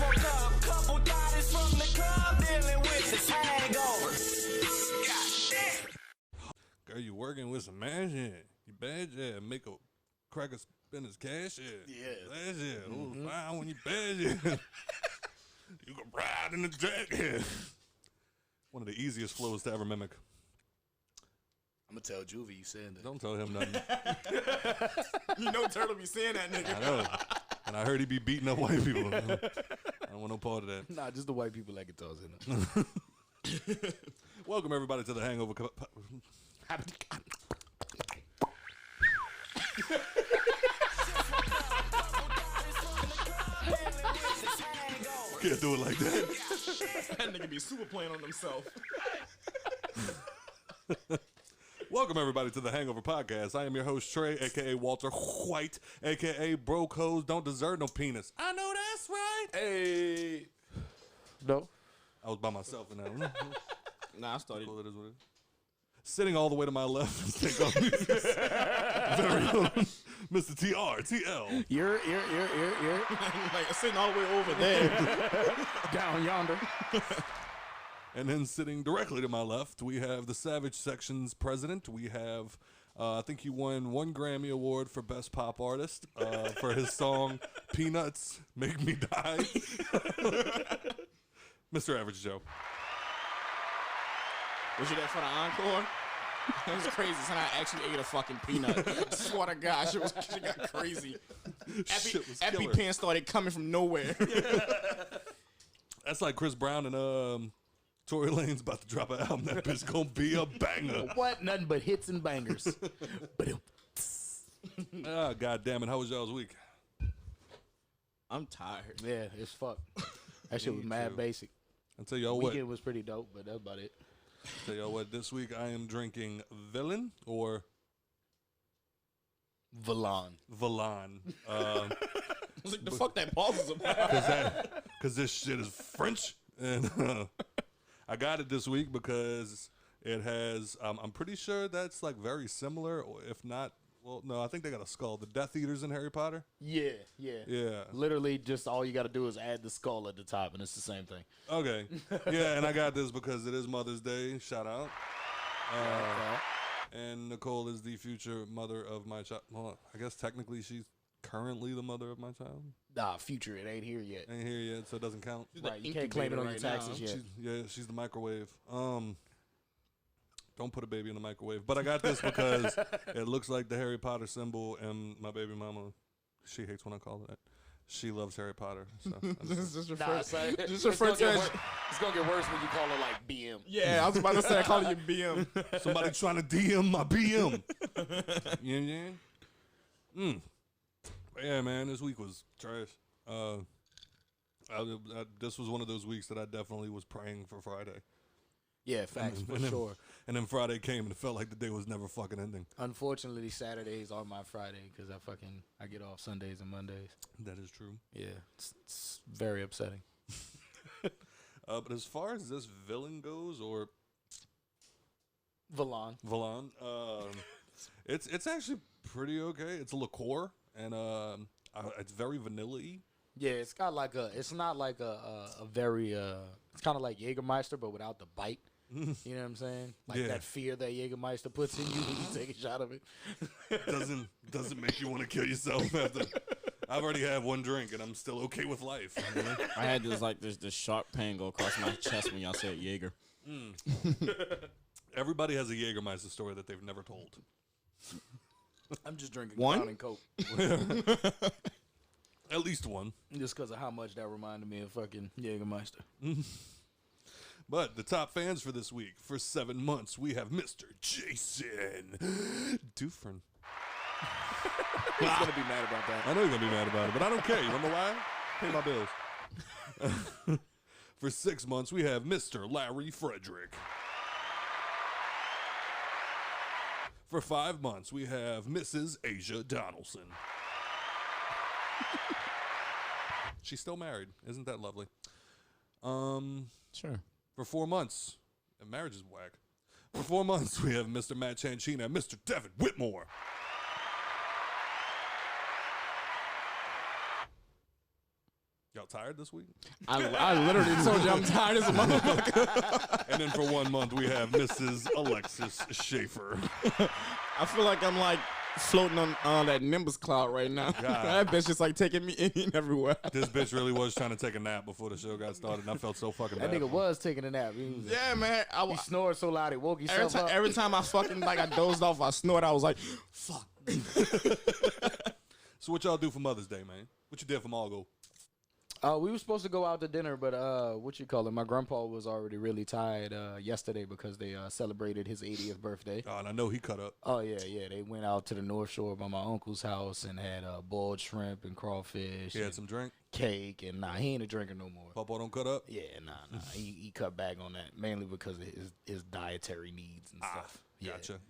woke up, couple bodies from the club dealing with this hangover. Girl, you working with some man? Yeah. You bad? Yeah. Make a cracker spend his cash? Yeah. That's it. Mm-hmm. Fine when you bad? Yeah. You can ride in the jack. Yeah. One of the easiest flows to ever mimic. I'm going to tell Juvie you saying that. Don't tell him nothing. You know Turtle be saying that, nigga. I know. And I heard he be beating up white people. I don't want no part of that. Nah, just the white people that guitars in it. Welcome, everybody, to the Hangover. Can't do it like that. That nigga be super playing on himself. Welcome, everybody, to the Hangover Podcast. I am your host, Trey, a.k.a. Walter White, a.k.a. Broke Hoes Don't Deserve No Penis. I know that's right. Hey. No. I was by myself in that one. Nah, I started. Cool, it is what it is. Sitting all the way to my left, very own Mr. TRTL. You're. Like sitting all the way over there. Down yonder. And then sitting directly to my left, we have the Savage Section's president. We have, I think he won 1 Grammy Award for Best Pop Artist for his song Peanuts Make Me Die. Mr. Average Joe. Was you there for the encore? It was crazy. Son, I actually ate a fucking peanut. I swear to God, shit got crazy. EpiPen started coming from nowhere. That's like Chris Brown and Tory Lane's about to drop an album. That bitch gonna be a banger. What? Nothing but hits and bangers. Ah, God damn it. How was y'all's week? I'm tired. Yeah, it's fuck. That shit was mad basic. I'll tell y'all what. Weekend was pretty dope, but that's about it. Tell y'all what, this week I am drinking Villain or Valon. I was like, the fuck that pause is about? Because this shit is French. And I got it this week because it has, I'm pretty sure that's like very similar, or if not, well, no, I think they got a skull. The Death Eaters in Harry Potter? Yeah. Literally, just all you got to do is add the skull at the top, and it's the same thing. Okay. Yeah, and I got this because it is Mother's Day. Shout out. And Nicole is the future mother of my child. Well, I guess technically she's currently the mother of my child. Nah, future. It ain't here yet. Ain't here yet, so it doesn't count. Right, you can't claim it on your taxes yet. She's the microwave. Don't put a baby in the microwave. But I got this because it looks like the Harry Potter symbol, and my baby mama, she hates when I call it that. She loves Harry Potter. So just refer to it. It's going to get worse when you call her like BM. Yeah, I was about to say I call you BM. Somebody trying to DM my BM. Yeah. Yeah, man, this week was trash. This was one of those weeks that I definitely was praying for Friday. Yeah, facts, for sure. And then Friday came and it felt like the day was never fucking ending. Unfortunately, Saturdays are my Friday because I get off Sundays and Mondays. That is true. Yeah, it's very upsetting. But as far as this villain goes, or Valon, it's actually pretty okay. It's a liqueur, and it's very vanilla-y. Yeah, it's got like it's not like a very, it's kind of like Jägermeister, but without the bite. You know what I'm saying? Like that fear that Jägermeister puts in you when you take a shot of it. Doesn't make you want to kill yourself after. I've already had one drink and I'm still okay with life. You know? I had this sharp pain go across my chest when y'all said Jaeger. Everybody has a Jägermeister story that they've never told. I'm just drinking One? Crown and Coke. At least one. Just because of how much that reminded me of fucking Jägermeister. But the top fans for this week, for 7 months, we have Mr. Jason Dufresne. He's going to be mad about that. I know you're going to be mad about it, but I don't care. You want to know why? Pay my bills. For 6 months, we have Mr. Larry Frederick. For 5 months, we have Mrs. Asia Donaldson. She's still married. Isn't that lovely? Sure. For 4 months, and marriage is whack. For 4 months, we have Mr. Matt Chanchina and Mr. Devin Whitmore. Y'all tired this week? I literally told you I'm tired as a motherfucker. And then for 1 month, we have Mrs. Alexis Schaefer. I feel like I'm like floating on that Nimbus cloud right now. That bitch just like taking me in and everywhere. This bitch really was trying to take a nap before the show got started, and I felt so fucking bad. That nigga was taking a nap. Yeah, man. He snored so loud he woke himself up. Every time I fucking like I dozed off, I snored. I was like, fuck. So what y'all do for Mother's Day, man? What you did for Margot? We were supposed to go out to dinner, but my grandpa was already really tired yesterday because they celebrated his 80th birthday. Oh, and I know he cut up. Oh, yeah. They went out to the North Shore by my uncle's house and had boiled shrimp and crawfish. He had some drink? Cake, and he ain't a drinker no more. Papa don't cut up? Yeah, nah. He cut back on that, mainly because of his dietary needs and stuff. Gotcha.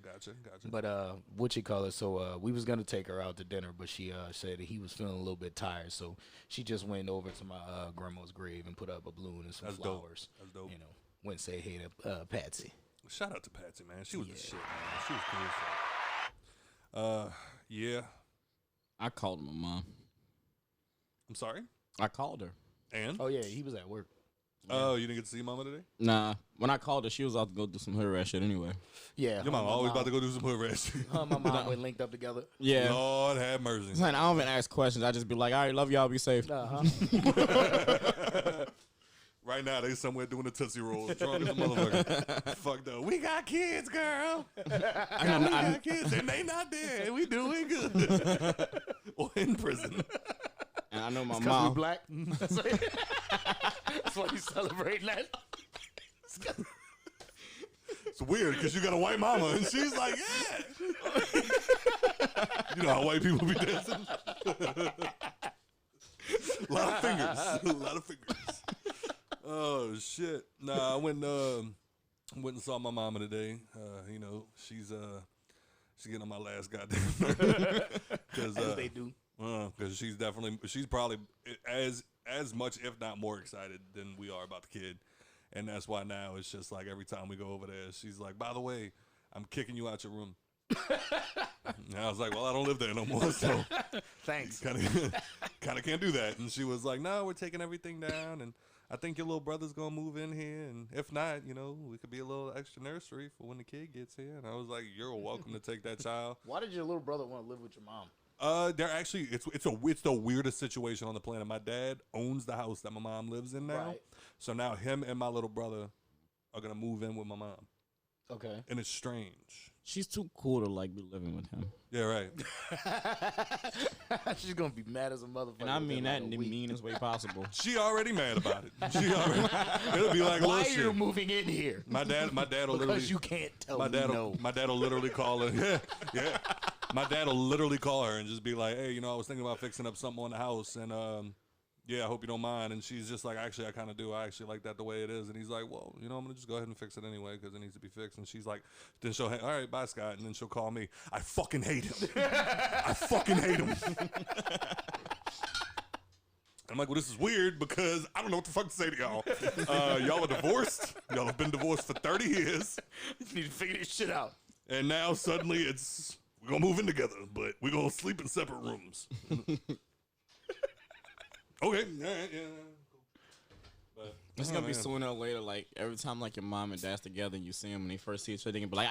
But so we was gonna take her out to dinner, but she said that he was feeling a little bit tired, so she just went over to my grandma's grave and put up a balloon and some flowers. That's dope. You know, went and say hey to Patsy. Shout out to Patsy, man. She was the shit, man. She was cool as fuck. Yeah. I called my mom. I'm sorry? I called her. And? Oh yeah, he was at work. Oh, you didn't get to see Mama today? Nah. When I called her, she was out to go do some hood rat shit anyway. Yeah. Your mom always about to go do some hood rat shit. Her and my mom went linked up together. Yeah. Lord have mercy. Son, I don't even ask questions. I just be like, all right, love y'all, be safe. Right now, they somewhere doing the Tootsie Rolls, drunk as a motherfucker. Fucked up. We got kids, girl. We got kids, and they not dead. We doing good. Or in prison. And I know my We mom. black. That's why you celebrating that. It's weird because you got a white mama, and she's like, yeah. You know how white people be dancing? A lot of fingers. Oh, shit. Nah, I went and saw my mama today. You know, she's getting on my last goddamn nerve. As they do. Because she's probably as much, if not more excited than we are about the kid. And that's why now it's just like every time we go over there, she's like, by the way, I'm kicking you out your room. And I was like, well, I don't live there no more, so thanks. Kind of can't do that. And she was like, no, we're taking everything down, and I think your little brother's gonna move in here, and if not, you know, we could be a little extra nursery for when the kid gets here. And I was like, you're welcome to take that child. Why did your little brother want to live with your mom? They're actually it's the weirdest situation on the planet. My dad owns the house that my mom lives in now, so now him and my little brother are gonna move in with my mom. Okay, and it's strange. She's too cool to like be living with him. Yeah, right. She's gonna be mad as a motherfucker. And I mean that in the meanest way possible. She already mad about it. It'll be like, why are you moving in here? My dad will literally, because you can't tell me no. My dad will literally call her. Yeah. My dad will literally call her and just be like, hey, you know, I was thinking about fixing up something on the house, and yeah, I hope you don't mind. And she's just like, actually, I kind of do. I actually like that the way it is. And he's like, well, you know, I'm going to just go ahead and fix it anyway because it needs to be fixed. And she's like, then she'll, all right, bye, Scott. And then she'll call me. I fucking hate him. I fucking hate him. I'm like, well, this is weird because I don't know what the fuck to say to y'all. Y'all are divorced. Y'all have been divorced for 30 years. You need to figure this shit out. And now suddenly we're going to move in together, but we're going to sleep in separate rooms. Okay. All right, yeah. But it's gonna be sooner or later. Like every time, like your mom and dad's together, and you see them when they first see each other, they can be like,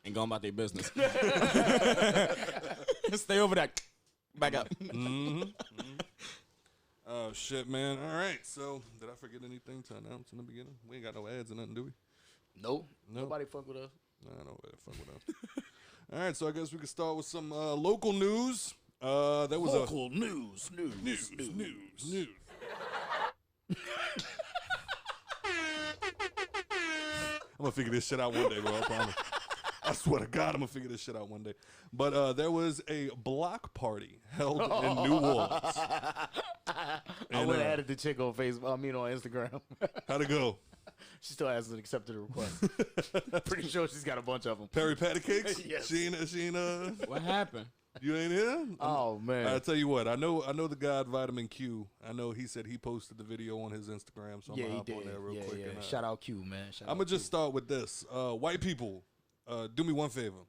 and going about their business. Stay over there. Back up. Oh shit, man! All right. So, did I forget anything to announce in the beginning? We ain't got no ads or nothing, do we? Nope. Nobody fuck with us. Nah, nobody fuck with us. All right. So I guess we can start with some local news. There was local news. I'm gonna figure this shit out one day, bro. I promise. I swear to God, I'm gonna figure this shit out one day. But there was a block party held in New Orleans. I would have added the chick on Facebook. I mean, on Instagram. How'd it go? She still hasn't accepted the request. Pretty sure she's got a bunch of them. Perry Patty Cakes? Yes. She ain't. What happened? You ain't here? Oh man! I tell you what, I know the guy at Vitamin Q. I know he said he posted the video on his Instagram, so I'm gonna hop on there real quick. Yeah. And, shout out Q, man. I'm gonna just start with this. White people, do me one favor.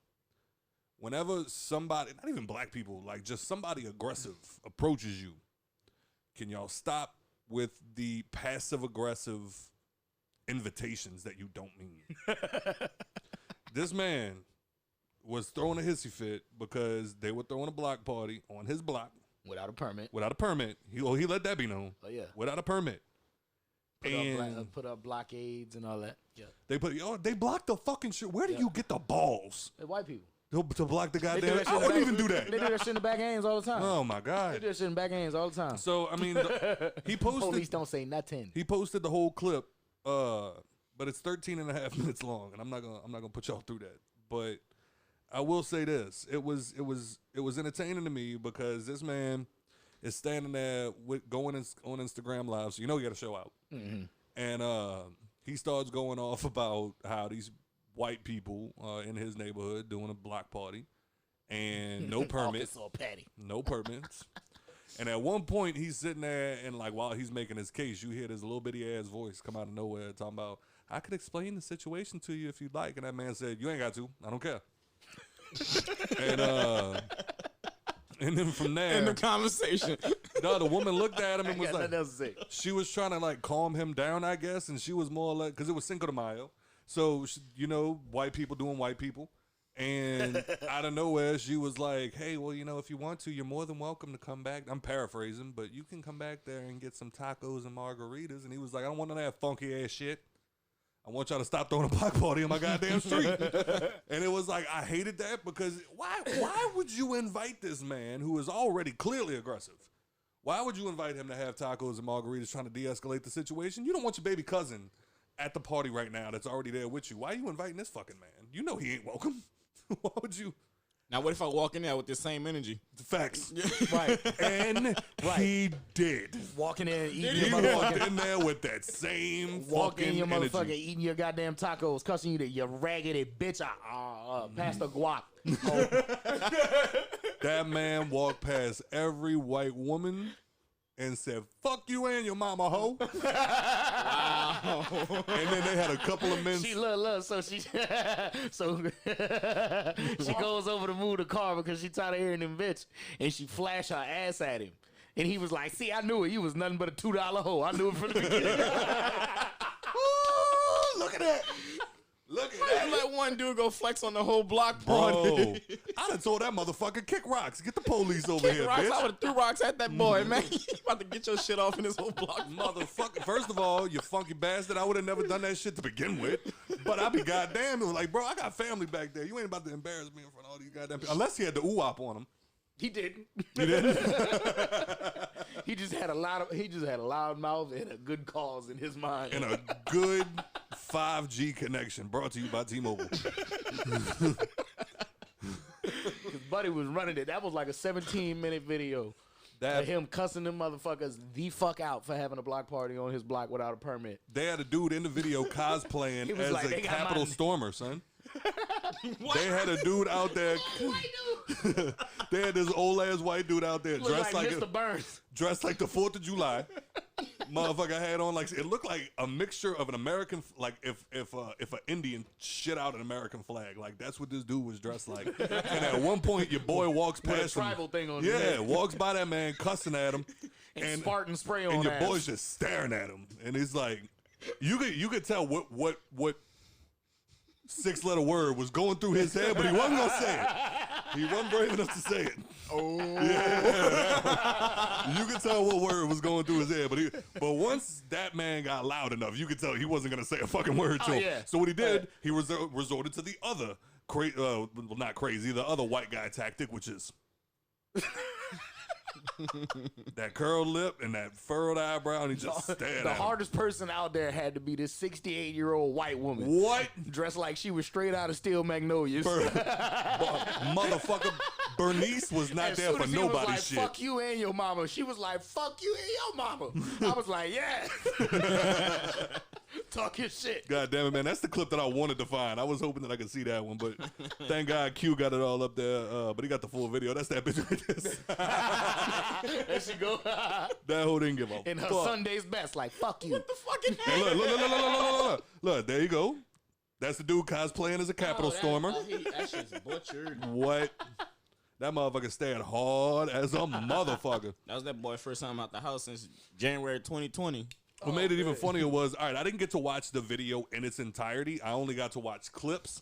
Whenever somebody, not even black people, like just somebody aggressive approaches you, can y'all stop with the passive-aggressive invitations that you don't mean? This man was throwing a hissy fit because they were throwing a block party on his block. Without a permit. Without a permit. He let that be known. Oh, yeah. Without a permit. Put up blockades and all that. Yeah. They blocked the fucking shit. Where do you get the balls? They're white people. To block the goddamn. I wouldn't even do that. They do that shit in the back games all the time. Oh my God. They do that shit in the back games all the time. So I mean, he posted. Police don't say nothing. He posted the whole clip, but it's 13 and a half minutes long, and I'm not gonna put y'all through that. But I will say this: it was entertaining to me because this man is standing there going on Instagram Live, so you know he got to show out, and he starts going off about how these white people in his neighborhood doing a block party and no permits. No permits. And at one point he's sitting there and like while he's making his case, you hear this little bitty ass voice come out of nowhere talking about, I could explain the situation to you if you'd like. And that man said, you ain't got to. I don't care. And then from there, in the conversation, the woman looked at him and was like, she was trying to like calm him down, I guess. And she was more like, because it was Cinco de Mayo. So, white people doing white people. And out of nowhere, she was like, hey, well, if you want to, you're more than welcome to come back. I'm paraphrasing, but you can come back there and get some tacos and margaritas. And he was like, I don't want none of that funky ass shit. I want y'all to stop throwing a block party on my goddamn street. And it was like, I hated that because why would you invite this man who is already clearly aggressive? Why would you invite him to have tacos and margaritas trying to de-escalate the situation? You don't want your baby cousin at the party right now that's already there with you. Why are you inviting this fucking man? You know he ain't welcome. Why would you? Now, what if I walk in there with the same energy? Facts. Right. And he did. Walking in, eating he walked in there with that same fucking your energy. motherfucker, eating your goddamn tacos, cussing you to you raggedy bitch. Past the guac. That man walked past every white woman and said, fuck you and your mama, hoe. Wow. And then they had a couple of men. She look, so she goes over to move the car because she tired of hearing them bitch, and she flashed her ass at him. And he was like, see, I knew it. You was nothing but a $2 hoe. I knew it from the beginning. Ooh, look at that. Look at that. Let one dude go flex on the whole block Bro, party. I done told that motherfucker, kick rocks. Get the police over here, rocks, bitch. I would have threw rocks at that boy, man. You about to get your shit off in this whole block. Motherfucker. First of all, you funky bastard. I would have never done that shit to begin with. But I be goddamn. It was like, bro, I got family back there. You ain't about to embarrass me in front of all these goddamn people. Unless he had the ooh-wop on him. He didn't. You didn't? He just had a loud mouth and a good cause in his mind. And a good 5G connection brought to you by T-Mobile. His buddy was running it. That was like a 17-minute video. Of him cussing them motherfuckers the fuck out for having a block party on his block without a permit. They had a dude in the video cosplaying as like, a Capitol Stormer, son. They had a dude out there. They had this old ass white dude out there dressed like Mr. Burns. Dressed like the 4th of July. Motherfucker had on like it looked like a mixture of an American, like if an Indian shit out an American flag, like that's what this dude was dressed like. And at one point, your boy walks past him. Tribal thing on walks by that man cussing at him, and Spartan spray on. And your boy's just staring at him, and he's like, you could tell what 6-letter word was going through his head, but he wasn't gonna say it. He wasn't brave enough to say it. Oh, yeah. You could tell what word was going through his head, but once that man got loud enough, you could tell he wasn't gonna say a fucking word to him. Yeah. So what he did, he resorted to the other not crazy, the other white guy tactic, which is that curled lip and that furrowed eyebrow, and he just stared at him. The hardest person out there had to be this 68-year-old white woman. What? Dressed like she was straight out of Steel Magnolias. Motherfucker, Bernice was not there for nobody's like, shit. Fuck you and your mama. She was like, fuck you and your mama. I was like, yeah. Talk your shit. God damn it, man. That's the clip that I wanted to find. I was hoping that I could see that one, but thank God Q got it all up there. But he got the full video. That's that bitch right there. There she go. That hoe didn't give a in her fuck. Sunday's best, like, fuck you. What the fucking hey, look, there you go. That's the dude cosplaying as a Capitol Stormer. That shit's butchered. What? That motherfucker stared hard as a motherfucker. That was that boy first time out the house since January 2020. What made it even funnier was, all right, I didn't get to watch the video in its entirety. I only got to watch clips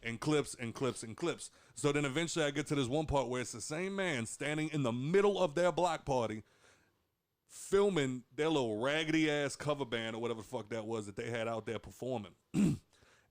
and clips and clips and clips. So then eventually I get to this one part where it's the same man standing in the middle of their block party filming their little raggedy ass cover band or whatever the fuck that was that they had out there performing.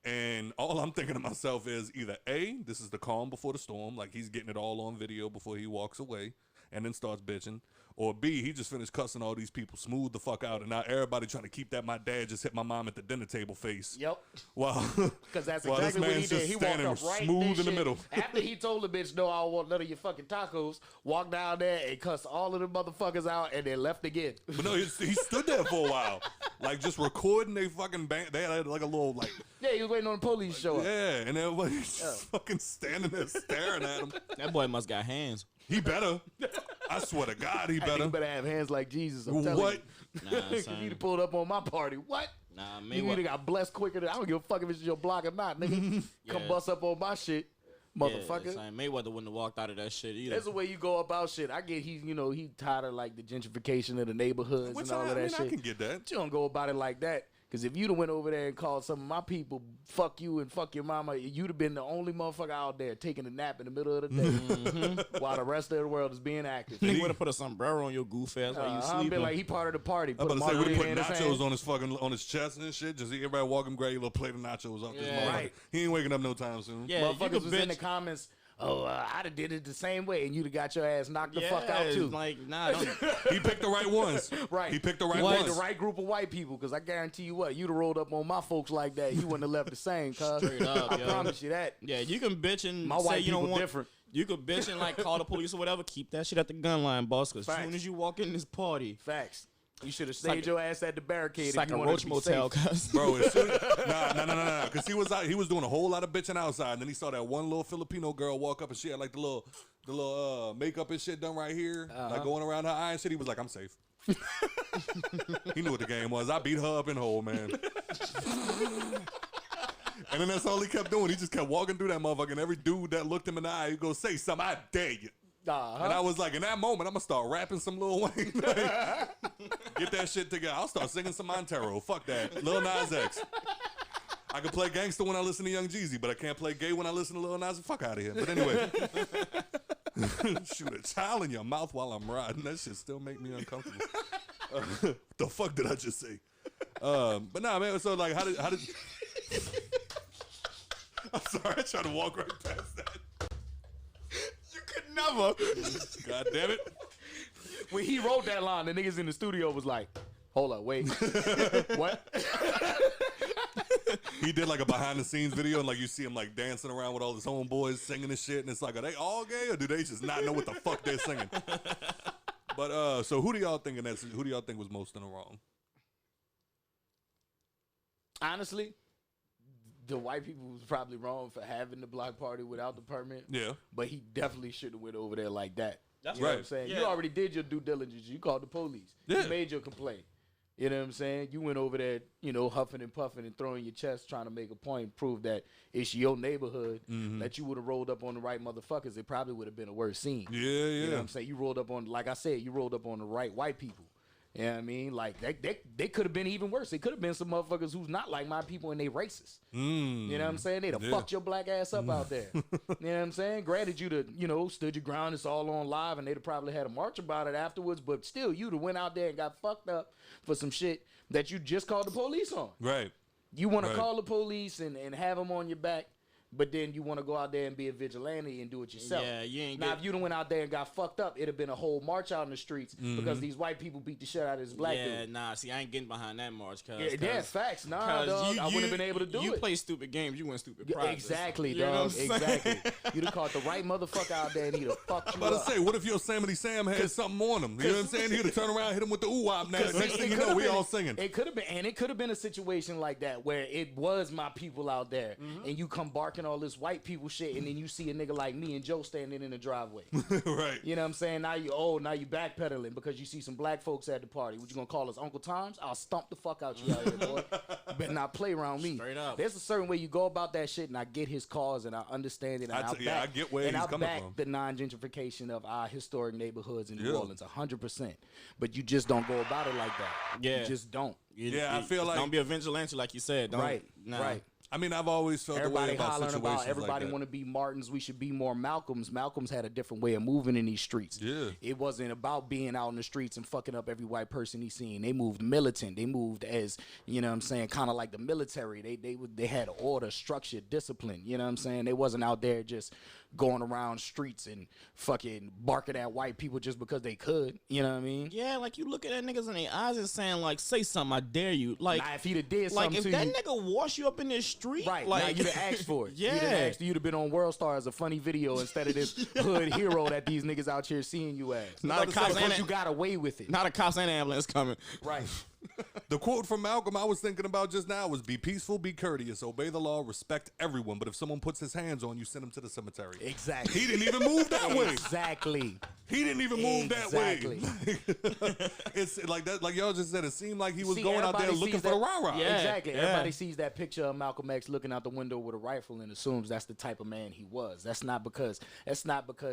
And all I'm thinking to myself is either A, this is the calm before the storm, like he's getting it all on video before he walks away and then starts bitching, or B, he just finished cussing all these people smooth the fuck out, and now everybody trying to keep that my dad just hit my mom at the dinner table face. Yep. Wow. Because that's exactly what he did. He walked up right smooth in the middle. After he told the bitch, no, I don't want none of your fucking tacos, walked down there and cussed all of the motherfuckers out and then left again. But no, he stood there for a while. Like just recording they fucking band. They had like a little like. Yeah, he was waiting on the police to show up. Yeah, and everybody's just fucking standing there staring at him. That boy must got hands. He better. I swear to God, he better. He better have hands like Jesus. I'm telling What? you. Because he'd have pulled up on my party. What? Nah, You either got blessed quicker than I don't give a fuck if it's your block or not, nigga. Come bust up on my shit, motherfucker. Yeah, Mayweather wouldn't have walked out of that shit either. That's the way you go about shit. I get he tired of like the gentrification of the neighborhoods Which and all of that shit. I can get that. But you don't go about it like that. Because if you'd have went over there and called some of my people, fuck you and fuck your mama, you'd have been the only motherfucker out there taking a nap in the middle of the day while the rest of the world is being active. He would have put a sombrero on your goof ass while you sleeping. I've been like, he part of the party. I'm about to say, would have put nachos on. on his fucking on his chest and shit. Just everybody walk him, grab a little plate of nachos off this motherfucker. Right. He ain't waking up no time soon. Yeah, Motherfuckers was in the comments, I'd have did it the same way, and you'd have got your ass knocked the fuck out too. Like, nah, don't. He picked the right ones. Right. He picked the right Like ones. the right group of white people, because I guarantee you what, you'd have rolled up on my folks like that, you wouldn't have left the same, cuz. Straight up, I yo. promise you that. Yeah, you can bitch and My say white you don't people want. different. You could bitch and like call the police or whatever. Keep that shit at the gun line, boss. Because as Facts. soon as you walk in this party, Facts. You should have stayed your ass at the barricade. it's if like you a wanted roach to be motel. safe. Cuz. Bro, as soon nah, because he was doing a whole lot of bitching outside, and then he saw that one little Filipino girl walk up, and she had like the little makeup and shit done right here, like going around her eye and shit. He was like, I'm safe. He knew what the game was. I beat her up in whole, man. And then that's all he kept doing. He just kept walking through that motherfucker, and every dude that looked him in the eye, he'd go, say something, I dare you. And I was like, in that moment, I'm going to start rapping some Lil Wayne. Get that shit together. I'll start singing some Montero. Fuck that. Lil Nas X. I can play gangster when I listen to Young Jeezy, but I can't play gay when I listen to Lil Nas. Fuck out of here. But anyway. Shoot a child in your mouth while I'm riding. That shit still make me uncomfortable. The fuck did I just say? But nah, man. So like, how did? I'm sorry. I tried to walk right past that. You could never. God damn it. When he wrote that line, the niggas in the studio was like, hold up, wait. What? He did like a behind the scenes video, and like you see him like dancing around with all his homeboys singing and shit, and it's like, are they all gay or do they just not know what the fuck they're singing? But so who do y'all think was most in the wrong? Honestly, the white people was probably wrong for having the block party without the permit. Yeah. But he definitely should have went over there like that. That's you know right. what I'm saying? Yeah. You already did your due diligence. You called the police. Yeah. You made your complaint. You know what I'm saying? You went over there, huffing and puffing and throwing your chest, trying to make a point, prove that it's your neighborhood, that you would have rolled up on the right motherfuckers. It probably would have been a worse scene. Yeah. You know what I'm saying? You rolled up on, like I said, you rolled up on the right white people. You know what I mean? Like, they could have been even worse. They could have been some motherfuckers who's not like my people and they racist. You know what I'm saying? They'd have fucked your black ass up out there. You know what I'm saying? Granted, you'd have, stood your ground. It's all on live, and they'd have probably had a march about it afterwards. But still, you'd have went out there and got fucked up for some shit that you just called the police on. Right. You want to Right. call the police and have them on your back, but then you want to go out there and be a vigilante and do it yourself. Yeah, you ain't Now, get- if you done went out there and got fucked up, it'd have been a whole march out in the streets because these white people beat the shit out of this black Yeah, dude. nah. See, I ain't getting behind that march, cuz. Yeah, facts. Nah, dog. I wouldn't have been able to do You it. play stupid games, you win stupid Yeah, prizes. exactly, You know dog. what I'm saying? Exactly. You'd have caught the right motherfucker out there and he'd have fucked you I'm about up. to say, what if your Yosemite Sam had something on him? You know what I'm saying? He'd have turned around, hit him with the ooh-wop. Now, next thing you know, we all singing. It could have been a situation like that where it was my people out there, and you come barking talking all this white people shit, and then you see a nigga like me and Joe standing in the driveway. Right. You know what I'm saying? Now you backpedaling because you see some black folks at the party. What you gonna call us, Uncle Toms? I'll stomp the fuck out you out here, boy. Better not play around me. Straight up. There's a certain way you go about that shit, and I get his cause, and I understand it. And I get where he's coming from. the non-gentrification of our historic neighborhoods in New Orleans, 100%. But you just don't go about it like that. Yeah. You just don't. I feel like don't be a vigilante like you said. Don't, Right. I mean, I've always felt everybody the way about hollering situations about everybody like want to be Martins. We should be more Malcolms. Malcolms had a different way of moving in these streets. Yeah. It wasn't about being out in the streets and fucking up every white person he seen. They moved militant. They moved as, you know what I'm saying, kind of like the military. They had order, structure, discipline. You know what I'm saying? They wasn't out there just going around streets and fucking barking at white people just because they could. You know what I mean? Yeah, like you look at that niggas in their eyes and saying like, say something, I dare you. Like, if he'd have did like something if to that you, nigga wash you up in this street, right, like now you'd have asked for it. Yeah. You'd have been on World Star as a funny video instead of this hood hero that these niggas out here seeing you as. Not a cops because you got away with it. Not a cops and ambulance coming. Right. The quote from Malcolm I was thinking about just now was, be peaceful, be courteous, obey the law, respect everyone. But if someone puts his hands on you, send him to the cemetery. Exactly. He didn't even move that way. Exactly. He didn't even move that way. Exactly. It's like that, like y'all just said, it seemed like he was going out there looking for the rah-rah. Yeah, exactly. Yeah. Everybody sees that picture of Malcolm X looking out the window with a rifle and assumes that's the type of man he was. That's not because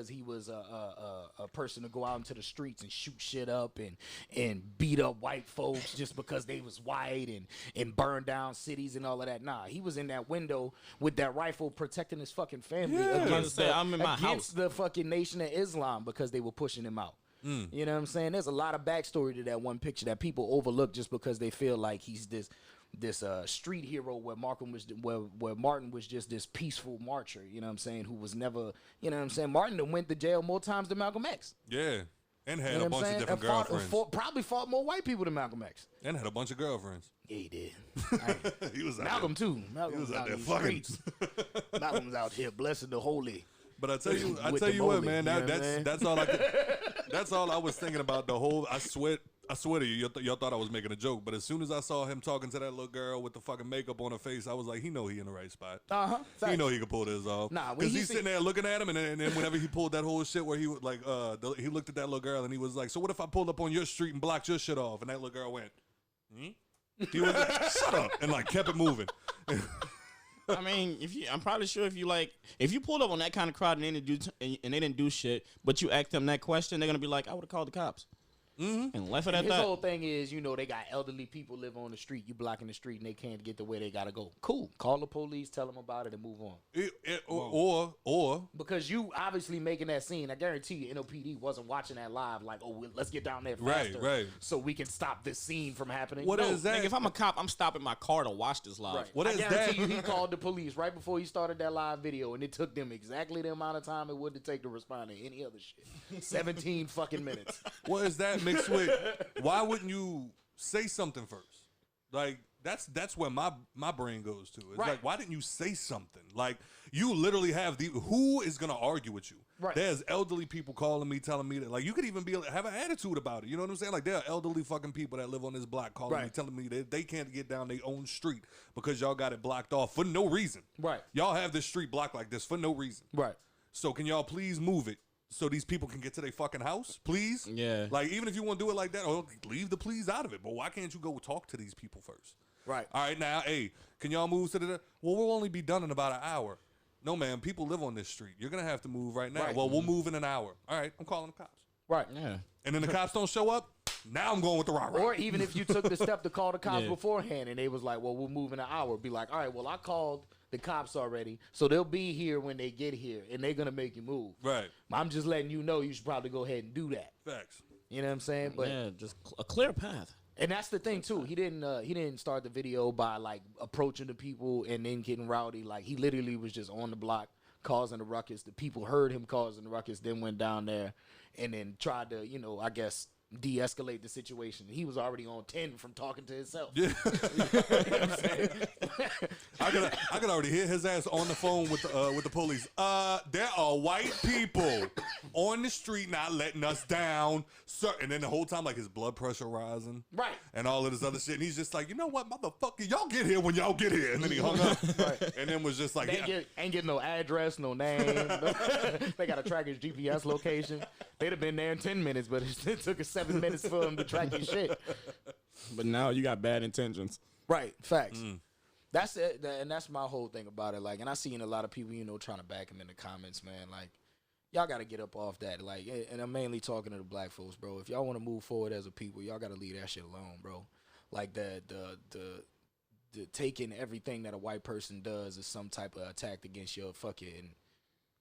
he was a person to go out into the streets and shoot shit up and beat up white folks just because they was white and burn down cities and all of that. Nah, he was in that window with that rifle protecting his fucking family against the fucking Nation of Islam because they were pushing him out. You know what I'm saying? There's a lot of backstory to that one picture that people overlook just because they feel like he's this street hero where Martin was just this peaceful marcher, you know what I'm saying, who was never, you know what I'm saying, Martin went to jail more times than Malcolm X. Yeah. And had You know a what I'm bunch of saying? different girlfriends. Probably fought more white people than Malcolm X. And had a bunch of girlfriends. Yeah, he did. He was out Malcolm there. too. Malcolm was out there these fucking. streets. Malcolm's out here blessing the holy. But I tell you the what, mullet, man. you know what I'm saying? That's all I was thinking about. The whole. I swear to you, y'all thought I was making a joke. But as soon as I saw him talking to that little girl with the fucking makeup on her face, I was like, he know he in the right spot. He know he could pull this off. Nah, when because he he's sitting there looking at him, and then whenever he pulled that whole shit where he was like, he looked at that little girl and he was like, so what if I pulled up on your street and blocked your shit off? And that little girl went, He was like, shut up, and like kept it moving. I mean, I'm probably sure if you pulled up on that kind of crowd and they didn't do shit, but you asked them that question, they're gonna be like, I would have called the cops. And left it at His that. whole thing is, they got elderly people live on the street. You blocking the street and they can't get to where they gotta go. Cool. Call the police, tell them about it, and move on. Or because you obviously making that scene. I guarantee you, NOPD wasn't watching that live. Like, let's get down there faster, right, so we can stop this scene from happening. What is that? Nigga, if I'm a cop, I'm stopping my car to watch this live. Right. What is I guarantee that? you, he called the police right before he started that live video, and it took them exactly the amount of time it would to take to respond to any other shit. 17 fucking minutes. What is that mixed with? Why wouldn't you say something first? Like that's where my brain goes to. It's like, why didn't you say something? Like, you literally have who is gonna argue with you? Right. There's elderly people calling me, telling me that, like, you could even have an attitude about it. You know what I'm saying? Like, there are elderly fucking people that live on this block calling me, telling me that they can't get down their own street because y'all got it blocked off for no reason. Right. Y'all have this street blocked like this for no reason. Right. So can y'all please move it so these people can get to their fucking house, please? Yeah. Like, even if you want to do it like that, or leave the please out of it. But why can't you go talk to these people first? Right. All right, now, hey, can y'all move to the... Well, we'll only be done in about an hour. No, man, people live on this street. You're going to have to move right now. Right. Well, we'll move in an hour. All right, I'm calling the cops. Right. Yeah. And then the cops don't show up, now I'm going with the rah-rah. Or even if you took the step to call the cops beforehand and they was like, well, we'll move in an hour. Be like, all right, well, I called the cops already, so they'll be here when they get here, and they're going to make you move. Right. I'm just letting you know you should probably go ahead and do that. Facts. You know what I'm saying? But yeah, just a clear path. And that's the thing too. He didn't start the video by like approaching the people and then getting rowdy. Like, he literally was just on the block causing the ruckus. The people heard him causing the ruckus, then went down there and then tried to, I guess, de-escalate the situation. He was already on 10 from talking to himself. Yeah. I could already hear his ass on the phone with the police. There are white people on the street not letting us down. Sir. And then the whole time, like, his blood pressure rising. Right. And all of this other shit. And he's just like, you know what, motherfucker, y'all get here when y'all get here. And then he hung up. Right. And then was just like, Ain't getting no address, no name. They got to track his GPS location. They'd have been there in 10 minutes, but it took us 7 minutes for him to track your shit. But now you got bad intentions. Right. Facts. That's it. And that's my whole thing about it. Like, and I seen a lot of people, trying to back him in the comments, man. Like, y'all got to get up off that. Like, and I'm mainly talking to the black folks, bro. If y'all want to move forward as a people, y'all got to leave that shit alone, bro. Like, the taking everything that a white person does is some type of attack against your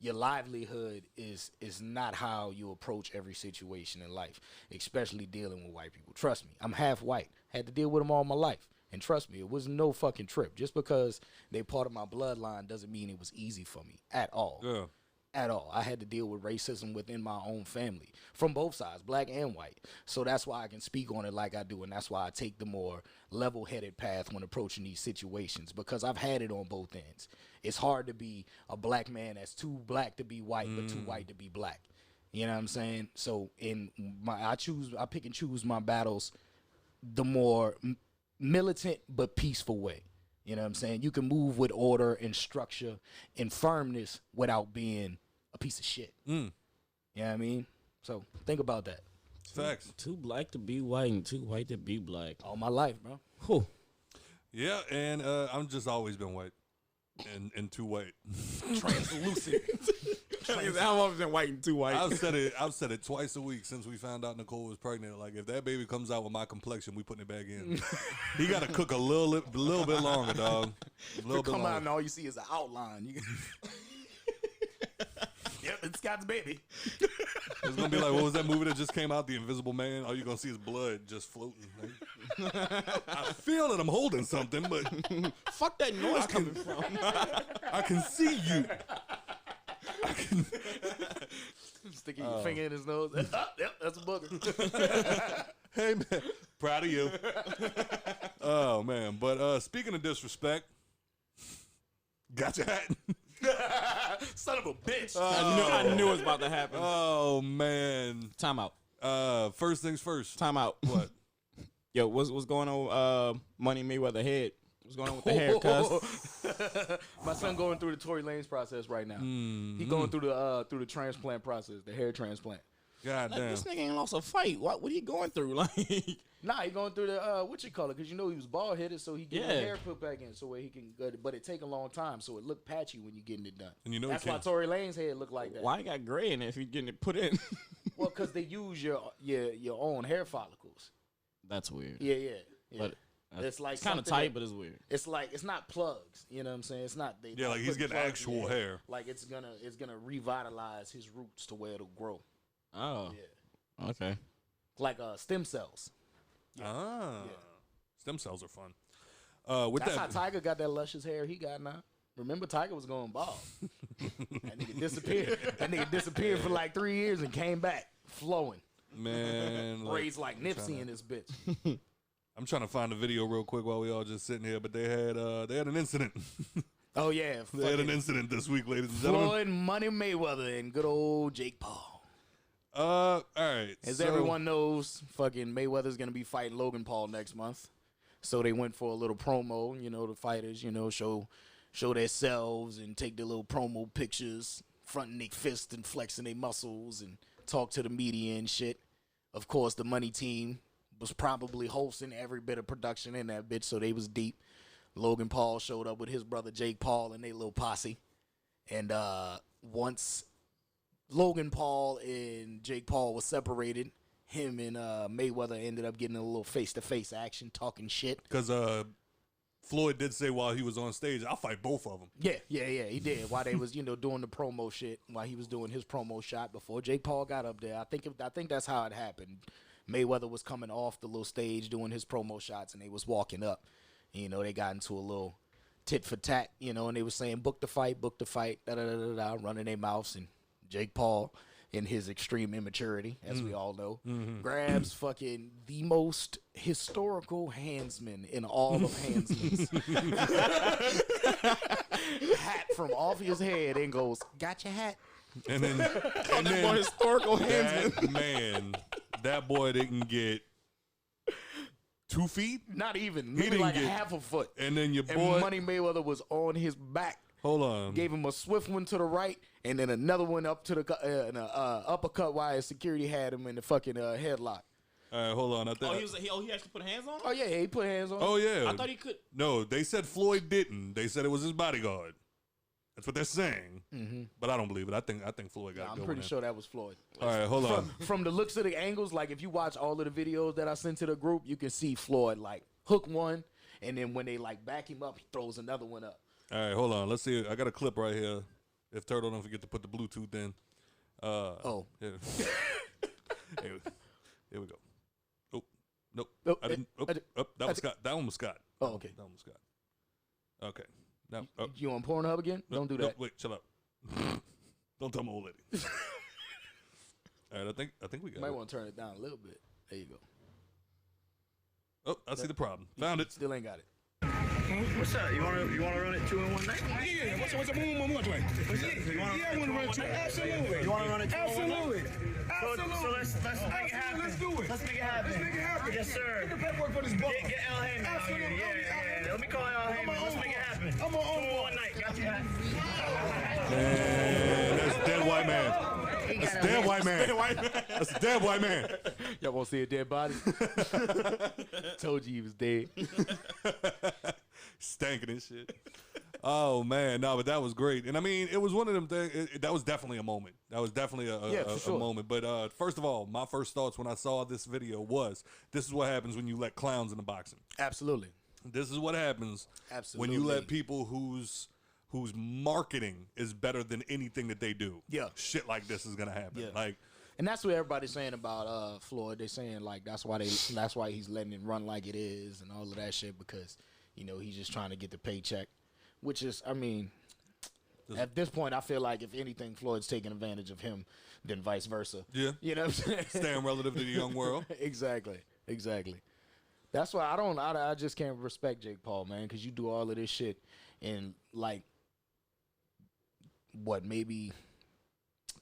livelihood is not how you approach every situation in life, especially dealing with white people. Trust me, I'm half white. Had to deal with them all my life. And trust me, it was no fucking trip. Just because they part of my bloodline doesn't mean it was easy for me at all. yeah. At all. I had to deal with racism within my own family from both sides, black and white. So that's why I can speak on it like I do, and that's why I take the more level-headed path when approaching these situations, because I've had it on both ends. It's hard to be a black man that's too black to be white, but too white to be black. You know what I'm saying? So I pick and choose my battles the more militant but peaceful way. You know what I'm saying? You can move with order and structure and firmness without being a piece of shit. You know what I mean? So think about that. Facts. Too black to be white and too white to be black. All my life, bro. Whew. Yeah, and I've just always been white and too white. Translucent. I've always been white and too white. I've said it twice a week since we found out Nicole was pregnant. Like, if that baby comes out with my complexion, we putting it back in. He got to cook a little bit longer, dog. A little bit Come longer. out and all you see is an outline. Yep, it's Scott's baby. It's gonna be like, what was that movie that just came out, The Invisible Man? All you're gonna see is blood just floating. Like, I feel that I'm holding something, but Fuck that noise coming from. I can see you. Sticking your finger in his nose. Yep, that's a booger. Hey man, proud of you. Oh man, but speaking of disrespect, got your hat. Son of a bitch. I knew it was about to happen. Oh man. Time out. First things first. Time out. What? Yo, what's going on? Money Mayweather head. What's going on with the hair, cuz? My son going through the Tory Lanez process right now. He going through the transplant process, the hair transplant. God damn. This nigga ain't lost a fight. What are you going through? Like, Nah, he going through the what you call it? Because he was bald headed, so he get the hair put back in, so where he can go. But it take a long time, so it look patchy when you getting it done. And that's why Tory Lanez head look like that. why he got gray in it if you getting it put in? Well, because they use your own hair follicles. That's weird. Yeah. But it's like kind of tight, but it's weird. It's like it's not plugs. You know what I'm saying? It's not. Yeah, like he's getting actual hair. Like it's gonna revitalize his roots to where it'll grow. Oh. Yeah. Okay. Like stem cells. Ah. Yeah. Stem cells are fun. With That's that, how Tiger got that luscious hair he got now. Remember, Tiger was going bald. That nigga disappeared. That nigga disappeared for like 3 years and came back flowing. man, Braids like Nipsey in this bitch. I'm trying to find a video real quick while we all just sitting here, but they had an incident. Oh yeah, They had an incident this week, ladies and gentlemen. Floyd Money Mayweather and good old Jake Paul. All right. As everyone knows, fucking Mayweather's gonna be fighting Logan Paul next month. So they went for a little promo, the fighters, show themselves and take their little promo pictures, fronting their fists and flexing their muscles and talk to the media and shit. Of course, the money team was probably hosting every bit of production in that bitch, so they was deep. Logan Paul showed up with his brother Jake Paul and they little posse. And once Logan Paul and Jake Paul was separated, him and Mayweather ended up getting a little face-to-face action, talking shit. Because Floyd did say while he was on stage, I'll fight both of them. Yeah, he did. While they was, doing the promo shit, while he was doing his promo shot before Jake Paul got up there. I think that's how it happened. Mayweather was coming off the little stage doing his promo shots, and they was walking up. They got into a little tit for tat, and they was saying, book the fight, da-da-da-da-da, running their mouths, and Jake Paul, in his extreme immaturity, as we all know, grabs fucking the most historical handsman in all of handsmans. Hat from off his head and goes, got your hat? And then historical handsman. That boy didn't get 2 feet. Not even. He Maybe didn't like get half a foot. And then your And boy, Money Mayweather was on his back. hold on, Gave him a swift one to the right, and then another one up to the uppercut while his security had him in the fucking headlock. All right, hold on. I think. He actually put hands on him? Oh yeah, he put hands on. Oh yeah. I thought he could. No, they said Floyd didn't. They said it was his bodyguard. That's what they're saying. But I don't believe it. I think Floyd got. I'm pretty sure that was Floyd. All right, hold on. From the looks of the angles, like if you watch all of the videos that I sent to the group, you can see Floyd like hook one, and then when they like back him up, he throws another one up. All right, hold on. Let's see. I got a clip right here. If Turtle don't forget to put the Bluetooth in. Here, here we go. Oh, nope. Oh, I didn't. That was Scott. That one was Scott. Oh, okay. That one was Scott. Okay. Now, You on Pornhub again? Don't do that. Wait, shut up. Don't tell my old lady. All right, I think we got You might it. want to turn it down a little bit. There you go. Oh, I see the problem. Found it. Still ain't got it. What's up? You wanna run it 2 in 1 night? Yeah, what's up? Yeah, I want to run it. Absolutely. You wanna run it 2 in 1 night? Absolutely. So let's make it happen. Let's do it. Let's make it happen. Let's make it happen. Yes, sir. Get the paperwork for this book. Get L. Heyman out here. Yeah. Let me call L. Heyman. Let's make it happen. I'm 2 on in 1 night. Got your hat. Man, that's a dead white man. That's a dead white man. That's a dead white man. Y'all want to see a dead body? Told you he was dead. Stanking and shit. Oh man, no, but that was great. And I mean, it was one of them things. That was definitely a moment. That was definitely a moment. But first of all, my first thoughts when I saw this video was, this is what happens when you let clowns into boxing. Absolutely. This is what happens when you let people whose marketing is better than anything that they do. Yeah. Shit like this is gonna happen. Yeah. Like, and that's what everybody's saying about Floyd. They're saying like that's why he's letting it run like it is and all of that shit, because he's just trying to get the paycheck, which is, I mean, at this point I feel like if anything, Floyd's taking advantage of him than vice versa. yeah, You know what I'm saying? staying relative to the young world. Exactly. That's why I just can't respect Jake Paul, man, because you do all of this shit and like maybe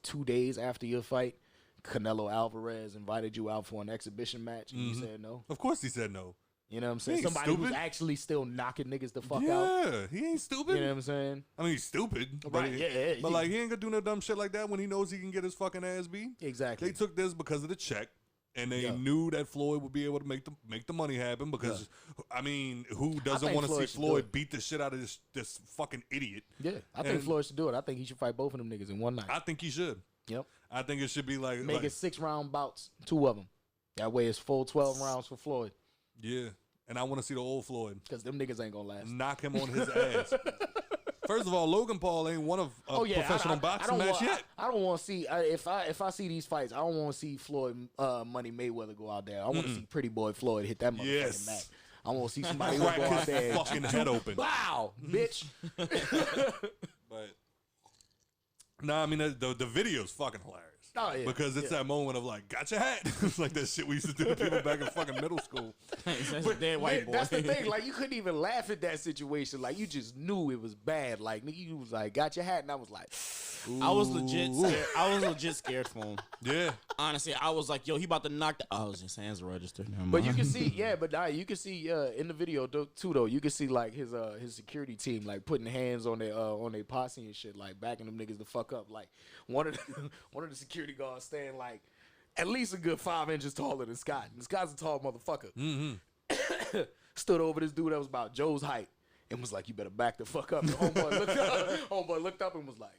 2 days after your fight, Canelo Alvarez invited you out for an exhibition match and you said no. Of course he said no. You know what I'm saying? He ain't Somebody who's stupid. actually still knocking niggas the fuck out. Yeah, he ain't stupid. You know what I'm saying? I mean, he's stupid. Right, yeah. But like, he ain't gonna do no dumb shit like that when he knows he can get his fucking ass beat. Exactly. They took this because of the check, and they knew that Floyd would be able to make the money happen. Because I mean, who doesn't think want to see Floyd should do Floyd it. beat the shit out of this fucking idiot? Yeah, I think And Floyd should do it. I think he should fight both of them niggas in one night. I think he should. Yep. I think it should be like Make it 6-round bouts, 2 of them. That way it's full 12 rounds for Floyd. Yeah, and I want to see the old Floyd Because them niggas ain't gonna last. knock him on his ass. First of all, Logan Paul ain't one of a professional boxing match yet. I don't want to see if I see these fights. I don't want to see Floyd Money Mayweather go out there. I want to see Pretty Boy Floyd hit that motherfucking Yes. mat. I want to see somebody who Crack go out his there. fucking head open. Wow, bitch. But nah, I mean the video's fucking hilarious. Oh, yeah. Because it's that moment of like, got your hat. It's like that shit we used to do to people back in fucking middle school. That's a dead white boy. That's the thing. Like, you couldn't even laugh at that situation. Like, you just knew it was bad. Like, nigga, you was like, got your hat, and I was like, I was legit scared. I was legit scared for him. Yeah. Honestly, I was like, yo, he about to knock the. I was just hands registered. Never But mind. you can see, you can see in the video too, though. You can see like his security team like putting hands on their posse and shit, like backing them niggas the fuck up. Like one of the security guards staying like at least a good 5 inches taller than Scott. And Scott's a tall motherfucker. Mm-hmm. Stood over this dude that was about Joe's height and was like, "You better back the fuck up." And homeboy looked up and was like,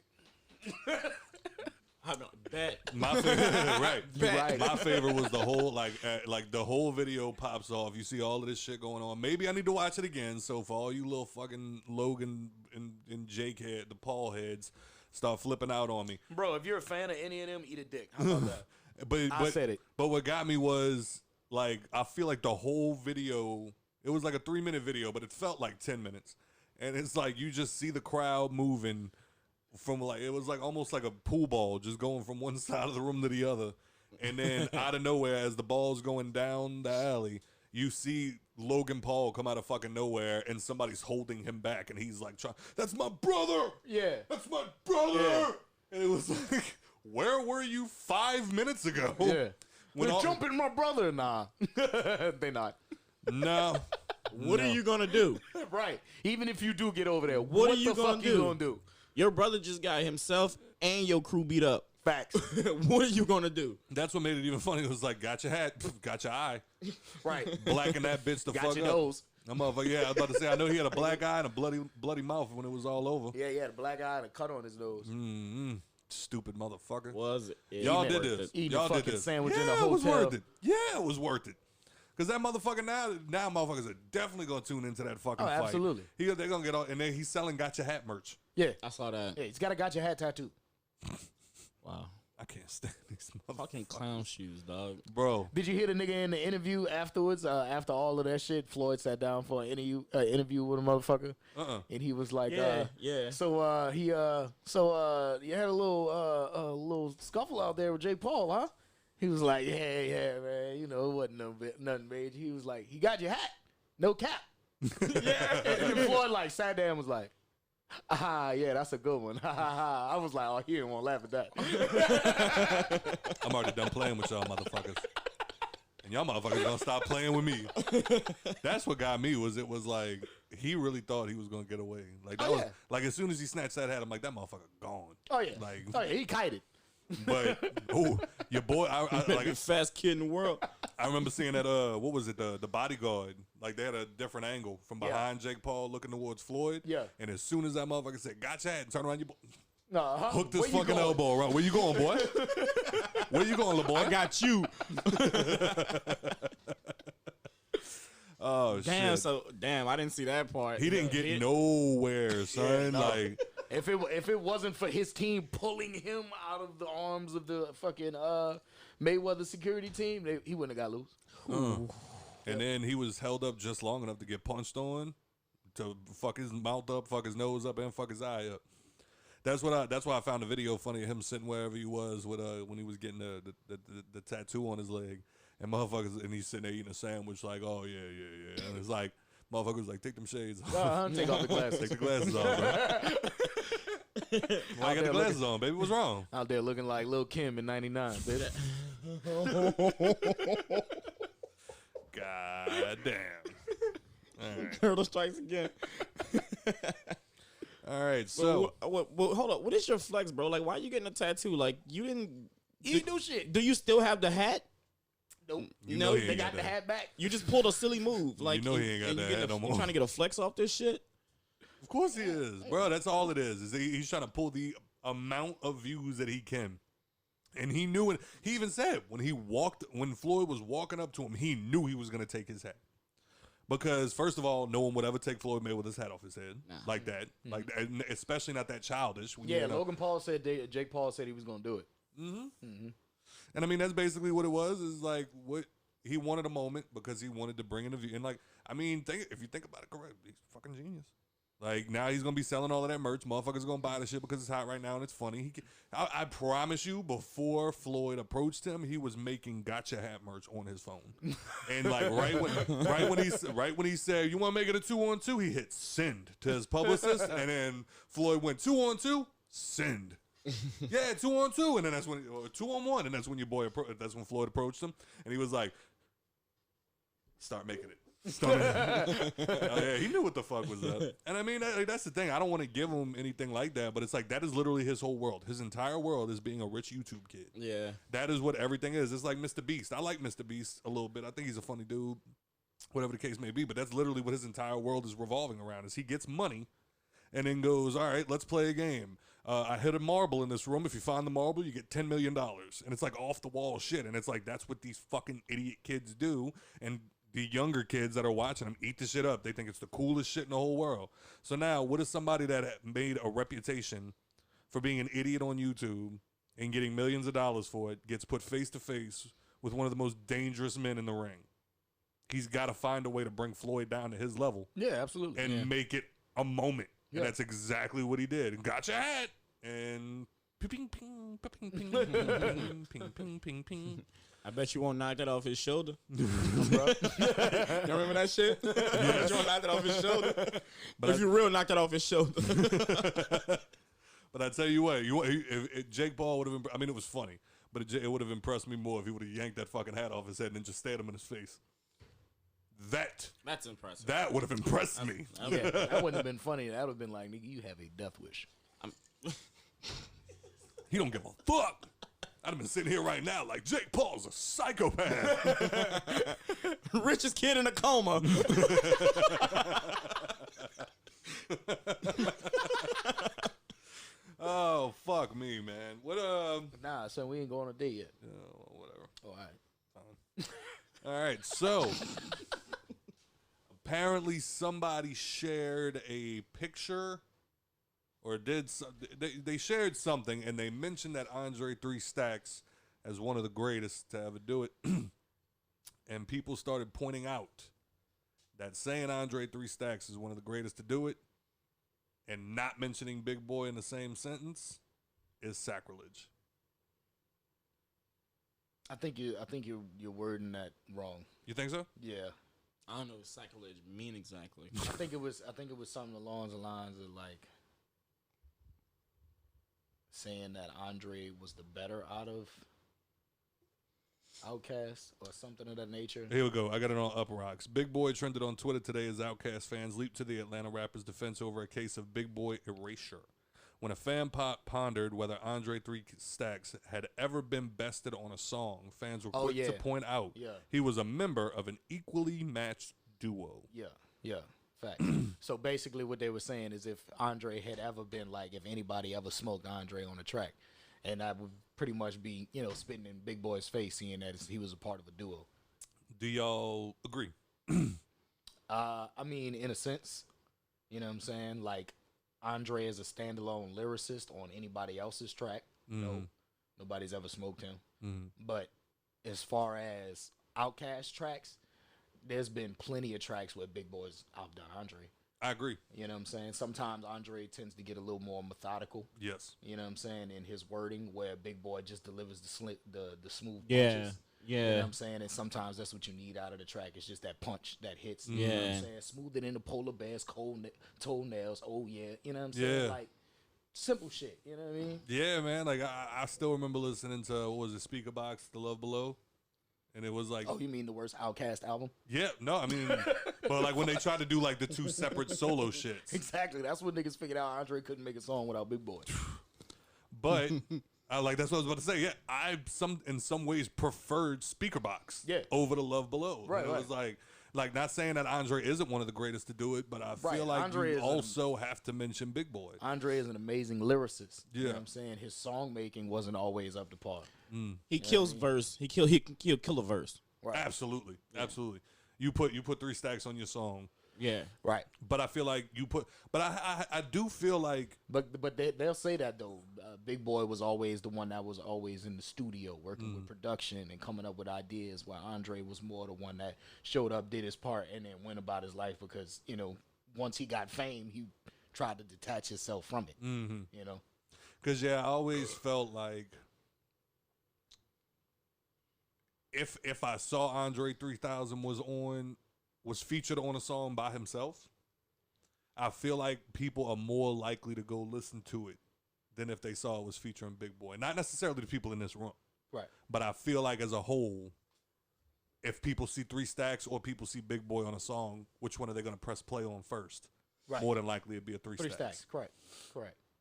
I know, bet. My favorite, right. right. My favorite was the whole like the whole video pops off. You see all of this shit going on. Maybe I need to watch it again. So for all you little fucking Logan and Jake head, the Paul heads, start flipping out on me. "Bro, if you're a fan of any of them, eat a dick." How about that? But I said it. But what got me was like I feel like the whole video. It was like a 3-minute video, but it felt like 10 minutes. And it's like you just see the crowd moving from like it was like almost like a pool ball, just going from one side of the room to the other, and then out of nowhere, as the ball's going down the alley, you see Logan Paul come out of fucking nowhere, and somebody's holding him back, and he's like, "That's my brother! Yeah. That's my brother!" And it was like, where were you 5 minutes ago? Yeah. When They're jumping my brother. Nah. They not. No. What are you gonna do? Right. Even if you do get over there, What are the you fuck gonna you gonna do? Your brother just got himself and your crew beat up. Facts. What are you gonna do? That's what made it even funny. It was like, got your hat, got your eye. Right. Blacking that bitch the Got fuck your up. nose. That motherfucker, yeah, I was about to say, I know he had a black eye and a bloody mouth when it was all over. Yeah, he had a black eye and a cut on his nose. Mm-hmm. Stupid motherfucker. Was it? Y'all did this. Eating Y'all a did fucking this. sandwich yeah, in a it was hotel. worth it. Yeah, it was worth it. Because that motherfucker now motherfuckers are definitely going to tune into that fucking fight. Absolutely. They're going to get all, and then he's selling Got Your Hat merch. Yeah. I saw that. Yeah, he's got a got your hat tattoo. Wow. I can't stand these motherfuckers. Fucking clown shoes, dog. Bro. Did you hear the nigga in the interview afterwards? After all of that shit, Floyd sat down for an interview with a motherfucker, and he was like, Yeah. So you had a little scuffle out there with Jake Paul, huh? He was like, yeah, man. You know, it wasn't nothing major. He was like, he got your hat, no cap. Yeah. And then Floyd like sat there and was like, yeah, that's a good one. I was like, oh, he didn't want to laugh at that. I'm already done playing with y'all motherfuckers. And y'all motherfuckers gonna stop playing with me. That's what got me it was like he really thought he was gonna get away. Like that was like as soon as he snatched that hat, I'm like, that motherfucker gone. Oh yeah. Like he kited. But your boy I like fast kid in the world. I remember seeing that what was it, the bodyguard. Like they had a different angle from behind Jake Paul looking towards Floyd. Yeah. And as soon as that motherfucker said, got your hat, and turn around your hook this Where you fucking going? elbow around. Where you going, boy? Where you going, little boy? I got you. Oh Damn, shit. I didn't see that part. He didn't get nowhere, son. no. Like If it wasn't for his team pulling him out of the arms of the fucking Mayweather security team, he wouldn't have got loose. and then he was held up just long enough to get punched on, to fuck his mouth up, fuck his nose up, and fuck his eye up. That's why I found the video funny of him sitting wherever he was with when he was getting the tattoo on his leg, and motherfuckers, and he's sitting there eating a sandwich like, oh yeah, and it's like motherfuckers like, take them shades off. Take off the glasses. Take the glasses off, bro. I got the glasses on, baby. What's wrong? Out there looking like Lil Kim in '99, baby. God damn. All right. Turtle strikes again. All right, so well, hold up. What is your flex, bro? Like, why are you getting a tattoo? Like, you didn't do shit. Do you still have the hat? Nope. You know he They ain't got got the that. hat back. You just pulled a silly move. Like, know he ain't got and that you hat no you more. trying to get a flex off this shit? of course he is, bro. That's all it is. He's trying to pull the amount of views that he can. And he knew it. He even said when Floyd was walking up to him, he knew he was going to take his hat. Because first of all, no one would ever take Floyd Mayweather's hat off his head like that. Like that, especially not that childish. When Yeah, Logan Paul said Jake Paul said he was going to do it. And I mean, that's basically what it was. Is like what he wanted a moment because he wanted to bring in a view. And like, I mean, if you think about it correct, he's fucking genius. Like now he's gonna be selling all of that merch. Motherfuckers gonna buy the shit because it's hot right now and it's funny. I promise you, before Floyd approached him, he was making Gotcha Hat merch on his phone. And like right when he said, "You want to make it a 2-on-2?" he hit send to his publicist, and then Floyd went 2-on-2, send. Yeah, 2-on-2, and then that's when 2-on-1, and that's when that's when Floyd approached him, and he was like, "Start making it." Oh, yeah, he knew what the fuck was up. And I mean, that's the thing. I don't want to give him anything like that, but it's like that is literally his whole world. His entire world is being a rich YouTube kid. Yeah. That is what everything is. It's like Mr. Beast. I like Mr. Beast a little bit. I think he's a funny dude, whatever the case may be. But that's literally what his entire world is revolving around. Is he gets money and then goes, all right, let's play a game. I hit a marble in this room. If you find the marble, you get $10 million. And it's like off the wall shit. And it's like that's what these fucking idiot kids do. And the younger kids that are watching them eat the shit up. They think it's the coolest shit in the whole world. So now, what is somebody that made a reputation for being an idiot on YouTube and getting millions of dollars for it gets put face to face with one of the most dangerous men in the ring? He's got to find a way to bring Floyd down to his level. Yeah, absolutely. And make it a moment. Yeah. And that's exactly what he did. And got your hat. and ping, ping, ping, ping, ping, ping, ping, ping, ping, ping. I bet you won't knock that off his shoulder. Bro. You remember that shit? I bet you won't knock that off his shoulder. But if you real, knock that off his shoulder. But I tell you what, if Jake Paul would have, I mean, it was funny, but it would have impressed me more if he would have yanked that fucking hat off his head and then just stared him in his face. That's impressive. That would have impressed me. Yeah, that wouldn't have been funny. That would have been like, nigga, you have a death wish. He don't give a fuck. I'd have been sitting here right now like Jake Paul's a psychopath. Richest kid in a coma. Oh, fuck me, man. What, Nah, son, we ain't going on a date yet. whatever. Oh, all right. All right, so apparently somebody shared a picture or they shared something, and they mentioned that Andre 3 Stacks as one of the greatest to ever do it. And people started pointing out that saying Andre 3 Stacks is one of the greatest to do it and not mentioning Big Boy in the same sentence is sacrilege. I think you're wording that wrong. You think so? Yeah. I don't know what sacrilege mean exactly. I think it was something along the lines of like saying that Andre was the better out of Outkast or something of that nature. Here we go. I got it on Up Rocks. Big Boy trended on Twitter today as Outkast fans leaped to the Atlanta rapper's defense over a case of Big Boy erasure. When a fan pondered whether Andre 3 Stacks had ever been bested on a song, fans were quick to point out he was a member of an equally matched duo. Yeah. Fact. So basically what they were saying is if Andre had ever been like, if anybody ever smoked Andre on a track, and I would pretty much be, spitting in Big Boy's face, seeing that he was a part of a duo. Do y'all agree? I mean, in a sense, you know what I'm saying? Like, Andre is a standalone lyricist on anybody else's track. Nobody's ever smoked him. But as far as Outkast tracks, there's been plenty of tracks where Big Boy's outdone Andre. I agree. You know what I'm saying? Sometimes Andre tends to get a little more methodical. Yes. You know what I'm saying? In his wording, where Big Boy just delivers the smooth punches. Yeah. You know what I'm saying? And sometimes that's what you need out of the track. It's just that punch that hits. You know what I'm saying? Smoother than the polar bear's cold toenails. Oh, yeah. You know what I'm saying? Yeah. Like, simple shit. You know what I mean? Yeah, man. Like, I still remember listening to, what was it, Speaker Box, The Love Below? And it was like... Oh, you mean the worst Outkast album? Yeah, no, I mean... but like when they tried to do like the two separate solo shits. Exactly. That's when niggas figured out Andre couldn't make a song without Big Boy. But... that's what I was about to say. Yeah, I in some ways preferred Speaker Box over The Love Below. Right, It was like not saying that Andre isn't one of the greatest to do it, but I feel like Andre you also have to mention Big Boy. Andre is an amazing lyricist. You know what I'm saying? His song making wasn't always up to par. He kills verse. He'll kill a verse. Right. Absolutely. You put 3 Stacks on your song. Yeah. Right. But I feel like I do feel like. But they'll say that though. Big Boy was always the one that was always in the studio working with production and coming up with ideas, while Andre was more the one that showed up, did his part, and then went about his life because, once he got fame, he tried to detach himself from it. Mm-hmm. Because, I always felt like if I saw Andre 3000 was featured on a song by himself, I feel like people are more likely to go listen to it than if they saw it was featuring Big Boy. Not necessarily the people in this room. Right. But I feel like as a whole, if people see 3 Stacks or people see Big Boy on a song, which one are they going to press play on first? Right. More than likely it'd be a 3 Stacks. Correct.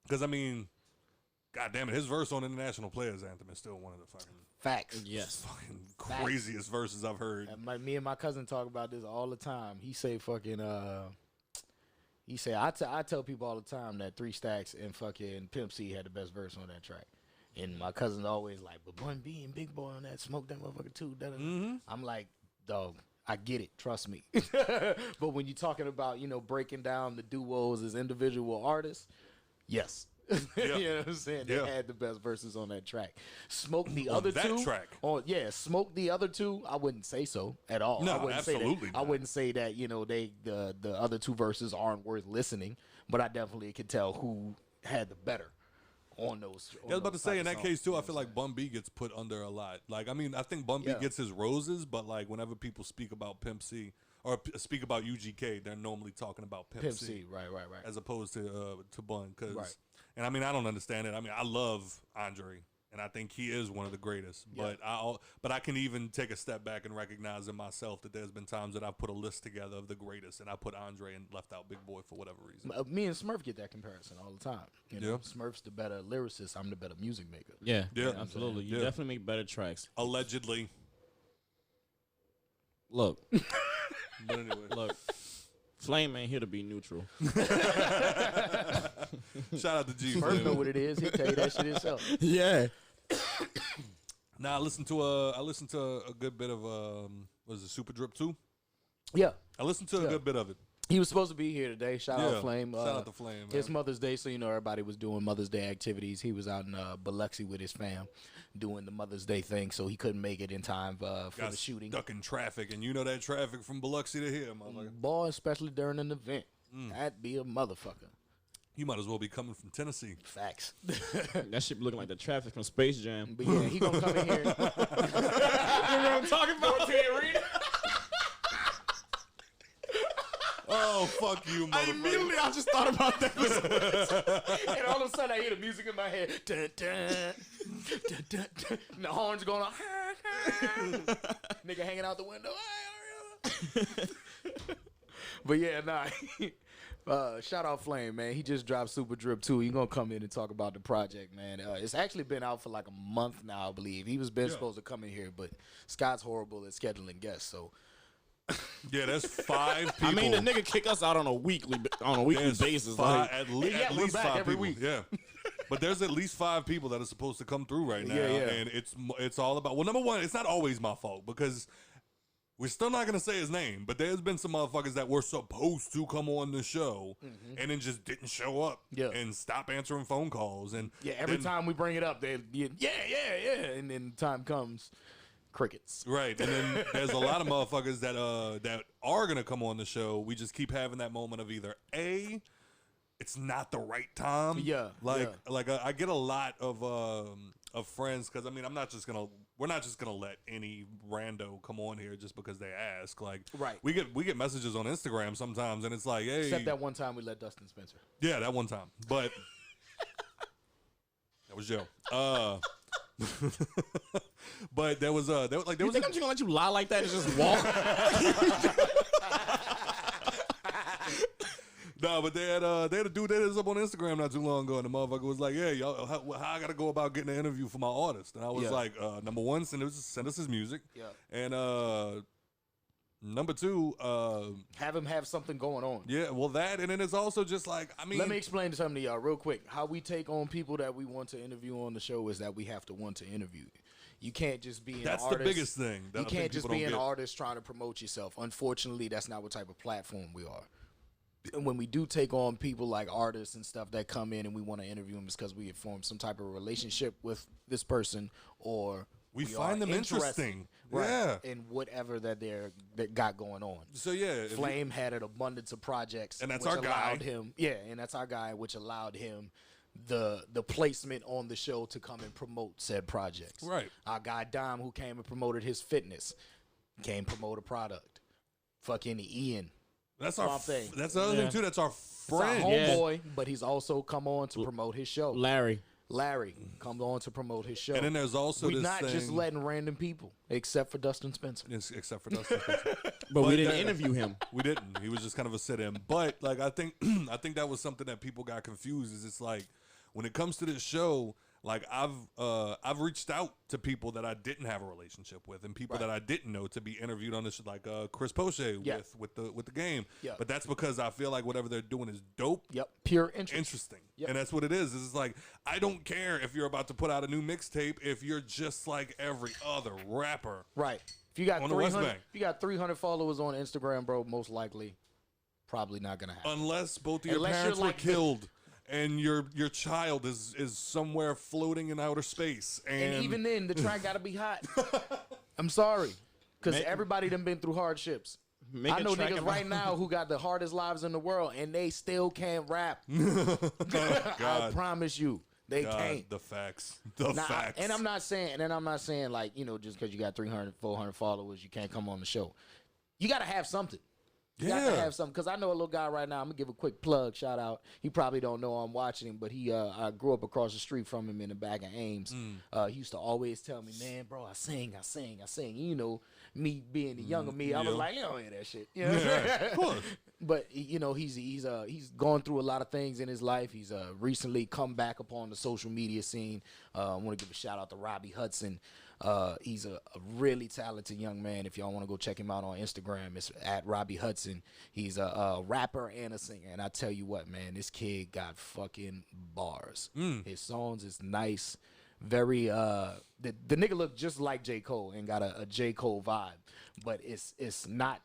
Because, I mean, God damn it, his verse on International Players Anthem is still one of the fucking... Facts. Yes. Fucking craziest verses I've heard. Me and my cousin talk about this all the time. He say fucking... I tell people all the time that 3 Stacks and fucking Pimp C had the best verse on that track. And my cousin's always like, but Bun B and Big Boy on that, smoke that motherfucker too. I'm like, dog, I get it. Trust me. But when you're talking about, breaking down the duos as individual artists, yes. You know what I'm saying? They had the best verses on that track. Smoke the other two. Track. Smoke the other two. I wouldn't say so at all. No, I wouldn't absolutely say that. not. I wouldn't say that, the other two verses aren't worth listening, but I definitely could tell who had the better on those. I was about to say, in that case too, I feel like Bun B gets put under a lot. Like, I mean, I think Bun B gets his roses, but like whenever people speak about Pimp C or speak about UGK, they're normally talking about Pimp C, right, as opposed to Bun. Right. And I mean, I don't understand it. I mean, I love Andre, and I think he is one of the greatest. But I can even take a step back and recognize in myself that there's been times that I've put a list together of the greatest, and I put Andre and left out Big Boy for whatever reason. Me and Smurf get that comparison all the time. You know, Smurf's the better lyricist. I'm the better music maker. Yeah, absolutely. You definitely make better tracks. Allegedly. Look. But anyway. Look. Flame ain't here to be neutral. Shout out to G. Smurf know what it is. He'll tell you that shit himself. Yeah. Now I listened to a good bit of was it Super Drip 2? Yeah. I listened to a good bit of it. He was supposed to be here today. Shout out Flame. Shout out to Flame. It's Mother's Day, so you know everybody was doing Mother's Day activities. He was out in Biloxi with his fam doing the Mother's Day thing, so he couldn't make it in time for the shooting. Stuck in traffic, and you know that traffic from Biloxi to here, motherfucker. Boy, especially during an event. That'd be a motherfucker. You might as well be coming from Tennessee. Facts. That shit be looking like the traffic from Space Jam. But yeah, he gonna come in here. You know what I'm talking about? Oh, fuck you, motherfucker. I just thought about that. And all of a sudden, I hear the music in my head. Dun, dun, dun, dun, dun. And the horns going on. Nigga hanging out the window. But yeah, nah. Shout out Flame, man. He just dropped Super Drip 2. He gonna come in and talk about the project, man. It's actually been out for like a month now, I believe. He was supposed to come in here, but Scott's horrible at scheduling guests, so. Yeah, that's 5 people. I mean, the nigga kick us out on a weekly basis. Five, at least back 5 every people. week. Yeah. But there's at least 5 people that are supposed to come through right now. Yeah. And it's all about, well, number one, it's not always my fault because we're still not going to say his name, but there's been some motherfuckers that were supposed to come on the show and then just didn't show up and stop answering phone calls. And every time we bring it up, they and then time comes, crickets. Right, and then there's a lot of motherfuckers that are gonna come on the show. We just keep having that moment of either A, it's not the right time. I get a lot of friends because I mean we're not just gonna let any rando come on here just because they ask. Like, right, we get messages on Instagram sometimes, and it's like, hey, except that one time we let Dustin Spencer. Yeah, that one time, but that was Joe. But there was you think I'm just gonna let you lie like that and just walk? No, but they had a dude that is up on Instagram not too long ago, and the motherfucker was like, "Yeah, y'all, how I gotta go about getting an interview for my artist?" And I was like, "Number one, send us his music, and number two, have him have something going on." Yeah, well, that, and then it's also just like, I mean, let me explain something to y'all real quick. How we take on people that we want to interview on the show is that we have to want to interview. You can't just be an artist. That's the biggest thing. You can't just be an artist trying to promote yourself. Unfortunately, that's not what type of platform we are. And when we do take on people like artists and stuff that come in and we want to interview them, it's because we have formed some type of relationship with this person, or we find them interesting, right, in whatever that they got going on. So yeah, Flame had an abundance of projects, and that's which our guy. And that's our guy, which allowed him the placement on the show to come and promote said projects. Right, our guy Dom, who came and promoted his fitness, came promote a product. Fucking Ian. That's our thing. That's the other thing too. That's our friend, our homeboy, but he's also come on to promote his show. Larry come on to promote his show. And then there's also we're not just letting random people, except for Dustin Spencer. Except for Dustin Spencer. but we didn't interview him. We didn't. He was just kind of a sit-in. But like I think that was something that people got confused. Is it's like when it comes to this show. Like I've reached out to people that I didn't have a relationship with, and people that I didn't know to be interviewed on this, like Chris Poche with the game. Yep. But that's because I feel like whatever they're doing is dope. Yep, pure interest. Interesting. Yep. And that's what it is. It's like I don't care if you're about to put out a new mixtape if you're just like every other rapper. Right. If you got 300 followers on Instagram, bro, most likely, probably not gonna happen. Unless both of your parents were killed. And your child is somewhere floating in outer space. And even then, the track got to be hot. I'm sorry. Because everybody done been through hardships. I know niggas right now who got the hardest lives in the world, and they still can't rap. God. I promise you. They can't. The facts. The facts. And I'm not saying like, just because you got 300, 400 followers, you can't come on the show. You got to have something. You got to have something. Because I know a little guy right now. I'm going to give a quick plug, shout out. He probably don't know I'm watching him, but I grew up across the street from him in the back of Ames. He used to always tell me, man, bro, I sing. Me being the younger me, I was like, you don't hear that shit. You know what I'm saying? Of course. But, he's gone through a lot of things in his life. He's recently come back upon the social media scene. I want to give a shout out to Robbie Hudson. He's a really talented young man. If y'all want to go check him out on Instagram, it's at Robbie Hudson. He's a rapper and a singer. And I tell you what, man, this kid got fucking bars. His songs is nice. Very the nigga look just like J. Cole and got a J. Cole vibe, but it's not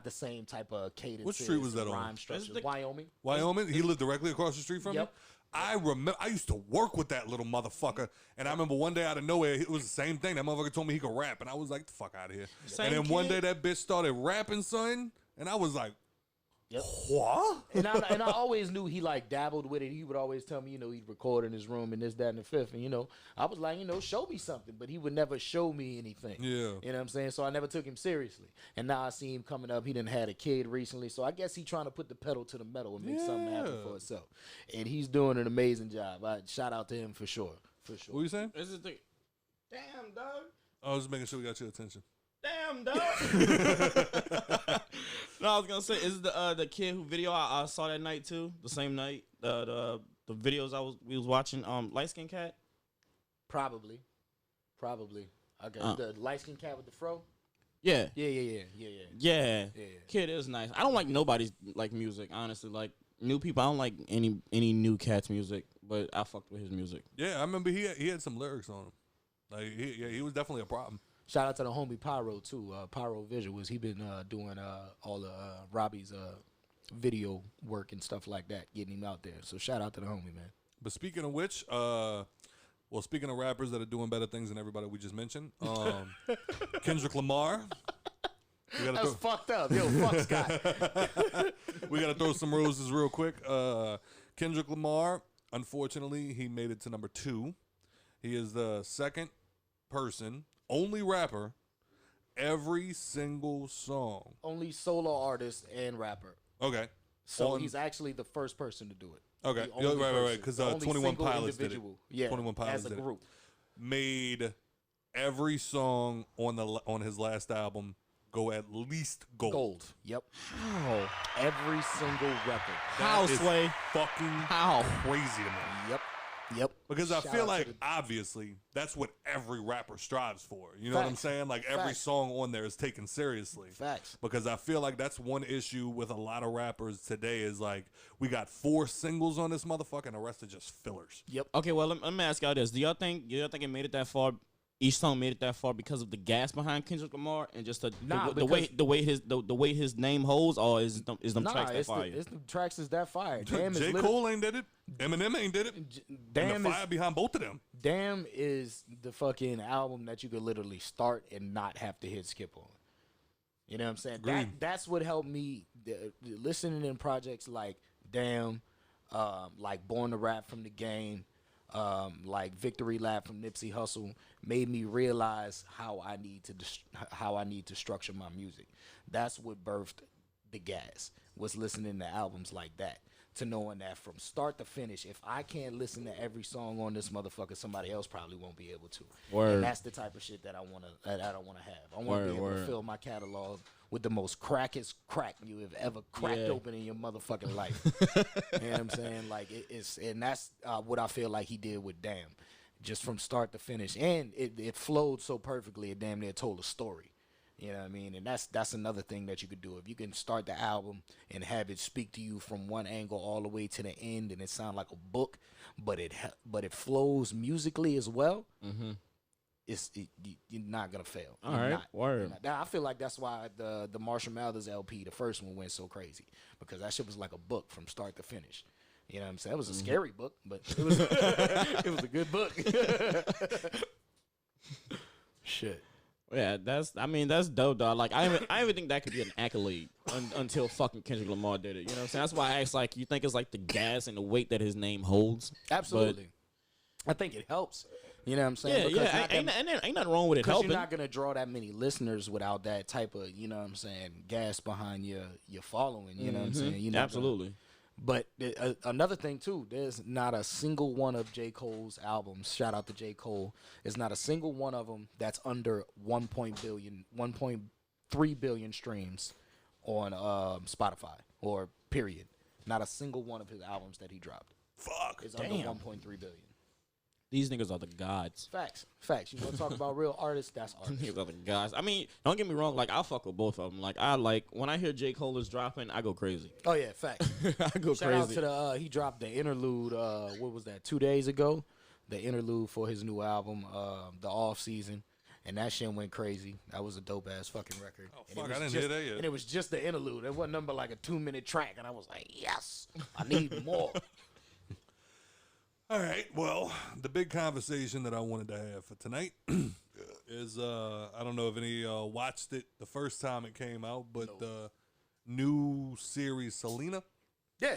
the same type of cadence. What street was that on? Rhyme structures. Wyoming. He lived directly across the street from you? I remember I used to work with that little motherfucker, and I remember one day out of nowhere, it was the same thing. That motherfucker told me he could rap, and I was like, the fuck out of here. And then one day that bitch started rapping, son, and I was like, what? And I always knew he like dabbled with it. He would always tell me, he'd record in his room and this, that, and the fifth. And, I was like, show me something. But he would never show me anything. Yeah. You know what I'm saying? So I never took him seriously. And now I see him coming up. He done had a kid recently. So I guess he's trying to put the pedal to the metal and make something happen for himself. And he's doing an amazing job. Shout out to him for sure. For sure. What you saying? Damn, dog. I was just making sure we got your attention. Damn, dog. No, I was gonna say, is it the kid who video I saw that night too? The same night, the videos we was watching. Light skin cat. Probably. Okay, the light skin cat with the fro. Yeah. Yeah. Kid is nice. I don't like nobody's like music, honestly. Like new people, I don't like any new cat's music, but I fucked with his music. Yeah, I remember he had some lyrics on him. Like he was definitely a problem. Shout out to the homie Pyro too. Pyro Visuals. He been doing all the Robbie's video work and stuff like that, getting him out there. So shout out to the homie, man. But speaking of which, speaking of rappers that are doing better things than everybody we just mentioned, Kendrick Lamar. That's fucked up. Yo, fuck Scott. We gotta throw some roses real quick. Kendrick Lamar, unfortunately, he made it to number 2. He is the second person. Only rapper, every single song. Only solo artist and rapper. Okay. So he's actually the first person to do it. Okay. Right. Because 21 Pilots did it. Yeah. 21 Pilots as a group. Made every song on his last album go at least gold. Yep. How? Every single record. How, Sway? Fucking crazy to me. Yep. Because I feel like, obviously, that's what every rapper strives for. You know what I'm saying? Like, every song on there is taken seriously. Facts. Because I feel like that's one issue with a lot of rappers today is, like, we got 4 singles on this motherfucker, and the rest are just fillers. Yep. Okay, well, let me ask y'all this. Do y'all think it made it that far? Each song made it that far because of the gas behind Kendrick Lamar and just the way his name holds, or is them tracks that fire? It's the tracks is that fire. J. Cole ain't did it. Eminem ain't did it. Damn, and the fire behind both of them. Damn is the fucking album that you could literally start and not have to hit skip on. You know what I'm saying? That's what helped me listening in projects like Damn, like Born to Rap from The Game. Like Victory Lap from Nipsey Hussle made me realize how I need to structure my music. That's what birthed the gas, was listening to albums like that, to knowing that from start to finish, if I can't listen to every song on this motherfucker, somebody else probably won't be able to. Word. And that's the type of shit that I want to have. I want to be able to fill my catalog with the most crackest crack you have ever cracked open in your motherfucking life. You know what I'm saying? Like and that's what I feel like he did with Damn, just from start to finish, and it flowed so perfectly. It damn near told a story. You know what I mean? And that's another thing that you could do. If you can start the album and have it speak to you from one angle all the way to the end, and it sounds like a book, but it flows musically as well. Mm-hmm. You're not gonna fail. All right, word. I feel like that's why the Marshall Mathers LP, the first one, went so crazy, because that shit was like a book from start to finish. You know what I'm saying? It was a scary book, but it was it was a good book. Shit. Yeah, that's dope, dog. Like I even think that could be an accolade until fucking Kendrick Lamar did it. You know what I'm saying? That's why I asked, like, you think it's like the gas and the weight that his name holds? Absolutely. I think it helps. You know what I'm saying? Yeah, Because ain't nothing wrong with it because helping. you're not gonna draw that many listeners without that type of, you know what I'm saying, gas behind your following. You know what I'm saying? You're not Absolutely. But another thing too, there's not a single one of J. Cole's albums. Shout out to J. Cole. There's not a single one of them that's under 1.3 billion streams on Spotify or period. Not a single one of his albums that he dropped Fuck. is under 1.3 billion. These niggas are the gods. Facts. You want to talk about real artists? That's artists. Niggas are the gods. I mean, don't get me wrong. Like, I'll fuck with both of them. Like when I hear J. Cole is dropping, I go crazy. Oh yeah, facts. I go Shout out to the he dropped the interlude. What was that? 2 days ago, the interlude for his new album, the Off Season, and that shit went crazy. That was a dope ass fucking record. Oh, And fuck, it was I didn't just- hear that yet. And it was just the interlude. It wasn't number like a 2-minute track, and I was like, yes, I need more. All right. Well, the big conversation that I wanted to have for tonight is I don't know if any watched it the first time it came out, but the new series Selena, Yeah,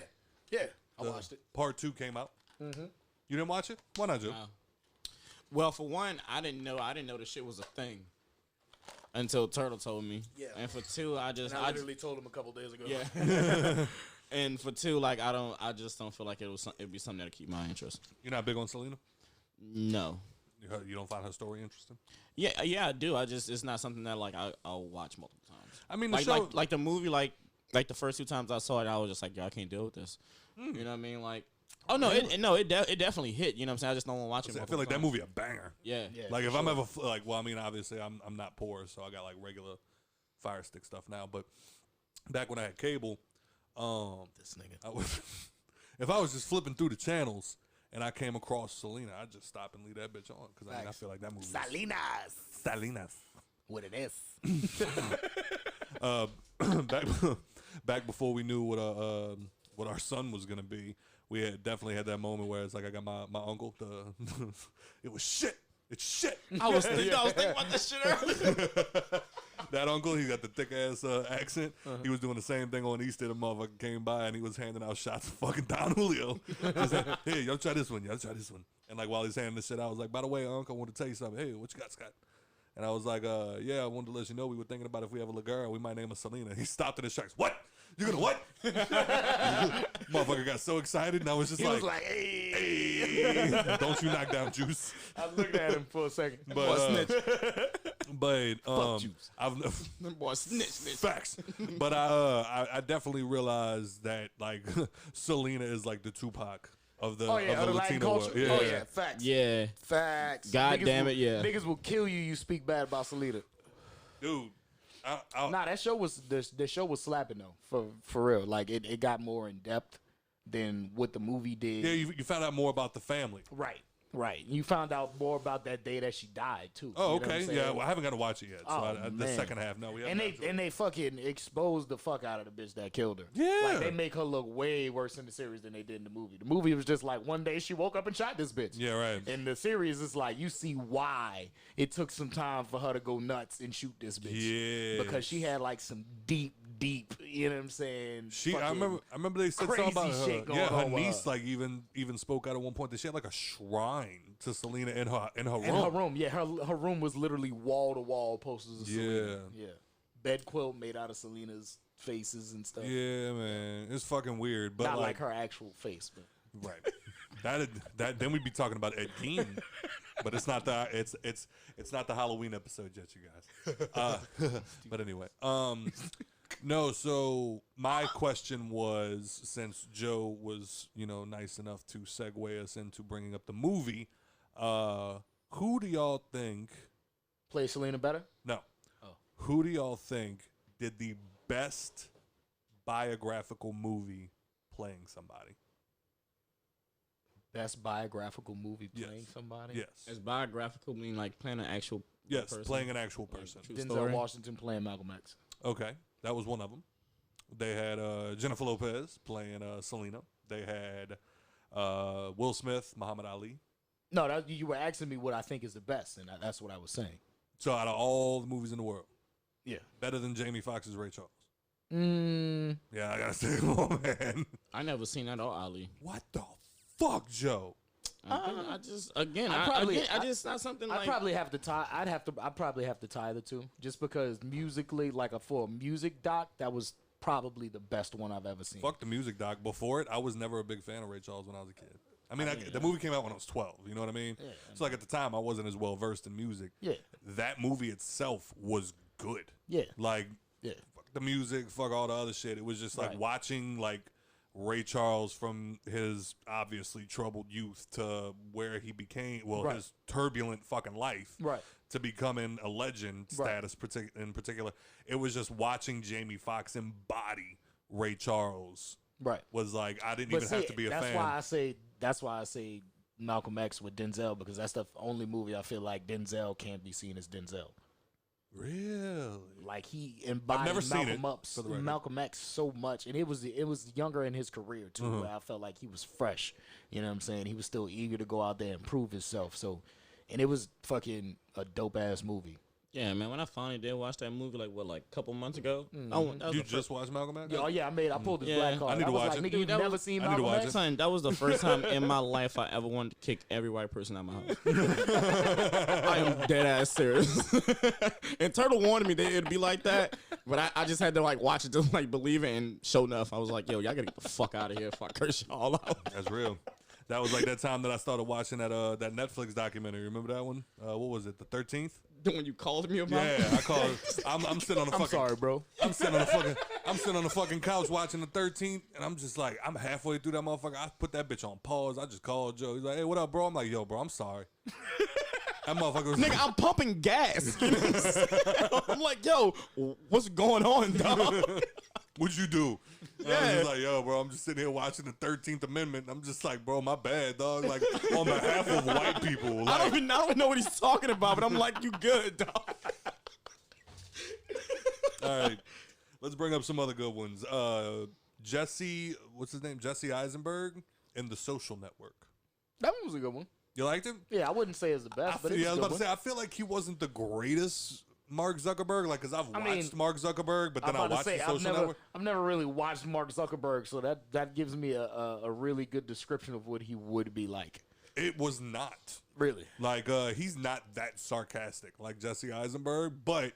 I watched it. Part 2 came out. You didn't watch it? Why not, Joe? Well, for one, I didn't know the shit was a thing until Turtle told me. Yeah. And for two, I literally told him a couple days ago. yeah. And for two, like I just don't feel like it'd be something that'll keep my interest. You're not big on Selena? No. You don't find her story interesting? Yeah, I do. It's not something that like I'll watch multiple times. I mean, the like, show, like the movie, like the first 2 times I saw it, I was just like, yo, I can't deal with this. You know what I mean? Like, oh no, it definitely hit. You know what I'm saying? I just don't want to watch it. I feel like that movie a banger. Yeah. Like if I'm ever like, well, I mean, obviously I'm not poor, so I got like regular Fire Stick stuff now. But back when I had cable, This nigga. if I was just flipping through the channels and I came across Selena, I'd just stop and leave that bitch on because I feel like that movie. Salinas. What it is. Back before we knew what our son was gonna be, we had definitely had that moment where it's like I got my uncle. It was shit. It's shit. I was thinking about this shit earlier. That uncle, he got the thick ass accent. He was doing the same thing on Easter. The motherfucker came by and he was handing out shots of fucking Don Julio. He's like, hey, y'all try this one. Y'all try this one. And like while he's handing this shit out, I was like, by the way, uncle, I want to tell you something. Hey, what you got, Scott? And I was like, yeah, I wanted to let you know we were thinking about if we have a little girl, we might name her Selena. He stopped in his tracks. What? You gonna what? Motherfucker got so excited, and I was just He like, was like, hey. don't you knock down Juice. I looked at him for a second. But Juice. I've Boy, snitch. facts. But I definitely realized that like Selena is like the Tupac of the Of the Latin Latino culture. world. Oh yeah, facts. Yeah. Facts. God damn will, it, yeah. Niggas will kill you. You speak bad about Selena. Dude. Nah, that show was the show was slapping though. For real. Like it got more in depth than what the movie did. Yeah, you found out more about the family. Right. You found out more about that day that she died too. Oh, You know what I'm okay. saying? Yeah, well, I haven't got to watch it yet. So Oh, the man. second half, no, we haven't. And they fucking exposed the fuck out of the bitch that killed her. Yeah. Like they make her look way worse in the series than they did in the movie. The movie was just like one day she woke up and shot this bitch. Yeah, right. In the series, it's like you see why it took some time for her to go nuts and shoot this bitch. Yeah. Because she had like some deep, you know what I'm saying? I remember they said something about crazy her. shit going Yeah, her on with niece her. like even spoke out at one point that she had like a shrine to Selena in her room. In her room, yeah, her room was literally wall to wall posters of Selena. Yeah, bed quilt made out of Selena's faces and stuff. Yeah, man, it's fucking weird, but Not like her actual face, but right. That then we'd be talking about Ed Gein, but it's not not the Halloween episode yet, you guys. But anyway, no. So my question was, since Joe was nice enough to segue us into bringing up the movie, who do y'all think play Selena better? No. Oh. Who do y'all think did the best biographical movie playing somebody? Best biographical movie Yes. playing somebody? Yes. As biographical mean like playing an actual Yes, person? playing an actual person. True Denzel story? Washington playing Malcolm X. Okay, that was one of them. They had Jennifer Lopez playing Selena. They had Will Smith, Muhammad Ali. No, you were asking me what I think is the best, and that's what I was saying. So out of all the movies in the world, Yeah. better than Jamie Foxx's Ray Charles. Yeah, I gotta say, oh man, I never seen that or Ali. what the fuck, Joe? I just again, I just not something like. I'd probably have to tie. I'd probably have to tie the two, just because musically, like for a music doc, that was probably the best one I've ever seen. Fuck the music doc. Before it, I was never a big fan of Ray Charles when I was a kid. I mean, the movie came out when I was 12. You know what I mean? Yeah, so like at the time, I wasn't as well versed in music. Yeah. That movie itself was good. Yeah. Like, yeah. Fuck the music, fuck all the other shit. It was just like watching like Ray Charles from his obviously troubled youth to where he became, his turbulent fucking life, to becoming a legend status in particular. It was just watching Jamie Foxx embody Ray Charles. Right. Was like, I didn't even have to be a fan. That's why I say Malcolm X with Denzel, because that's the only movie I feel like Denzel can't be seen as Denzel. Really? Like he embodied Malcolm X so much, and it was younger in his career too, where I felt like he was fresh. You know what I'm saying? He was still eager to go out there and prove himself. So, and it was fucking a dope ass movie. Yeah, man. When I finally did watch that movie, like a couple months ago. You just watched Malcolm X? Oh yeah, I pulled this black card. I need to watch like, it. Nigga, you never seen Malcolm X? Son, that was the first time in my life I ever wanted to kick every white person out of my house. I am dead ass serious. And Turtle warned me that it'd be like that, but I just had to like watch it to like believe it. And sure enough, I was like, yo, y'all gotta get the fuck out of here if I curse y'all out. That's real. That was like that time that I started watching that Netflix documentary. Remember that one? What was it? The 13th? The one you called me about? Yeah, I called. I'm sitting on the fucking. I'm sorry, bro. I'm sitting on the fucking couch watching the 13th, and I'm just like, I'm halfway through that motherfucker. I put that bitch on pause. I just called Joe. He's like, hey, what up, bro? I'm like, yo, bro, I'm sorry. That motherfucker was nigga, I'm pumping gas. I'm like, yo, what's going on, dog? What'd you do? Yeah. I was just like, yo, bro, I'm just sitting here watching the 13th Amendment. I'm just like, bro, my bad, dog. Like, on behalf of white people. Like, I don't even know what he's talking about, but I'm like, you good, dog. All right. Let's bring up some other good ones. Jesse, what's his name? Jesse Eisenberg in The Social Network. That one was a good one. You liked him? Yeah, I wouldn't say it's the best, but it was I was a good about to say, I feel like he wasn't the greatest Mark Zuckerberg, like, because I've watched Mark Zuckerberg, but then I watched The Social Network. I've never really watched Mark Zuckerberg, so that gives me a really good description of what he would be like. It was not. Really? Like, he's not that sarcastic like Jesse Eisenberg, but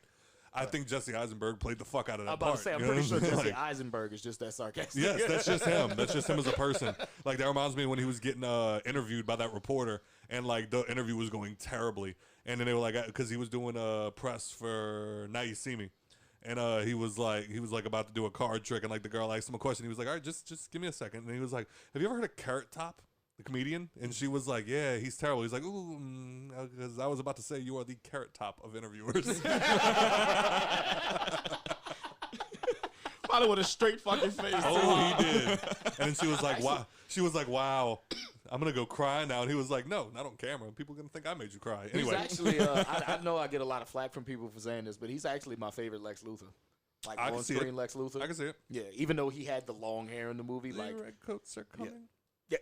I think Jesse Eisenberg played the fuck out of that part. I'm about to say, I'm pretty sure Jesse Eisenberg is just that sarcastic. Yes, that's just him. That's just him as a person. Like, that reminds me of when he was getting interviewed by that reporter, and, like, the interview was going terribly. And then they were like, because he was doing press for Now You See Me. And he was like about to do a card trick, and, like, the girl asked him a question. He was like, all right, just give me a second. And he was like, have you ever heard of Carrot Top, the comedian? And she was like, yeah, he's terrible. He's like, ooh, because I was about to say you are the Carrot Top of interviewers. Probably with a straight fucking face. Oh, he did. And then she was like, wow. She was like, wow, I'm going to go cry now. And he was like, no, not on camera. People are going to think I made you cry. Anyway. He's actually, I know I get a lot of flack from people for saying this, but he's actually my favorite Lex Luthor. Like, on-screen Lex Luthor. I can see it. Yeah, even though he had the long hair in the movie. The like, red coats are coming. Yeah.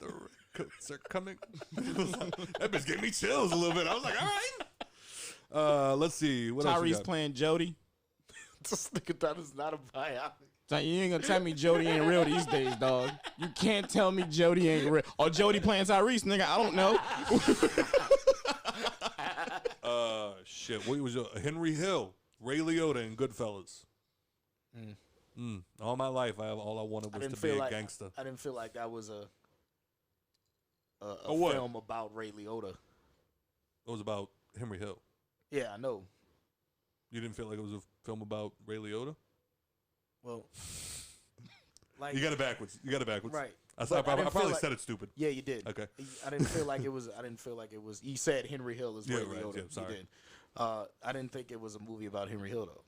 The red coats are coming. That bitch gave me chills a little bit. I was like, all right. Let's see. What else Tyrese playing Jody. This nigga, that is not a biopic. Like, you ain't gonna tell me Jody ain't real these days, dog. You can't tell me Jody ain't real. Or Jody playing Tyrese, nigga. I don't know. Shit. What was your Henry Hill, Ray Liotta, and Goodfellas? All my life, all I wanted was to be a gangster. I didn't feel like that was a what? film about Ray Liotta. It was about Henry Hill. Yeah, I know. You didn't feel like it was a film about Ray Liotta? Well, like you got it backwards. Right. I probably said it stupid. Yeah, you did. Okay. I didn't feel like it was. You said Henry Hill is Ray Liotta. Yeah, sorry. You did. I didn't think it was a movie about Henry Hill though.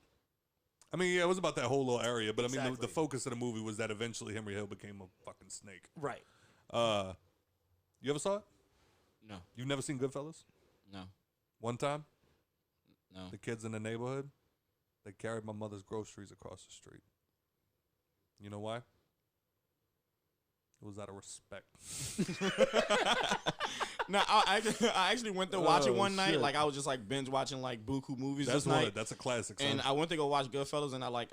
I mean, yeah, it was about that whole little area, but I mean, Exactly. the focus of the movie was that eventually Henry Hill became a fucking snake. Right. You ever saw it? No. You've never seen Goodfellas? No. One time? No. The kids in the neighborhood, they carried my mother's groceries across the street. You know why? It was out of respect. No, I actually went to watch it one night. Like, I was just like binge watching like buku movies this night. That's a classic. Son. And I went to go watch Goodfellas, and I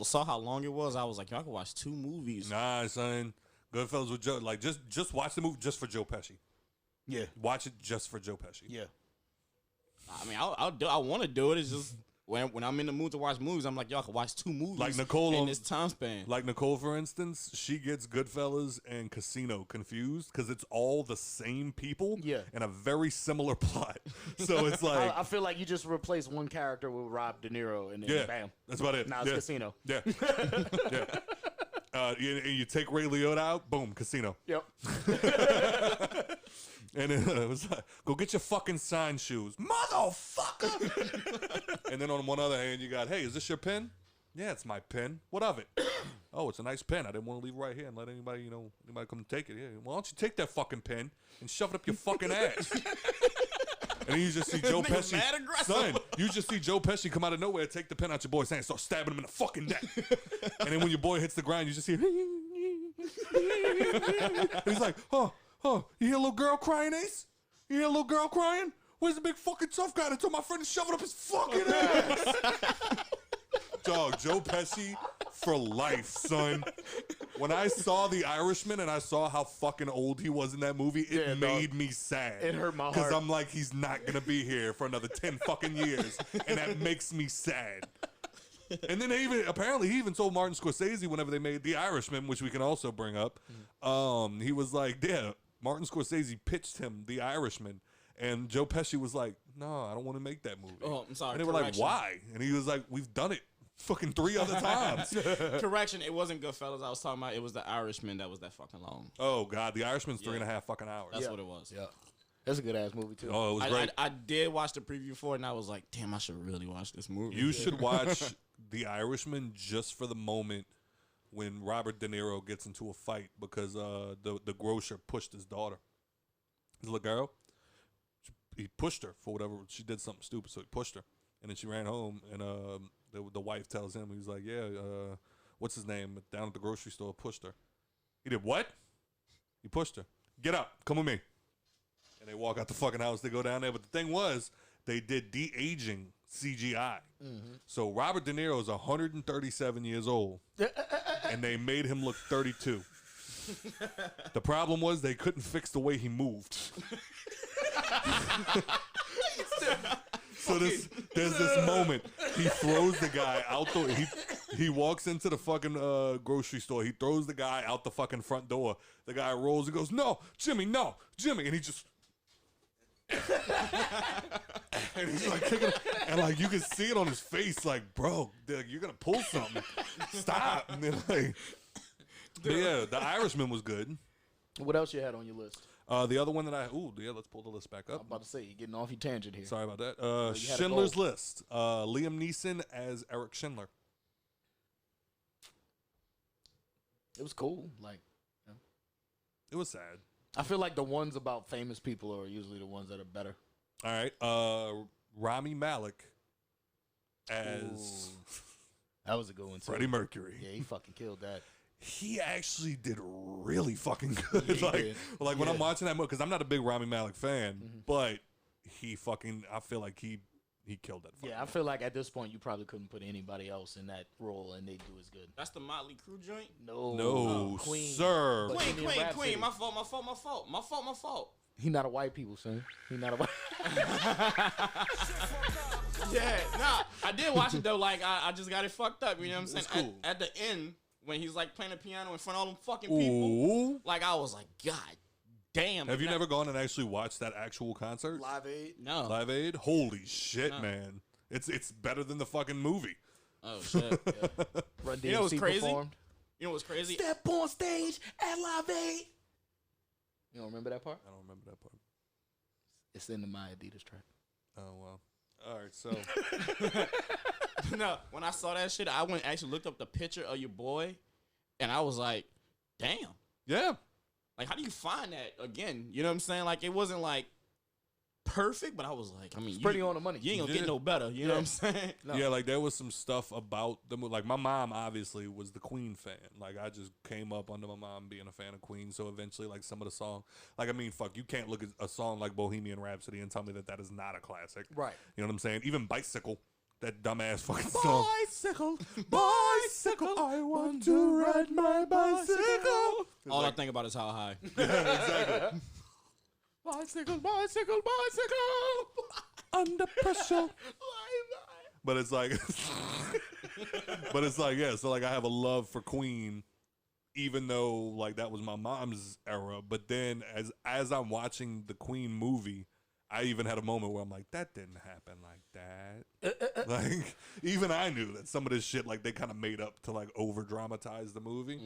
saw how long it was. I was like, yo, I could watch 2 movies. Nah, son. Goodfellas with Joe. Like, just watch the movie just for Joe Pesci. Yeah. Watch it just for Joe Pesci. Yeah. I mean, I want to do it. It's just when I'm in the mood to watch movies, I'm like, y'all can watch 2 movies Like Nicole in this time span. Like Nicole, for instance, she gets Goodfellas and Casino confused because it's all the same people and a very similar plot. So it's like I feel like you just replace one character with Rob De Niro and then bam. That's about it. Now it's Casino. Yeah. Yeah. You take Ray Liotta out, boom, Casino. Yep. And it was like, go get your fucking sign shoes, motherfucker. And then on one other hand, you got, hey, is this your pen? Yeah, it's my pen. What of it? Oh, it's a nice pen. I didn't want to leave it right here and let anybody come take it. Yeah. Why don't you take that fucking pen and shove it up your fucking ass? And then you just see Joe Pesci. Son, you just see Joe Pesci come out of nowhere, take the pen out your boy's hand, start stabbing him in the fucking neck. And then when your boy hits the ground, you just hear. He's like, you hear a little girl crying, Ace? You hear a little girl crying? Where's the big fucking tough guy that told my friend to shove it up his fucking ass? Dog, Joe Pesci for life, son. When I saw The Irishman and I saw how fucking old he was in that movie, it made me sad. It hurt my heart. Because I'm like, he's not going to be here for another 10 fucking years. And that makes me sad. And then he even told Martin Scorsese whenever they made The Irishman, which we can also bring up, he was like, Martin Scorsese pitched him The Irishman. And Joe Pesci was like, no, I don't want to make that movie. Oh, I'm sorry. And they were like, why? And he was like, we've done it fucking 3 other times. Correction, it wasn't Goodfellas I was talking about. It was The Irishman that was that fucking long. Oh, God. The Irishman's 3.5 fucking hours. That's what it was. Yeah. That's a good-ass movie, too. Oh, it was great. I did watch the preview for it, and I was like, damn, I should really watch this movie. You should watch The Irishman just for the moment when Robert De Niro gets into a fight because the grocer pushed his daughter. His little girl. He pushed her for whatever. She did something stupid, so he pushed her. And then she ran home, and the wife tells him, he's like, what's his name? Down at the grocery store, pushed her. He did what? He pushed her. Get up. Come with me. And they walk out the fucking house. They go down there. But the thing was, they did de-aging CGI. Mm-hmm. So Robert De Niro is 137 years old, and they made him look 32. The problem was they couldn't fix the way he moved. So there's this moment. He throws the guy out he walks into the fucking grocery store. He throws the guy out the fucking front door. The guy rolls and goes, no, Jimmy. And he just... and he's like kicking him, and like you can see it on his face, like, bro, you're gonna pull something. Stop. And then like, but yeah, The Irishman was good. What else you had on your list? The other one that let's pull the list back up. I'm about to say, you're getting off your tangent here. Sorry about that. Schindler's List. Liam Neeson as Eric Schindler. It was cool. Like, It was sad. I feel like the ones about famous people are usually the ones that are better. All right. Rami Malek as that was a good one too. Freddie Mercury. Yeah, he fucking killed that. He actually did really fucking good. Like when I'm watching that movie, because I'm not a big Rami Malek fan, but I feel like he killed that. Yeah, I feel like at this point you probably couldn't put anybody else in that role and they do as good. That's the Motley Crue joint? No, Queen. Sir. Queen. My fault. He not a white people, son. He not a white. Yeah, nah. I did watch it though. Like I just got it fucked up. You know what I'm saying? Cool. At the end, when he's like playing the piano in front of all them fucking people, like I was like, God damn. Have you never gone and actually watched that actual concert? Live Aid? No. Live Aid? Holy shit, man. It's better than the fucking movie. Oh shit. Run DMC You know what's crazy? Performed. You know what's crazy? Step on stage at Live Aid. You don't remember that part? I don't remember that part. It's in my Adidas track. Oh, wow. All right, so. No, when I saw that shit, I went and actually looked up the picture of your boy, and I was like, damn. Yeah. Like, how do you find that again? You know what I'm saying? Like, it wasn't like perfect, but I was like, I mean, It's pretty on the money. You ain't gonna get no better. You know what I'm saying? No. Yeah, like there was some stuff about the movie. Like my mom obviously was the Queen fan. Like I just came up under my mom being a fan of Queen. So eventually, like some of the song, like I mean, fuck, you can't look at a song like Bohemian Rhapsody and tell me that is not a classic. Right. You know what I'm saying? Even Bicycle, that dumbass fucking song. Bicycle, bicycle, I want to ride my bicycle. All I think about is how high. Yeah, exactly. Bicycle, bicycle, bicycle. Under pressure. But it's like, yeah. So like, I have a love for Queen, even though like that was my mom's era. But then as I'm watching the Queen movie, I even had a moment where I'm like, that didn't happen like that. Like, even I knew that some of this shit, like, they kind of made up to like over dramatize the movie.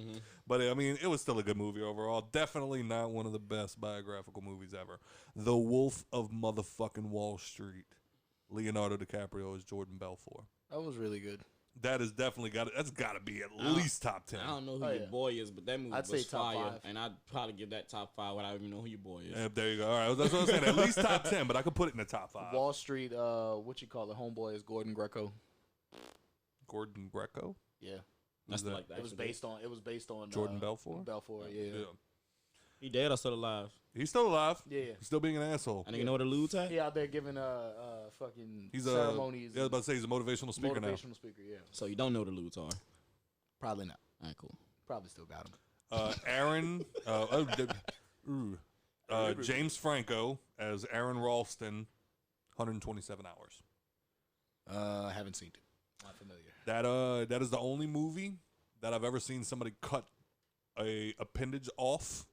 But I mean, it was still a good movie overall. Definitely not one of the best biographical movies ever. The Wolf of motherfucking Wall Street. Leonardo DiCaprio is Jordan Belfort. That was really good. That is definitely that's got to be at least top 10. I don't know who your boy is, but that movie I'd was say top fire, 5. and I'd probably give that top 5 without even know who your boy is. Yeah, there you go. All right, that's what I'm saying. At least top 10, but I could put it in the top 5. Wall Street, what you call it? Homeboy is Gordon Greco. Gordon Greco? Yeah. That's that? like It was based on Jordan Belfort? Belfort, yeah. He dead or still alive? He's still alive. Yeah. He's still being an asshole. I nigga know what a lewd at? He out there giving fucking He's ceremonies. I was about to say he's a motivational speaker now. Motivational speaker, yeah. So you don't know what the lewds are? Probably not. All right, cool. Probably still got him. Aaron, James Franco as Aaron Ralston, 127 hours. Haven't seen it. Not familiar. That is the only movie that I've ever seen somebody cut a appendage off,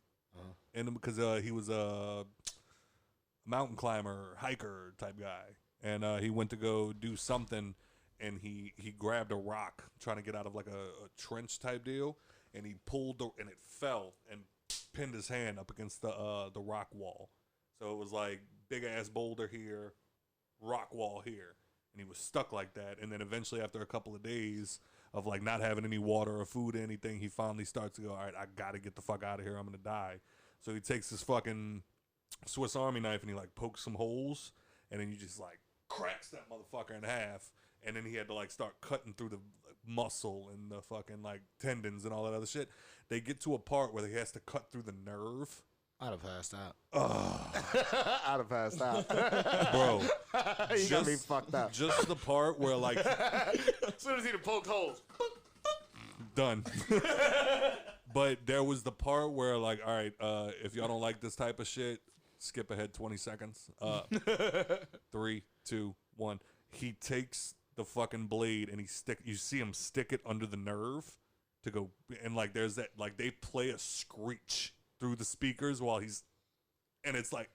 and because he was a mountain climber, hiker type guy, and he went to go do something, and he grabbed a rock trying to get out of like a trench type deal, and he pulled and it fell and pinned his hand up against the rock wall. So it was like big ass boulder here, rock wall here, and he was stuck like that. And then eventually, after a couple of days of like not having any water or food or anything, he finally starts to go, all right, I gotta get the fuck out of here. I'm gonna die. So he takes his fucking Swiss Army knife and he like pokes some holes, and then you just like cracks that motherfucker in half. And then he had to like start cutting through the muscle and the fucking like tendons and all that other shit. They get to a part where he has to cut through the nerve. I'd have passed out. I'd have passed out. Bro. You got me fucked up. Just the part where like As soon as he poked holes. done. But there was the part where like, all right, if y'all don't like this type of shit, skip ahead 20 seconds. 3, 2, 1. He takes the fucking blade and you see him stick it under the nerve to go, and like there's that, like they play a screech through the speakers while and it's like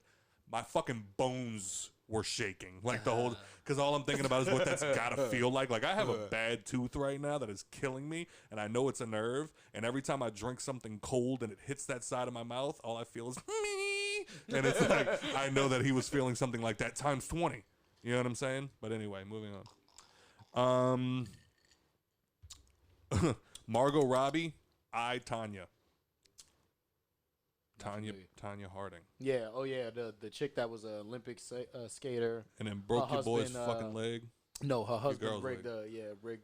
my fucking bones were shaking like the whole, because all I'm thinking about is what that's gotta feel like. Like I have a bad tooth right now that is killing me, and I know it's a nerve, and every time I drink something cold and it hits that side of my mouth, all I feel is me, and it's like I know that he was feeling something like that times 20. You know what I'm saying? But anyway, moving on. Margot Robbie, Tanya Harding. Yeah. Oh yeah. The chick that was an Olympic skater. And then broke your boy's fucking leg. No, her husband girl's rigged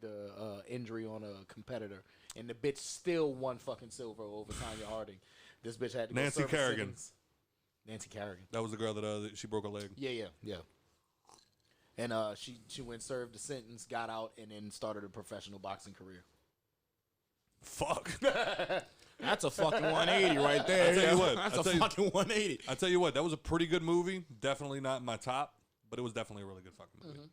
a injury on a competitor, and the bitch still won fucking silver over Tanya Harding. This bitch had to go Nancy serve Kerrigan. sentence. Nancy Kerrigan. That was the girl that she broke her leg. Yeah. And she went served the sentence, got out, and then started a professional boxing career. Fuck. That's a fucking 180 right there. I'll tell you what, That's a fucking 180. I tell you what, that was a pretty good movie. Definitely not in my top, but it was definitely a really good fucking movie.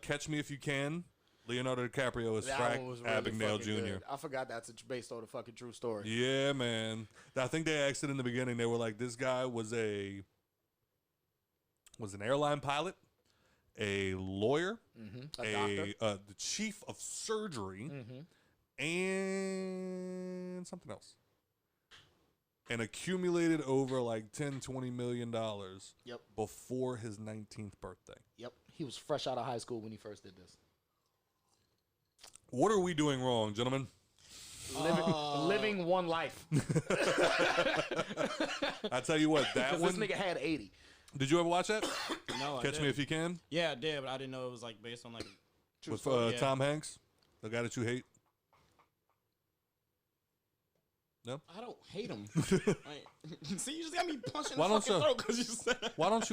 Catch Me If You Can. Leonardo DiCaprio is That Frank one was really Abagnale fucking Jr. good. I forgot that's based on a fucking true story. Yeah, man. I think they asked it in the beginning. They were like, this guy was an airline pilot, a lawyer, A doctor. the chief of surgery, and something else. And accumulated over like $10-20 million Yep. before his 19th birthday. Yep. He was fresh out of high school when he first did this. What are we doing wrong, gentlemen? Living one life. I tell you what, that Because one. this nigga had 80. Did you ever watch that? No, Catch Me If You Can? Yeah, I did, but I didn't know it was like based on like. With yeah. Tom Hanks, the guy that you hate. No. I don't hate him. Like, see, you just got me punching Why the don't fucking you- throat because you said that. Why don't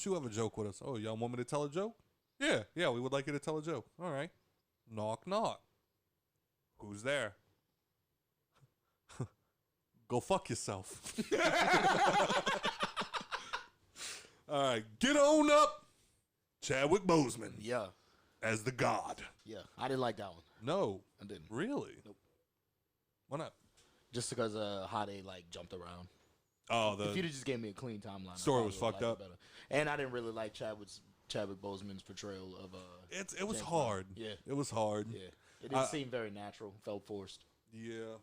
you ever joke with us? Oh, y'all want me to tell a joke? Yeah, we would like you to tell a joke. All right. Knock, knock. Who's there? Go fuck yourself. All right, get on up, Chadwick Boseman Yeah. as the God. Yeah. I didn't like that one. No, I didn't. really. Nope. Why not? Just because of how they like jumped around. Oh, If you'd the have just gave me a clean timeline, I story probably was would've fucked liked up. it better. And I didn't really like Chadwick Boseman's portrayal of it was James hard. Bond. Yeah. It was hard. Yeah. It didn't seem very natural. Felt forced. Yeah.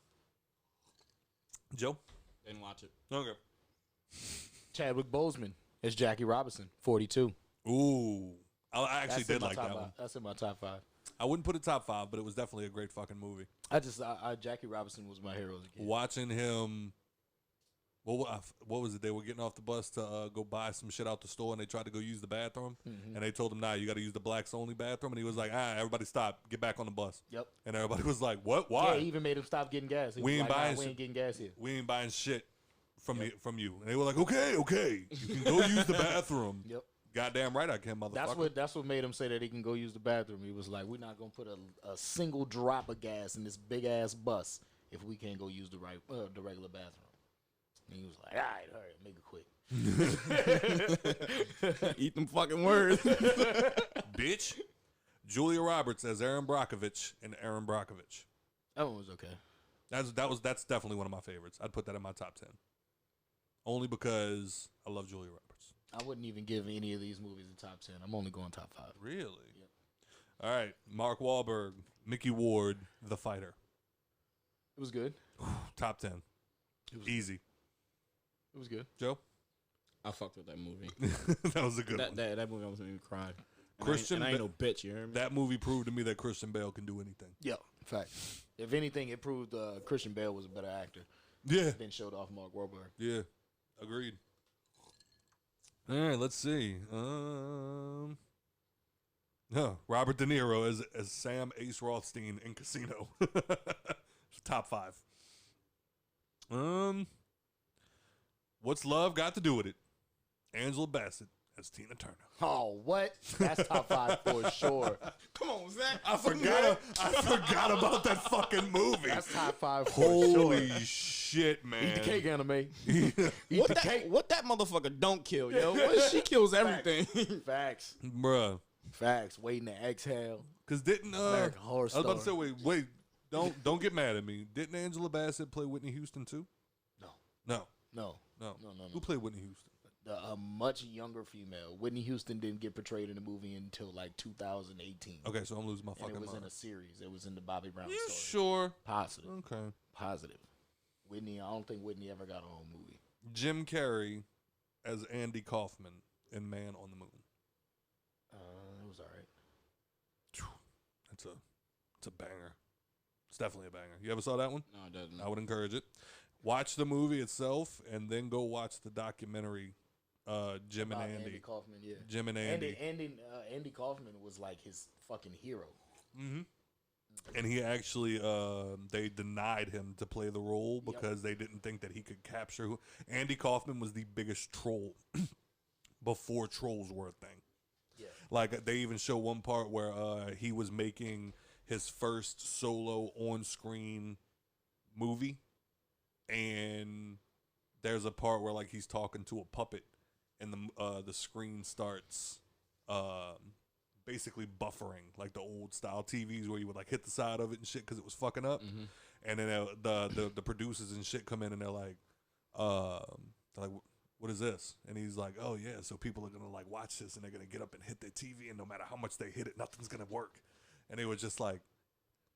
Joe. Didn't watch it. Okay. Chadwick Boseman as Jackie Robinson, 42. Ooh, I actually That's in did my like top that five. one. That's in my top 5. I wouldn't put it top 5, but it was definitely a great fucking movie. Jackie Robinson was my hero as a kid. Watching him. What was it? They were getting off the bus to go buy some shit out the store, and they tried to go use the bathroom, and they told him, "Nah, you got to use the blacks only bathroom." And he was like, everybody stop, get back on the bus." Yep. And everybody was like, "What? Why? Yeah, he even made him stop getting gas. He We was ain't like, buying we shit. ain't getting gas here. We ain't buying shit from you." And they were like, "Okay, you can go use the bathroom." Yep. Goddamn right, I can, motherfucker. That's what made him say that he can go use the bathroom. He was like, "We're not gonna put a single drop of gas in this big ass bus if we can't go use the regular bathroom." And he was like, "All right, hurry, make it quick." Eat them fucking words. Bitch. Julia Roberts as Aaron Brockovich and Aaron Brockovich. That one was okay. That's definitely one of my favorites. I'd put that in my top 10. Only because I love Julia Roberts. I wouldn't even give any of these movies a top 10. I'm only going top 5. Really? Yep. All right. Mark Wahlberg, Mickey Ward, The Fighter. It was good. Top 10. Easy. It was good. Joe? I fucked with that movie. That was a good one. That movie almost made me cry. Christian I ain't Ba- no bitch, you hear me? That movie proved to me that Christian Bale can do anything. Yeah, fact. If anything, it proved Christian Bale was a better actor. Yeah. Then showed off Mark Wahlberg. Yeah. Agreed. All right, let's see. Robert De Niro as Sam Ace Rothstein in Casino. Top 5. What's love got to do with it? Angela Bassett as Tina Turner. Oh, what? That's top 5 for sure. Come on, Zach. I forgot about that fucking movie. That's top 5 for Holy sure. shit, man. Eat the cake, anime. What that motherfucker don't kill, yo? She kills everything. Facts. Bruh. Facts. Waiting to exhale. Because didn't American Horror I was about to say, Story. wait, don't get mad at me. Didn't Angela Bassett play Whitney Houston too? No. No. Who played Whitney Houston? A much younger female. Whitney Houston didn't get portrayed in the movie until like 2018. Okay, so I'm losing my And fucking it was mind. in a series. It was in the Bobby Brown You story. sure? Positive. Okay. Positive. Whitney, I don't think Whitney ever got her own movie. Jim Carrey as Andy Kaufman in Man on the Moon. It was all right. It's a banger. It's definitely a banger. You ever saw that one? No, it doesn't. I would encourage it. Watch the movie itself and then go watch the documentary. Jim About and Andy. Andy Kaufman, yeah. Jim and Andy. Andy Kaufman was like his fucking hero. Mm-hmm. And he actually, they denied him to play the role because they didn't think that he could capture. Andy Kaufman was the biggest troll before trolls were a thing. Yeah. Like, they even show one part where he was making his first solo on-screen movie, and there's a part where, like, he's talking to a puppet, and the screen starts basically buffering, like the old style TVs where you would like hit the side of it and shit because it was fucking up. Mm-hmm. And then the producers and shit come in and they're like, what is this? And he's like, oh yeah, so people are gonna like watch this and they're gonna get up and hit their TV, and no matter how much they hit it, nothing's gonna work. And they were just like,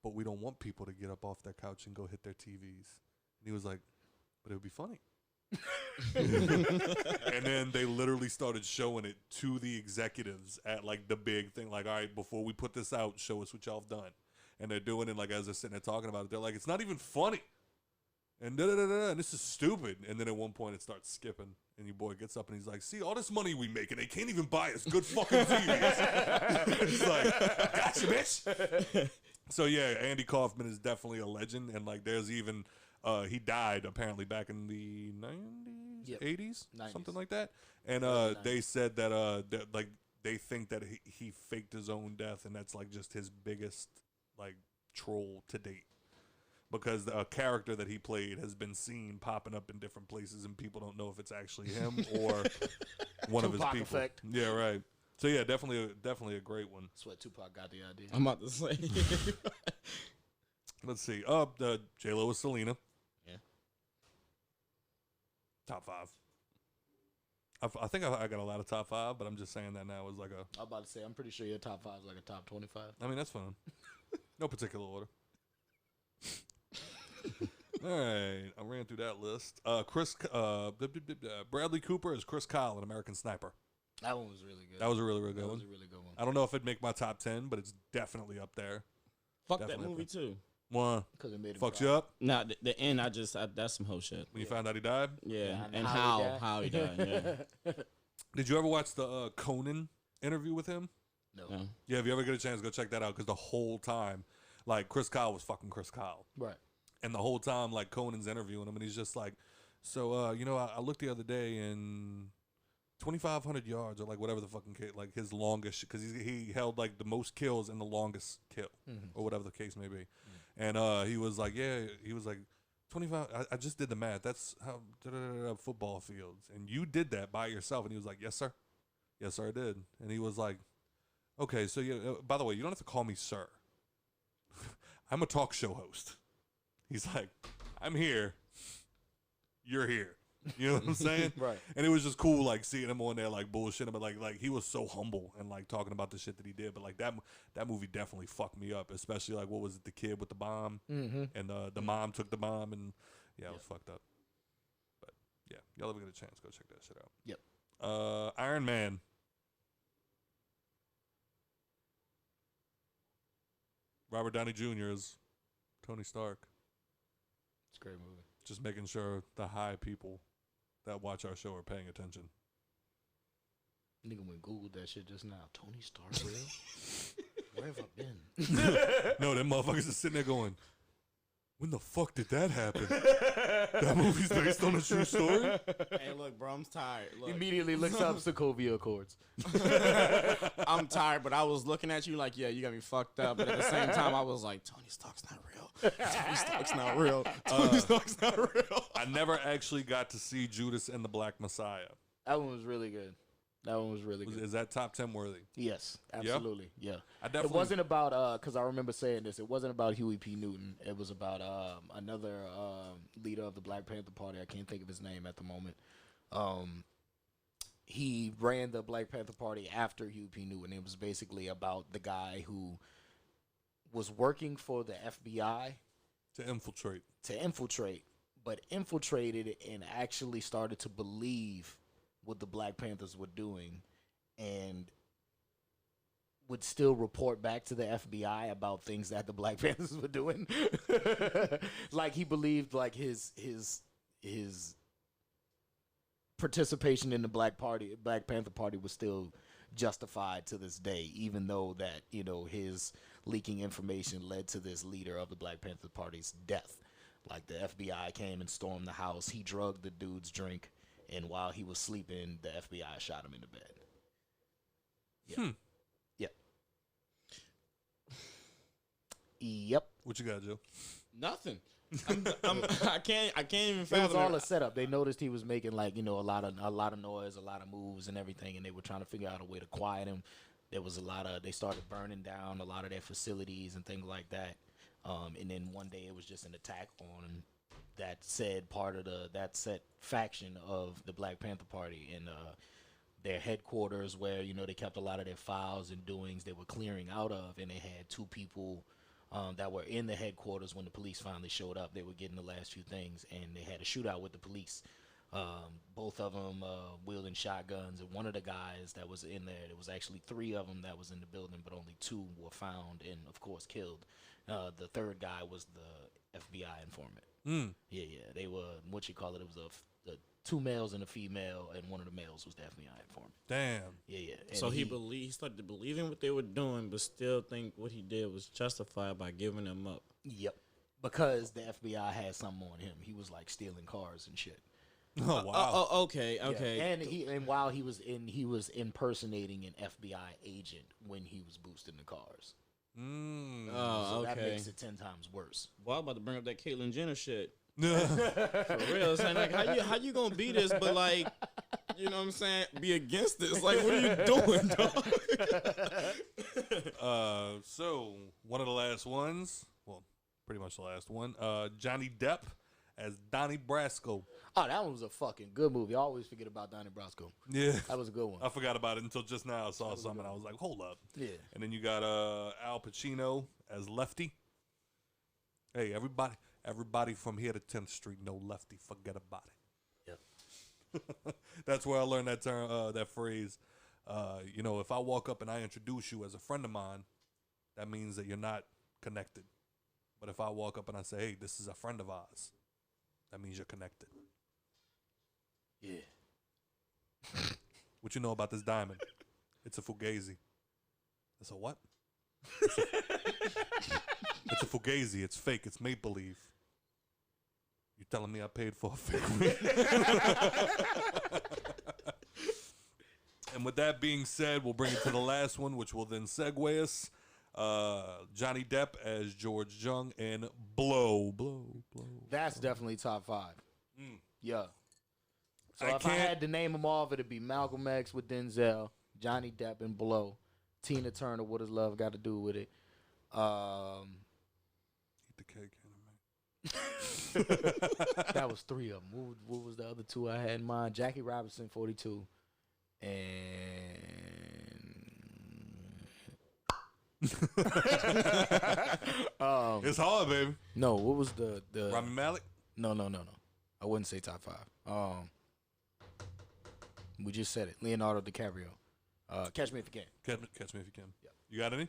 but we don't want people to get up off their couch and go hit their TVs. And he was like, but it would be funny. And then they literally started showing it to the executives at like the big thing, like, all right, before we put this out, show us what y'all have done. And they're doing it, like, as they're sitting there talking about it, they're like, it's not even funny, and and this is stupid. And then at one point it starts skipping, and your boy gets up and he's like, see, all this money we make and they can't even buy us good fucking TVs. It's like, gotcha, bitch. So yeah, Andy Kaufman is definitely a legend, and like there's even he died apparently back in the 90s, Yep. 80s, 90s. something like that. And they said that like they think that he faked his own death, and that's like just his biggest like troll to date. because a character that he played has been seen popping up in different places, and people don't know if it's actually him or one of his Tupac people. effect. Yeah, right. So yeah, definitely a great one. That's what Tupac got the idea. I'm about to say. Let's see. J-Lo was Selena. Yeah. Top 5. I think I got a lot of top 5, but I'm just saying that now as like a. I'm about to say, I'm pretty sure your top 5 is like a top 25. I mean, that's fine. No particular order. All right, I ran through that list. Bradley Cooper is Chris Kyle in American Sniper. That one was really good. That was a really, really good That one. was a really good one. I don't know if it'd make my top 10, but it's definitely up there. Fuck Definitely that movie too. One. Because it made him Fucks cry. you up Nah, the end. That's some whole shit. when you found out he died? Yeah, Yeah, and how how he died. Yeah. Did you ever watch the Conan interview with him? No. No. Yeah, if you ever get a chance, go check that out, because the whole time, like, Chris Kyle was fucking Chris Kyle. Right. And the whole time, like, Conan's interviewing him, and he's just like, so, I looked the other day, and 2,500 yards, or, like, whatever the fucking case, like, his longest, because he held, like, the most kills and the longest kill, or whatever the case may be. And he was like, 25, I just did the math. That's how, football fields. And you did that by yourself. And he was like, yes, sir. Yes, sir, I did. And he was like, okay, so, by the way, you don't have to call me sir. I'm a talk show host. He's like, I'm here. You're here. You know what I'm saying? Right. And it was just cool, like, seeing him on there, like, bullshitting, but, like, he was so humble and, like, talking about the shit that he did. But, like, that movie definitely fucked me up, especially, like, what was it, the kid with the bomb? Mm-hmm. And the mom took the bomb, and, yeah, it was fucked up. But, yeah, y'all ever get a chance, go check that shit out. Yep. Iron Man. Robert Downey Jr. is Tony Stark. It's a great movie. Just making sure the high people that watch our show are paying attention. Nigga went Googled that shit just now. Tony Stark real? Where have I been? No, them motherfuckers are sitting there going, when the fuck did that happen? That movie's based on a true story? Hey, look, bro, I'm tired. Look. Immediately looks up Sokovia Accords. I'm tired, but I was looking at you like, yeah, you got me fucked up. But at the same time, I was like, Tony Stark's not real. Tony Stark's not real. Tony Stark's not real. I never actually got to see Judas and the Black Messiah. That one was really good. That one was really good. Is that top 10 worthy? Yes, absolutely. Yeah. I definitely. It wasn't about, because I remember saying this, it wasn't about Huey P. Newton. It was about another leader of the Black Panther Party. I can't think of his name at the moment. He ran the Black Panther Party after Huey P. Newton. It was basically about the guy who was working for the FBI To infiltrate. but infiltrated and actually started to believe what the Black Panthers were doing, and would still report back to the FBI about things that the Black Panthers were doing. Like, he believed like his participation in the Black Panther Party was still justified to this day, even though that, his leaking information led to this leader of the Black Panther Party's death. Like, the FBI came and stormed the house. He drugged the dude's drink, and while he was sleeping, the FBI shot him in the bed. Yeah. Yep. Yep. What you got, Joe? Nothing. I can't even It fathom was all a setup. They noticed he was making a lot of noise, a lot of moves and everything, and they were trying to figure out a way to quiet him. There was they started burning down a lot of their facilities and things like that. And then one day it was just an attack on that said faction of the Black Panther Party, and their headquarters where, they kept a lot of their files and doings they were clearing out of, and they had two people that were in the headquarters when the police finally showed up. They were getting the last few things, and they had a shootout with the police. Both of them wielding shotguns, and one of the guys that was in there was actually 3 of them that was in the building, but only 2 were found and, of course, killed. The third guy was the FBI informant. Yeah. They were, it was the 2 males and a female, and one of the males was the FBI informant. Damn. Yeah. And so he started believing what they were doing, but still think what he did was justified by giving them up. Yep. Because the FBI had something on him. He was like stealing cars and shit. Oh wow. Okay. Yeah. And while he was impersonating an FBI agent when he was boosting the cars. So that okay. makes it 10 times worse. Well, I'm about to bring up that Caitlyn Jenner shit. Yeah. For real. It's like how you gonna be this, but like, you know what I'm saying? Be against this. Like, what are you doing, dog? So one of the last ones, well, pretty much the last one, Johnny Depp as Donnie Brasco. Oh, that one was a fucking good movie. I always forget about Donnie Brasco. Yeah. That was a good one. I forgot about it until just now. I saw something and I was like, hold up. Yeah. And then you got Al Pacino as Lefty. Hey, everybody from here to 10th Street know Lefty. Forget about it. Yep. That's where I learned that term, that phrase. You know, if I walk up and I introduce you as a friend of mine, that means that you're not connected. But if I walk up and I say, hey, this is a friend of ours, that means you're connected. Yeah. What you know about this diamond? It's a fugazi. It's a what? It's a fugazi. It's fake. It's make-believe. You telling me I paid for a fake ring? And with that being said, we'll bring it to the last one, which will then segue us. Johnny Depp as George Jung and Blow. That's definitely top 5. Yeah. So I if I can't- had to name them all, it'd be Malcolm X with Denzel, Johnny Depp and Blow, Tina Turner, What Does Love Got to Do with It? Eat the cake, man. That was 3 of them. What was the other 2 I had in mind? Jackie Robinson, 42, and It's hard, baby. no, what was the Rami Malek? No. I wouldn't say top 5. We just said it. Leonardo DiCaprio. Catch Me If You Can. Catch Me If You Can. Yep. You got any?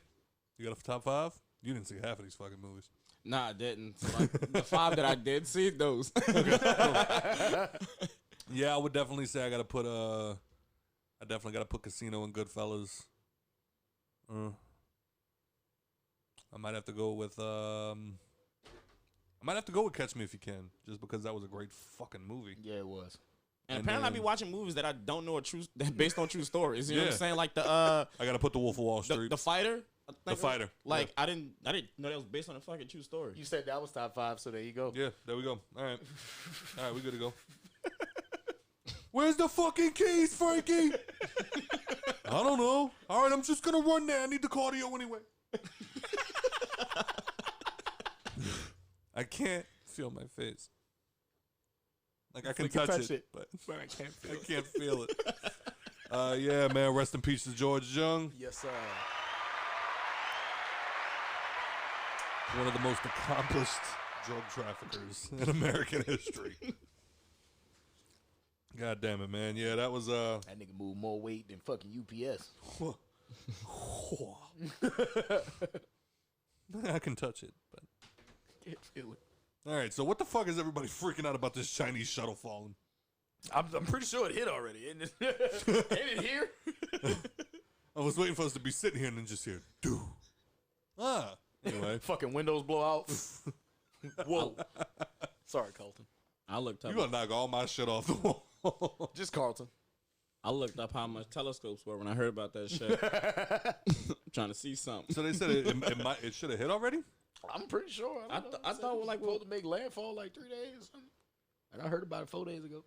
You got a top 5? You didn't see half of these fucking movies. Nah, I didn't. So, like, the 5 that I did see, those. Yeah, I would definitely say I definitely got to put Casino and Goodfellas. I might have to go with Catch Me If You Can, just because that was a great fucking movie. Yeah, it was. And And apparently, I then- be watching movies that I don't know that based on true stories. You know what Yeah. I'm saying? Like I got to put The Wolf of Wall Street. the fighter. I think The it was. Fighter, Like yeah. I didn't know that was based on a fucking true story. You said that was top 5, so there you go. Yeah, there we go. All right, we good to go. Where's the fucking keys, Frankie? I don't know. All right, I'm just gonna run there. I need the cardio anyway. I can't feel my face. Like I can touch it, but I can't I can't feel it. Yeah, man. Rest in peace to George Jung. Yes, sir. One of the most accomplished drug traffickers in American history. God damn it, man. Yeah, that was That nigga moved more weight than fucking UPS. I can touch it, but Can't feel it. all right. So what the fuck is everybody freaking out about this Chinese shuttle falling? I'm pretty sure it hit already. Ain't it here? I was waiting for us to be sitting here and then just hear, "Doo." Anyway, Fucking windows blow out. Whoa. Sorry, Carlton. I looked up. you gonna knock all my shit off the wall? Just Carlton. I looked up how much telescopes were when I heard about that shit. Trying to see something. So they said it should have hit already. I'm pretty sure. I thought, it was like, supposed to make landfall like 3 days or something. And I heard about it 4 days ago.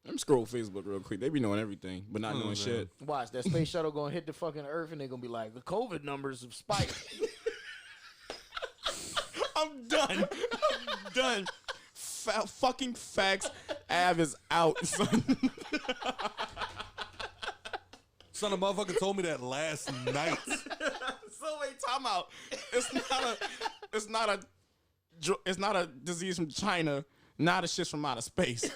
Let me scroll Facebook real quick. They be knowing everything, but not knowing man. shit. Watch, that space shuttle gonna hit the fucking Earth and they're gonna be like, the COVID numbers have spiked. I'm done. I'm done. Fucking facts. Av is out, son. Son, a motherfucker told me that last night. So wait, time out. It's not a disease from China. Not a shit from outer space.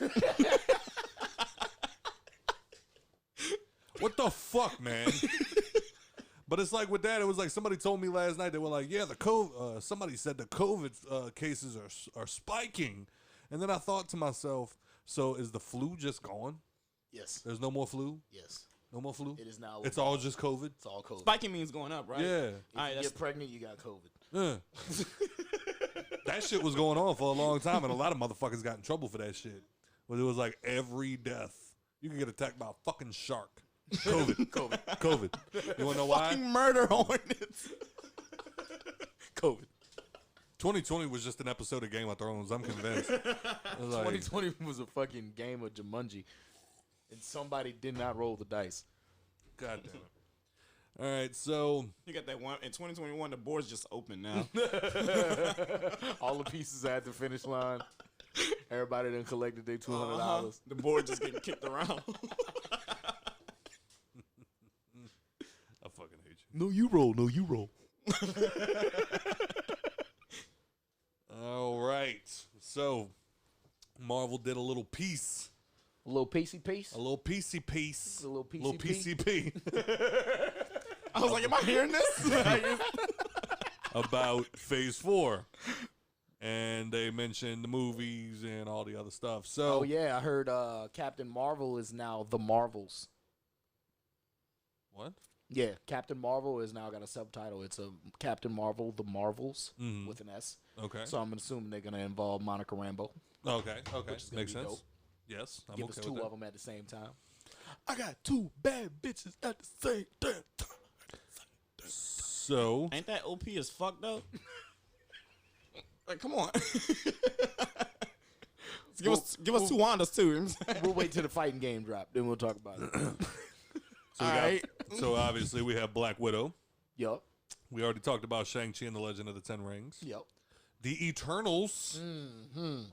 What the fuck, man? But it's like with that, it was like somebody told me last night. They were like, "Yeah, the COVID." Somebody said the COVID cases are spiking, and then I thought to myself, "So is the flu just gone? Yes. There's no more flu. Yes. No more flu. It is now. It's all just COVID. It's all COVID. Spiking means going up, right? Yeah. If All right, you that's get pregnant, you got COVID. Yeah. That shit was going on for a long time, and a lot of motherfuckers got in trouble for that shit. But it was like every death, you could get attacked by a fucking shark. COVID. You want to know why? Fucking murder hornets. COVID. 2020 was just an episode of Game of Thrones. I'm convinced. Like, 2020 was a fucking game of Jumanji, and somebody did not roll the dice. God damn it. All right, so You got that one in 2021. The board's just open now. All the pieces at the finish line. Everybody done collected their $200. The board just getting kicked around. I fucking hate you. No, you roll. No, you roll. All right, so Marvel did a little piece. A little piecey piece. A little PC piece. A little Little PCP. I was like, am I hearing this? About Phase 4. And they mentioned the movies and all the other stuff. So Oh yeah, I heard Captain Marvel is now the Marvels. What? Yeah, Captain Marvel is now got a subtitle. It's a Captain Marvel, the Marvels with an S. Okay. So I'm assuming they're gonna involve Monica Rambeau. Okay. Which is gonna Makes be sense. dope. Yes, I'm Give okay us two with that. of them at the same time. I got two bad bitches at the same time. So Ain't that OP as fuck though? Like, come on. give us two Wandas too. We'll wait till the fighting game drop, then we'll talk about it. All right. So obviously we have Black Widow. Yup. We already talked about Shang-Chi and the Legend of the Ten Rings. Yup. The Eternals. I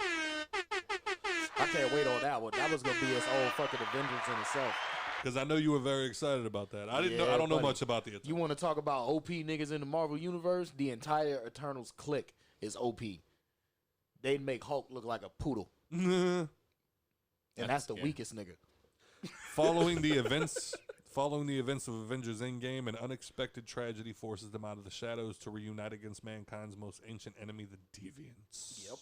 can't wait on that one. That was gonna be its own fucking Avengers in itself. Because I know you were very excited about that. I didn't know. Yeah, I don't know buddy. much about the Eternals. You want to talk about OP niggas in the Marvel universe? The entire Eternals clique is OP. They'd make Hulk look like a poodle, and that's the weakest nigga. Following the events of Avengers Endgame, an unexpected tragedy forces them out of the shadows to reunite against mankind's most ancient enemy, the Deviants. Yep.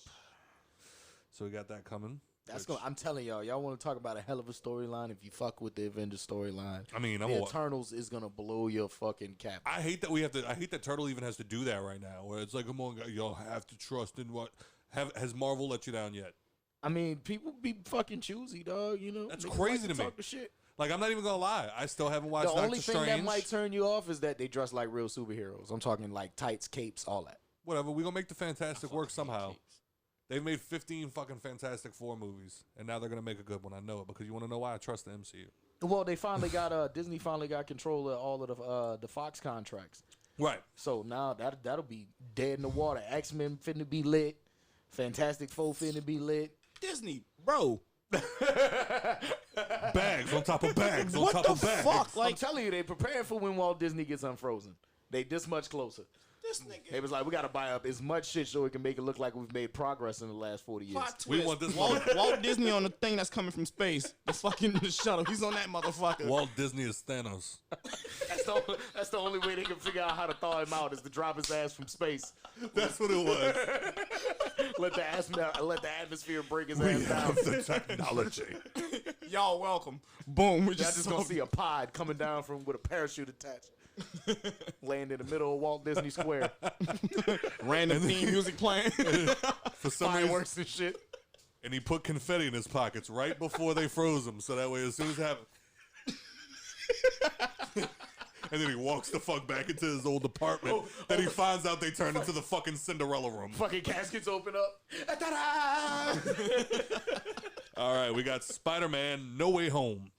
So we got that coming. That's gonna. I'm telling y'all want to talk about a hell of a storyline if you fuck with the Avengers storyline. I mean, the Eternals is gonna blow your fucking cap. I hate that we have to. I hate that Turtle even has to do that right now. Where it's like, come on, guys, y'all have to trust in what. Has Marvel let you down yet? I mean, people be fucking choosy, dog. You know, That's Niggas crazy like to me. Talk the shit. Like, I'm not even gonna lie. I still haven't watched The Doctor only thing Strange. that might turn you off is that they dress like real superheroes. I'm talking like tights, capes, all that. Whatever. We gonna make the Fantastic work somehow. They've made 15 fucking Fantastic Four movies, and now they're gonna make a good one. I know it because you want to know why I trust the MCU. Well, they finally got Disney finally got control of all of the Fox contracts. Right. So now that'll be dead in the water. X-Men finna be lit. Fantastic Four finna be lit. Disney, bro. Bags on top of bags on What top the of bags. fuck? I'm telling you, they preparing for when Walt Disney gets unfrozen. They this much closer. This nigga. They was like, we gotta buy up as much shit so we can make it look like we've made progress in the last 40 years. Plot We twist. want this Walt Disney on the thing that's coming from space. The fucking shuttle. He's on that motherfucker. Walt Disney is Thanos. That's the only way they can figure out how to thaw him out is to drop his ass from space. That's what it was. Let the atmosphere break his ass down. The technology. Y'all welcome. Boom. We Y'all just gonna see a pod coming down from with a parachute attached. Laying in the middle of Walt Disney Square. random theme music playing. For some reason, Fireworks and shit. and he put confetti in his pockets right before they froze him, so that way as soon as it happened. And then he walks the fuck back into his old apartment. Then he finds out they turned into the fucking Cinderella room. Fucking caskets open up. Ta-da! All right, we got Spider-Man No Way Home.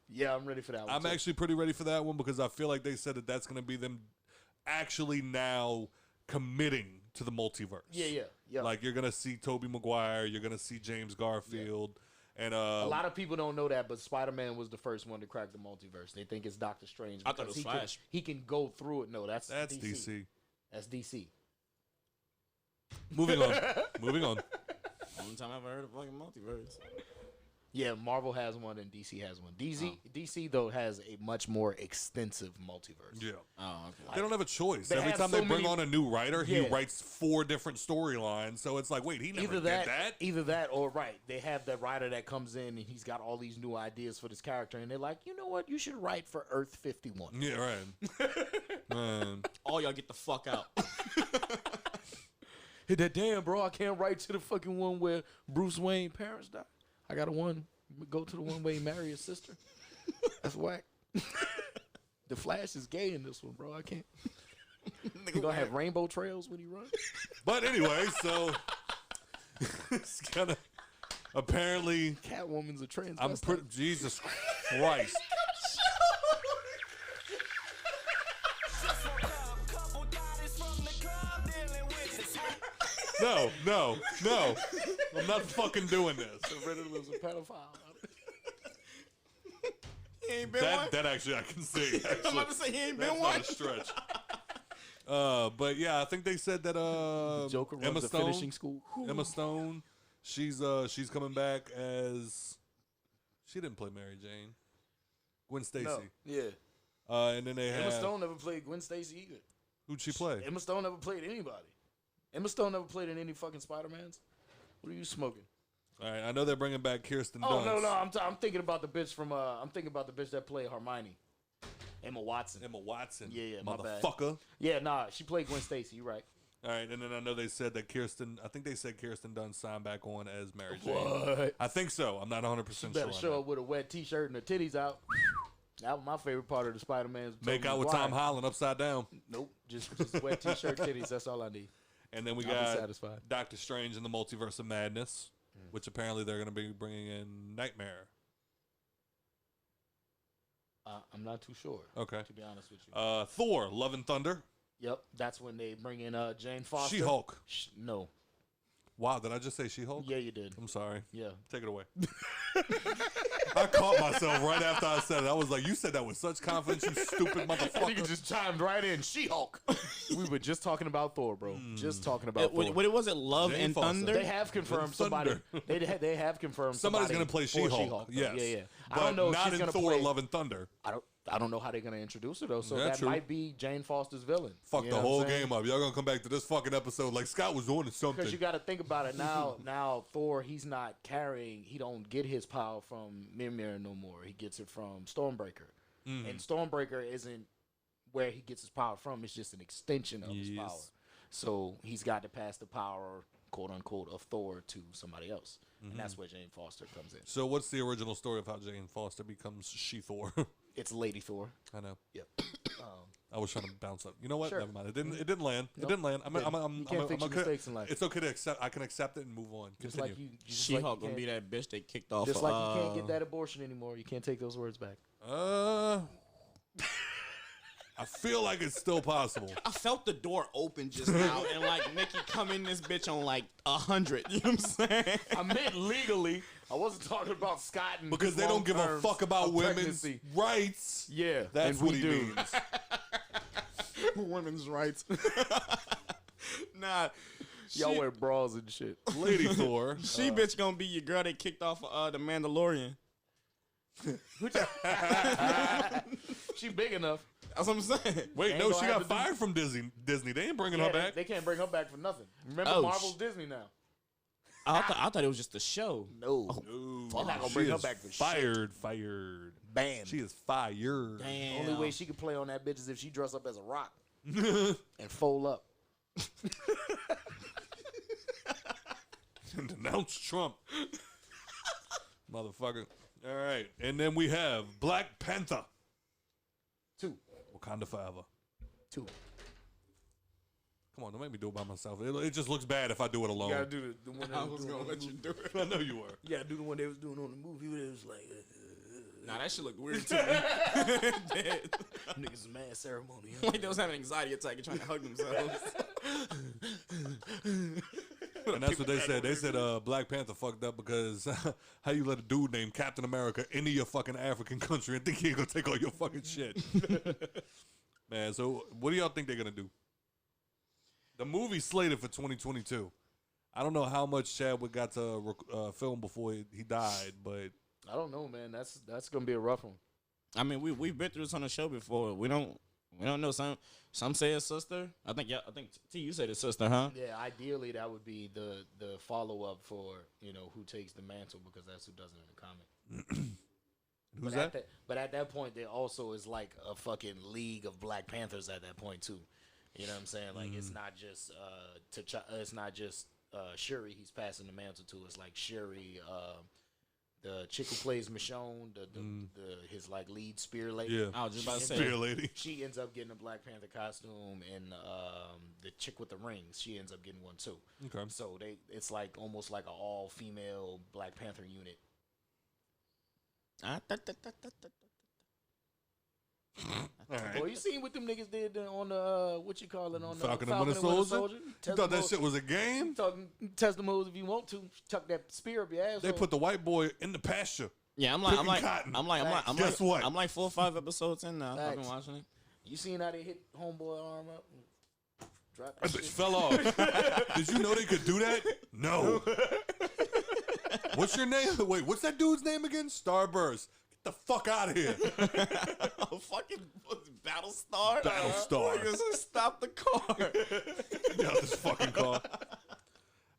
Yeah, I'm ready for that one. I'm too. actually pretty ready for that one because I feel like they said that that's going to be them actually now committing to the multiverse. Yeah. Like, you're going to see Tobey Maguire, you're going to see James Garfield, and A lot of people don't know that, but Spider-Man was the first one to crack the multiverse. They think it's Doctor Strange. I thought it was because Flash. He can go through it. No, that's DC. That's DC. Moving on. Moving on. Only time I ever heard of fucking multiverse. Yeah, Marvel has one and DC has one. DC though has a much more extensive multiverse. Yeah. Oh, okay. They don't have a choice. They Every have time so they bring many- on a new writer, he Yeah. writes 4 different storylines. So it's like, wait, he never Either that, or right. They have that writer that comes in and he's got all these new ideas for this character, and they're like, you know what? You should write for Earth 51. Yeah, right. Man. All y'all get the fuck out. Hit that damn, bro. I can't write to the fucking one where Bruce Wayne parents died. I got a one. Go to the one where he married his sister. That's whack. The Flash is gay in this one, bro. I can't. He gonna have rainbow trails when he runs. But anyway, so it's gonna apparently. Catwoman's a transvestite. Jesus Christ. No. I'm not fucking doing this. The Riddler's a pedophile. He ain't been one. That actually I can see. Actually. I'm about to say he ain't been That's one. not a stretch. But yeah, I think they said that Joker runs Emma a Stone, finishing school. Emma Stone, she's coming back as she didn't play Mary Jane, Gwen Stacy. No. Yeah. And then they Emma have Stone never played Gwen Stacy either. who'd she play? Emma Stone never played anybody. Emma Stone never played in any fucking Spider-Mans. What are you smoking? All right, I know they're bringing back Kirsten Oh Dunst. no, I'm thinking about the bitch from I'm thinking about the bitch that played Hermione. Emma Watson. Emma Watson. Yeah, my bad. motherfucker. Yeah, nah, she played Gwen Stacy. You right? All right, and then I know they said that I think they said Kirsten Dunst signed back on as Mary Jane. What? I think so. I'm not 100% sure. Better on show that. up with a wet T-shirt and her titties out. That was my favorite part of the Spider-Man's. Make out with Tom Holland upside down. Nope, just wet T-shirt, titties. That's all I need. And then we I'll be got satisfied. Doctor Strange in the Multiverse of Madness, which apparently they're going to be bringing in Nightmare. I'm not too sure. Okay. To be honest with you. Thor, Love and Thunder. Yep, that's when they bring in Jane Foster. She-Hulk. No. Wow, did I just say She-Hulk? Yeah, you did. I'm sorry. Yeah. Take it away. I caught myself right after I said it. I was like, you said that with such confidence, you stupid I think motherfucker. it just chimed right in. She-Hulk. We were just talking about Thor, bro. Just talking about Thor. What was it? Love Jane and Foster. Thunder? They have confirmed somebody. Thunder. They have confirmed Somebody's going to play She-Hulk. Yes. Yeah. But I don't know if not she's in going to Thor, play. Love and Thunder. I don't know how they're going to introduce her though. So Yeah, that true. might be Jane Foster's villain. Fuck You the know what whole I'm saying? game up. Y'all going to come back to this fucking episode like Scott was doing something. Because you got to think about it now. Now Thor, he's not carrying. He don't get his power from Mimir no more. He gets it from Stormbreaker, and Stormbreaker isn't where he gets his power from. It's just an extension of his power. So he's got to pass the power, quote unquote, of Thor to somebody else, and that's where Jane Foster comes in. So what's the original story of how Jane Foster becomes She-Thor? It's Lady Thor. I know. Yep. I was trying to bounce up. You know what? Sure. Never mind. It didn't land. It didn't land. You can't fix your mistakes in life. It's okay to accept. I can accept it and move on. Just Continue. like you. Just She-Hulk like you gonna be can't- that bitch they kicked off. Just like you can't get that abortion anymore. You can't take those words back. I feel like it's still possible. I felt the door open just now, and like Nikki come in this bitch on like 100. You know what I'm saying? I meant legally. I wasn't talking about Scott and Because his they don't long give a terms fuck about of women's pregnancy. rights. Yeah, That's and what we he do. means. Women's rights. Nah, Y'all wear bras and shit. Lady Thor. she bitch gonna be your girl they kicked off the Mandalorian. She big enough. That's what I'm saying. Wait, Ain't no, gonna she have got to do- fired from Disney. They ain't bringing Yeah, her back. They can't bring her back for nothing. Remember, Oh, Marvel's Disney now. I thought it was just a show. No. Ooh, They're not gonna she bring her is back for shit. Fired. Banned. She is fired. Damn. Only way she could play on that bitch is if she dress up as a rock and fold up. Denounce Trump. Motherfucker. All right. And then we have Black Panther. 2. Wakanda Forever. 2. Come on, don't make me do it by myself. It just looks bad if I do it alone. You gotta do the one I they was was doing gonna on let the you movie. do it. I know you were. You gotta do the one they was doing on the movie where it was like Nah, that shit looked weird to me. niggas is mad ceremony. Like they was having an anxiety attack and trying to hug themselves. And that's what they said. They said Black Panther fucked up because how you let a dude named Captain America into your fucking African country and think he ain't gonna take all your fucking shit. Man, so what do y'all think they're gonna do? The movie's slated for 2022. I don't know how much Chadwick got to film before he died, but I don't know, man. That's gonna be a rough one. I mean, we've been through this on the show before. We don't know. Some say it's sister. I think T, you said it's sister, huh? Yeah, ideally that would be the follow up for who takes the mantle because that's who does it in the comic. who's but that? But at that point, there also is like a fucking league of Black Panthers at that point too. You know what I'm saying? Like it's not just it's not just Shuri he's passing the mantle to. It's like Shuri, The chick who plays Michonne, his like lead spear lady. Yeah, I was just about to say. spear lady. She ends up getting a Black Panther costume, and the chick with the rings, she ends up getting one too. Okay. So it's like almost like an all female Black Panther unit. Right. Boy, you seen what them niggas did on the what you call it on the Falcon and Winter Soldier? You thought that shit was a game? Test the moves if you want to. Tuck that spear up your ass. They put the white boy in the pasture. Yeah, I'm Guess what? 4 or 5 episodes in now. I've been Facts. watching it. You seen how they hit homeboy arm up? Drop That that bitch shit. fell off. Did you know they could do that? No. What's your name? Wait, what's that dude's name again? Starburst. Get the fuck out of here. Oh, fucking Battlestar. Battlestar. Stop the car. Get out this fucking car.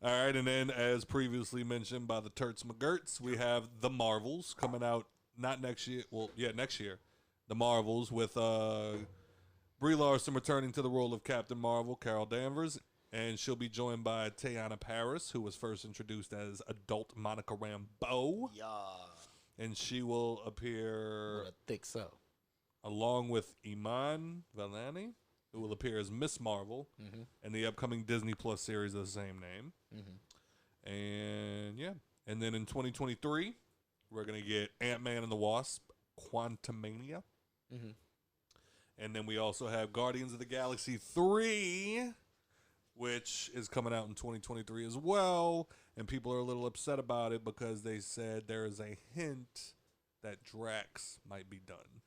All right, and then as previously mentioned by the Turts McGurts, we have The Marvels coming out not next year. Well, yeah, next year. The Marvels with Brie Larson returning to the role of Captain Marvel, Carol Danvers, and she'll be joined by Teyana Paris, who was first introduced as adult Monica Rambeau. Yeah. And she will appear What a thick so. along with Iman Vellani, who will appear as Miss Marvel in the upcoming Disney Plus series of the same name. And yeah, and then in 2023, we're gonna get Ant-Man and the Wasp: Quantumania, and then we also have Guardians of the Galaxy 3, which is coming out in 2023 as well. And people are a little upset about it because they said there is a hint that Drax might be done.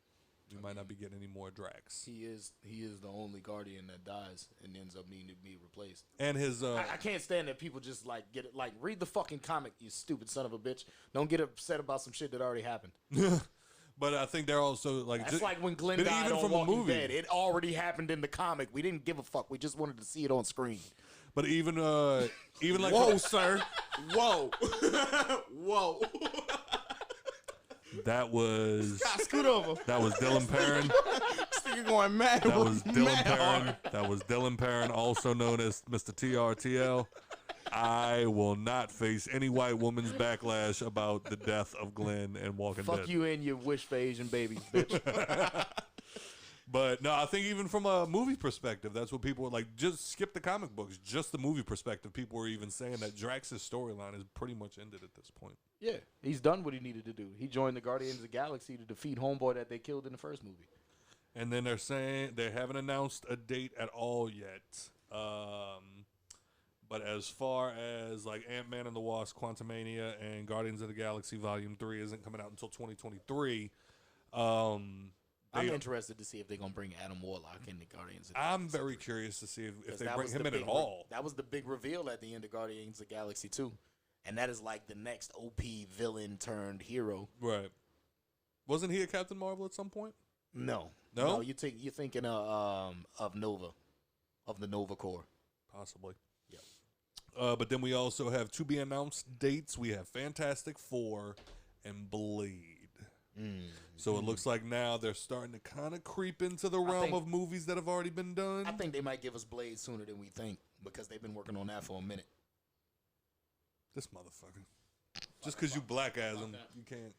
We might not be getting any more Drax. He is the only Guardian that dies and ends up needing to be replaced. And his I can't stand that people just like get it. Like, read the fucking comic, you stupid son of a bitch. Don't get upset about some shit that already happened. but I think they're also like That's like when Glenn died even on from a Walking movie. Dead. It already happened in the comic. We didn't give a fuck. We just wanted to see it on screen. But even like Whoa, sir. Whoa. Whoa. that was Scoot over. that was Dylan Perrin. This nigga going mad. That was Dylan mad Perrin. hard. That was Dylan Perrin, also known as Mr. TRTL. I will not face any white woman's backlash about the death of Glenn and Walking Fuck Dead. you and your wish for Asian babies, bitch. But no, I think even from a movie perspective, that's what people were like. Just skip the comic books, just the movie perspective. People were even saying that Drax's storyline is pretty much ended at this point. Yeah, he's done what he needed to do. He joined the Guardians of the Galaxy to defeat Homeboy that they killed in the first movie. And then they're saying they haven't announced a date at all yet. But as far as like Ant-Man and the Wasp: Quantumania and Guardians of the Galaxy Volume 3 isn't coming out until 2023. I'm interested to see if they're gonna bring Adam Warlock in the Guardians of the I'm Galaxy. very curious to see if they that bring was him the in at big all. That was the big reveal at the end of Guardians of the Galaxy 2. And that is like the next OP villain turned hero. Right. Wasn't he a Captain Marvel at some point? No. No? you're thinking of Nova. Of the Nova Corps. Possibly. Yeah. But then we also have to be announced dates. We have Fantastic Four and Blade. So it looks like now they're starting to kind of creep into the realm of movies that have already been done. I think they might give us Blade sooner than we think because they've been working on that for a minute. This motherfucker. Just because you black ass him, you can't.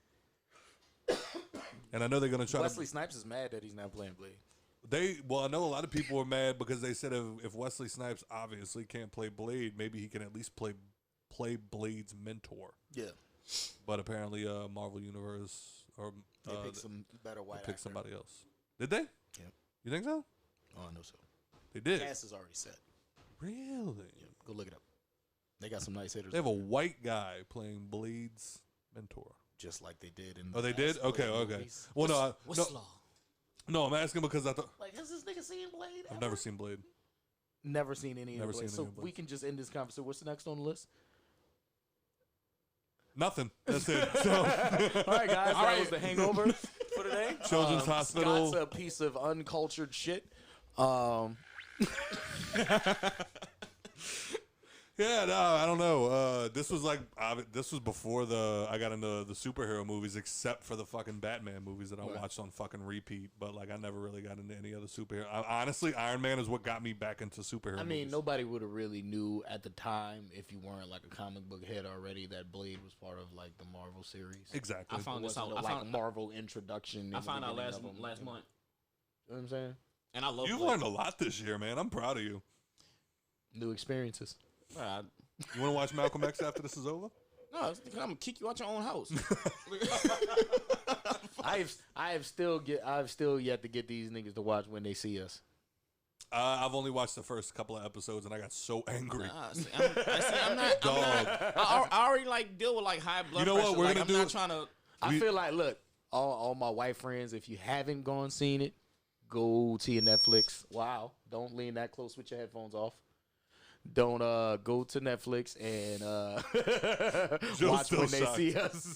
And I know they're going to try Wesley Snipes is mad that he's not playing Blade. I know a lot of people are mad because they said if Wesley Snipes obviously can't play Blade, maybe he can at least play Blade's mentor. Yeah. But apparently Marvel Universe or They picked some better white picked actor. somebody else. Did they? Yeah. You think so? Oh, I know so. They did. Cast is already set. Really? Yeah, go look it up. They got some nice hitters. They have a white guy playing Blade's mentor. Just like they did in Oh, the they did? last Okay, Blade okay. movies. Well, What's no, I'm asking because I thought Like, has this nigga seen Blade? I've never seen Blade. Never seen any Never of Blade. seen So any of Blade. we can just end this conversation. What's the next on the list? Nothing. That's it. So, All right, guys. That was the Hangover for today. Children's Hospital. Scott's a piece of uncultured shit. He Yeah, no, I don't know. This was before I got into the superhero movies, except for the fucking Batman movies that I watched on fucking repeat. But like, I never really got into any other superhero. Honestly, Iron Man is what got me back into superhero. I mean, movies. nobody would have really knew at the time if you weren't like a comic book head already that Blade was part of like the Marvel series. Exactly. I found this out. A Marvel introduction. I found out last month. You know what I'm saying? And I love. You've learned a lot this year, man. I'm proud of you. New experiences. You want to watch Malcolm X after this is over? No, I'm gonna kick you out your own house. I've still yet to get these niggas to watch When They See Us. I've only watched the first couple of episodes and I got so angry. I'm not. I already like deal with like high blood pressure. You know what we're gonna do? I'm not trying to. I feel like, look, all my white friends, if you haven't seen it, go to your Netflix. Wow, don't lean that close with your headphones off. Don't go to Netflix and watch When They See Us.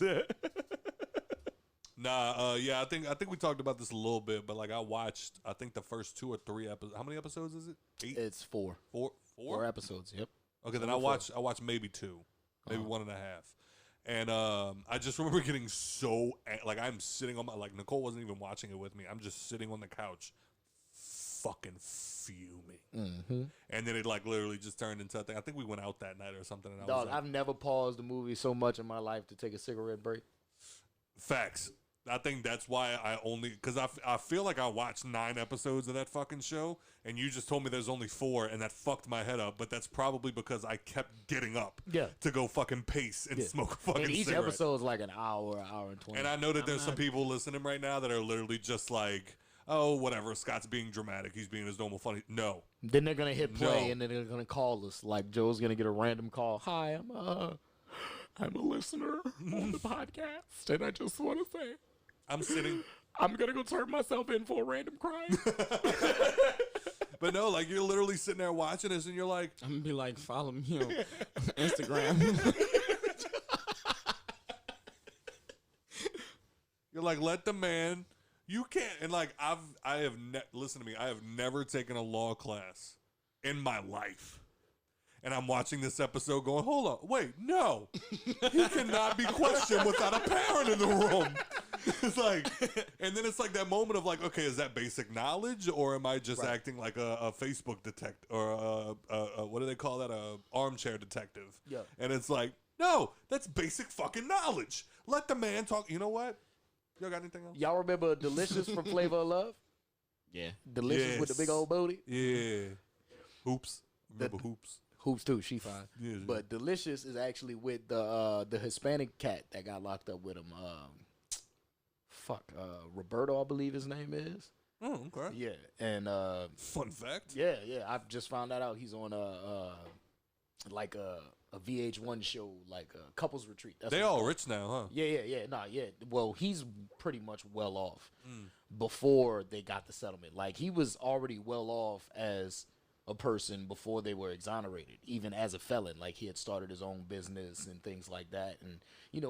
Yeah, I think we talked about this a little bit, but like I watched, I think the first 2 or 3 episodes. How many episodes is it? 8? It's 4. 4 episodes. Yep. Okay, then I watched maybe 2, maybe 1.5. And I just remember getting so like I'm sitting on my Nicole wasn't even watching it with me. I'm just sitting on the couch, fucking fuming. Mm-hmm. And then it like literally just turned into a thing. I think we went out that night or something. And Dog, I've never paused a movie so much in my life to take a cigarette break. Facts. I think that's why because I feel like I watched 9 episodes of that fucking show, and you just told me there's only 4, and that fucked my head up. But that's probably because I kept getting up to go fucking pace and smoke a fucking cigarette. And each cigarette. episode's like an hour and 20. And I know that there's some people listening right now that are literally just like, oh, whatever, Scott's being dramatic. He's being his normal funny. No. Then they're going to hit play, and then they're going to call us. Like, Joe's going to get a random call. Hi, I'm a listener on the podcast, and I just want to say, I'm sitting. I'm going to go turn myself in for a random crime. But no, like, you're literally sitting there watching this, and you're like, I'm going to be like, follow me on Instagram. You're like, let the man. You can't. And like, listen to me. I have never taken a law class in my life. And I'm watching this episode going, hold on, wait, no. He cannot be questioned without a parent in the room. It's like, and then it's like that moment of like, okay, is that basic knowledge, or am I just acting like a Facebook detective, or what do they call that, a armchair detective? Yeah. And it's like, no, that's basic fucking knowledge. Let the man talk. You know what? Y'all got anything else? Y'all remember Delicious from Flavor of Love? Yeah. Delicious with the big old booty? Yeah. Hoops. Remember Hoops? Hoops too, she fine. Yeah. But Delicious is actually with the Hispanic cat that got locked up with him. Roberto, I believe his name is. Oh, okay. Yeah, and fun fact. Yeah, I just found that out. He's on a VH1 show, like a couples retreat. That's they all rich now, huh? Yeah. Well, he's pretty much well off before they got the settlement. Like, he was already well off as a person before they were exonerated, even as a felon. Like, he had started his own business and things like that, and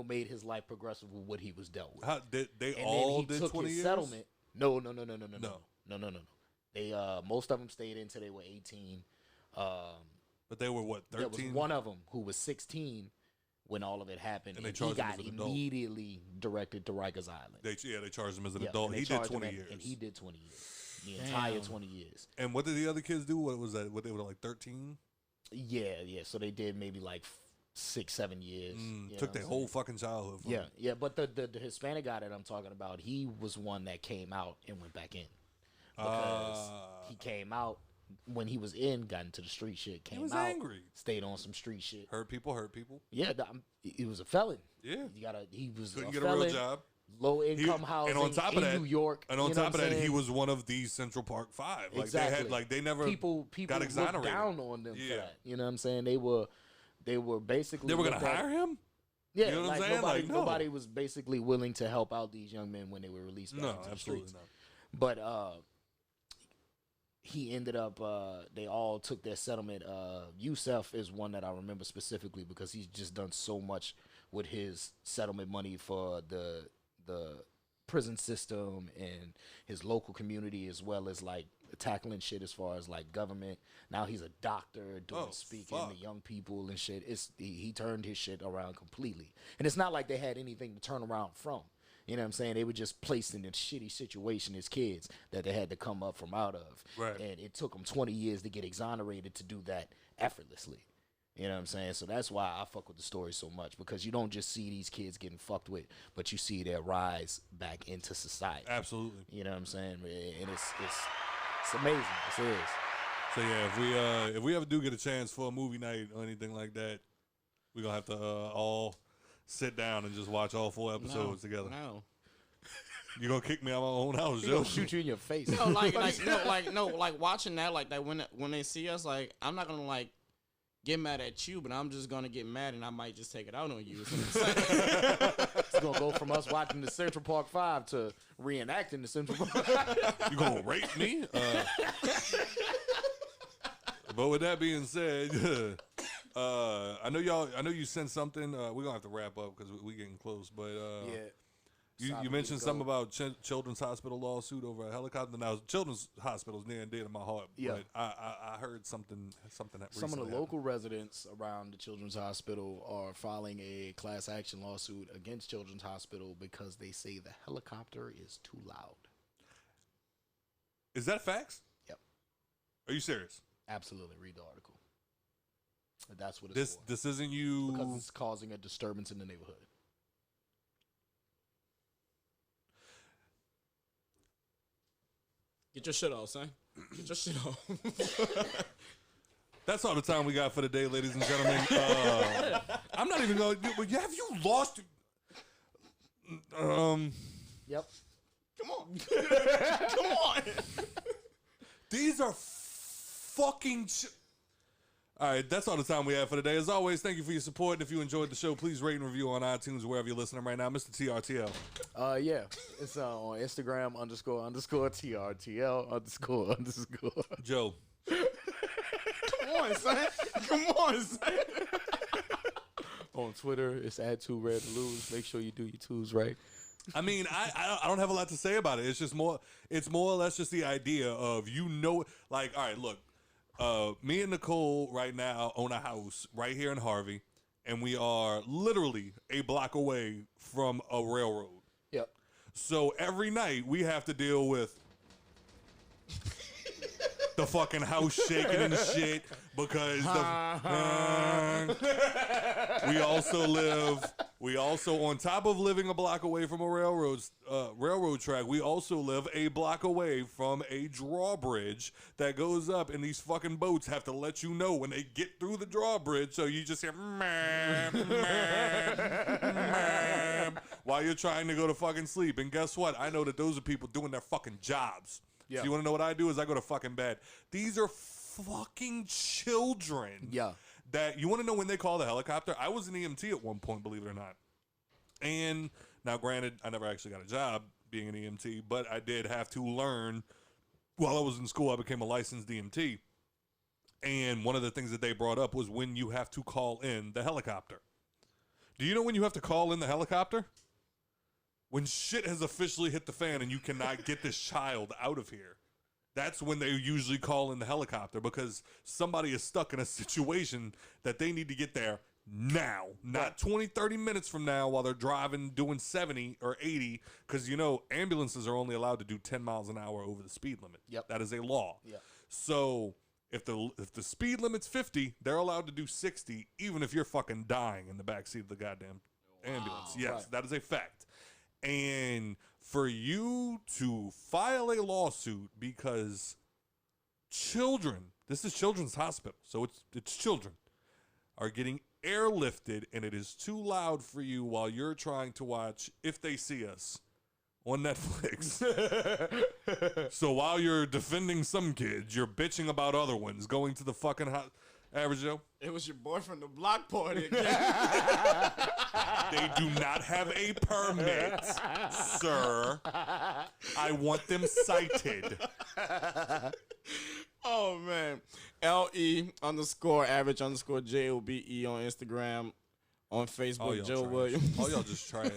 made his life progressive with what he was dealt with. How, did they and all then he did took 20 his years? settlement. No. They most of them stayed until they were 18. But they were what, 13? There was one of them who was 16 when all the happened, and he got immediately directed to Rikers Island. They charged him as an adult. He did 20 years. And he did 20 years. The entire 20 years. And what did the other kids do? What was that? What, they were like 13? Yeah. So they did maybe like 6-7 years. Took their whole fucking childhood. Yeah. But the Hispanic guy that I'm talking about, he was one that came out and went back in. Because he came out when he was in, got into the street shit, came was out, angry. Stayed on some street shit. Hurt people. Yeah, he was a felon. Yeah. He was couldn't a get felon, a real job. Low income housing, and on top of that, New York. And on top of that, he was one of the Central Park 5. Like exactly. they never people got exonerated. Looked down on them for that. You know what I'm saying? They were basically, they were gonna hire him. Yeah, you know what I'm saying? Nobody was basically willing to help out these young men when they were released back into the streets. Not. But he ended up. They all took their settlement. Yusef is one that I remember specifically because he's just done so much with his settlement money for the prison system and his local community, as well as like tackling shit as far as like government. Now he's a doctor doing speaking to young people and shit. He turned his shit around completely. And it's not like they had anything to turn around from. You know what I'm saying? They were just placed in a shitty situation as kids that they had to come up from out of. Right. And it took them 20 years to get exonerated to do that effortlessly. You know what I'm saying? So that's why I fuck with the story so much, because you don't just see these kids getting fucked with, but you see their rise back into society. Absolutely. You know what I'm saying? And it's amazing. It is. So yeah, if we ever do get a chance for a movie night or anything like that, we're gonna have to all sit down and just watch all 4 episodes together. No. You gonna kick me out of my own house, He Joe? gonna shoot you in your face. No, like watching that, like that when they see us, like I'm not gonna like get mad at you, but I'm just gonna get mad and I might just take it out on you. It's gonna go from us watching the Central Park 5 to reenacting the Central Park. You gonna rape me? But with that being said, I know you sent something. We're gonna have to wrap up because we getting close. But you mentioned something about Children's Hospital lawsuit over a helicopter. Now, Children's Hospital is near and dear to my heart. Yeah. But I heard something that Some of the recently local residents around the Children's Hospital are filing a class action lawsuit against Children's Hospital because they say the helicopter is too loud. Is that facts? Yep. Are you serious? Absolutely. Read the article. That's what it's for. This isn't you. Because it's causing a disturbance in the neighborhood. Get your shit off, son. Get your shit off. That's all the time we got for today, ladies and gentlemen. I'm not even going to... Have you lost... Yep. Come on. Come on. These are fucking... All right, that's all the time we have for today. As always, thank you for your support. And if you enjoyed the show, please rate and review on iTunes, wherever you're listening right now. Mr. TRTL. Yeah. It's on Instagram __TRTL__. Joe. Come on, son. Come on, son. On Twitter, it's @2redlose. Make sure you do your twos right. I mean, I don't have a lot to say about it. It's just more or less just the idea of, like, all right, look. Me and Nicole right now own a house right here in Harvey, and we are literally a block away from a railroad. Yep. So every night we have to deal with the fucking house shaking and shit because we also on top of living a block away from a railroad track, we also live a block away from a drawbridge that goes up, and these fucking boats have to let you know when they get through the drawbridge, so you just hear while you're trying to go to fucking sleep. And guess what? I know that those are people doing their fucking jobs. Yeah. So you want to know what I do is I go to fucking bed. These are fucking children. Yeah. That you want to know when they call the helicopter? I was an EMT at one point, believe it or not. And now, granted, I never actually got a job being an EMT, but I did have to learn while I was in school. I became a licensed EMT. And one of the things that they brought up was when you have to call in the helicopter. Do you know when you have to call in the helicopter? When shit has officially hit the fan and you cannot get this child out of here. That's when they usually call in the helicopter, because somebody is stuck in a situation that they need to get there now, not 20, 30 minutes from now while they're driving, doing 70 or 80, because, ambulances are only allowed to do 10 miles an hour over the speed limit. Yep. That is a law. Yep. So if the speed limit's 50, they're allowed to do 60, even if you're fucking dying in the backseat of the goddamn ambulance. Yes, right. That is a fact. And for you to file a lawsuit because children, this is Children's Hospital, so it's children, are getting airlifted, and it is too loud for you while you're trying to watch If They See Us on Netflix. So while you're defending some kids, you're bitching about other ones, going to the fucking Average Joe? It was your boy from the block party again. They do not have a permit, sir. I want them cited. Oh, man. LE_average_JOBE on Instagram, on Facebook, Joe trash. Williams. All y'all just trash.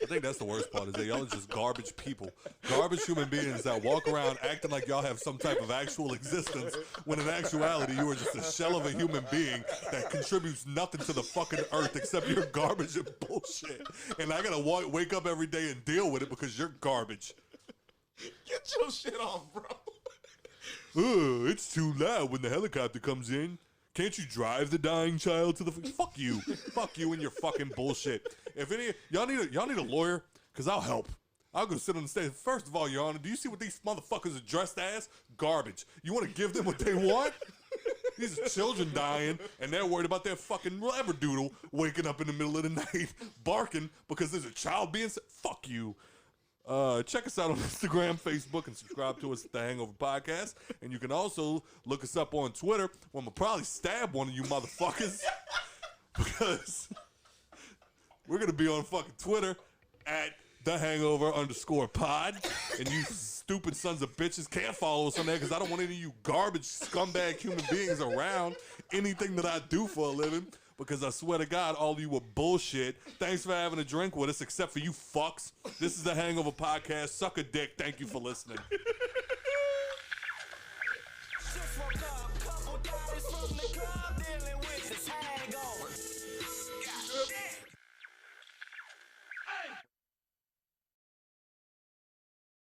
I think that's the worst part is that y'all are just garbage people. Garbage human beings that walk around acting like y'all have some type of actual existence when in actuality you are just a shell of a human being that contributes nothing to the fucking earth except your garbage and bullshit. And I gotta wake up every day and deal with it because you're garbage. Get your shit off, bro. It's too loud when the helicopter comes in. Can't you drive the dying child to the... Fuck you. Fuck you and your fucking bullshit. If any... Y'all need a lawyer? Because I'll help. I'll go sit on the stage. First of all, Your Honor, do you see what these motherfuckers are dressed as? Garbage. You want to give them what they want? These are children dying, and they're worried about their fucking labradoodle waking up in the middle of the night barking because there's a child being... Fuck you. Check us out on Instagram, Facebook, and subscribe to us at The Hangover Podcast. And you can also look us up on Twitter, where I'm going to probably stab one of you motherfuckers. Because we're going to be on fucking Twitter at @TheHangover_pod. And you stupid sons of bitches can't follow us on there because I don't want any of you garbage, scumbag human beings around anything that I do for a living. Because I swear to God, all of you were bullshit. Thanks for having a drink with us, except for you fucks. This is The Hangover Podcast. Suck a dick. Thank you for listening.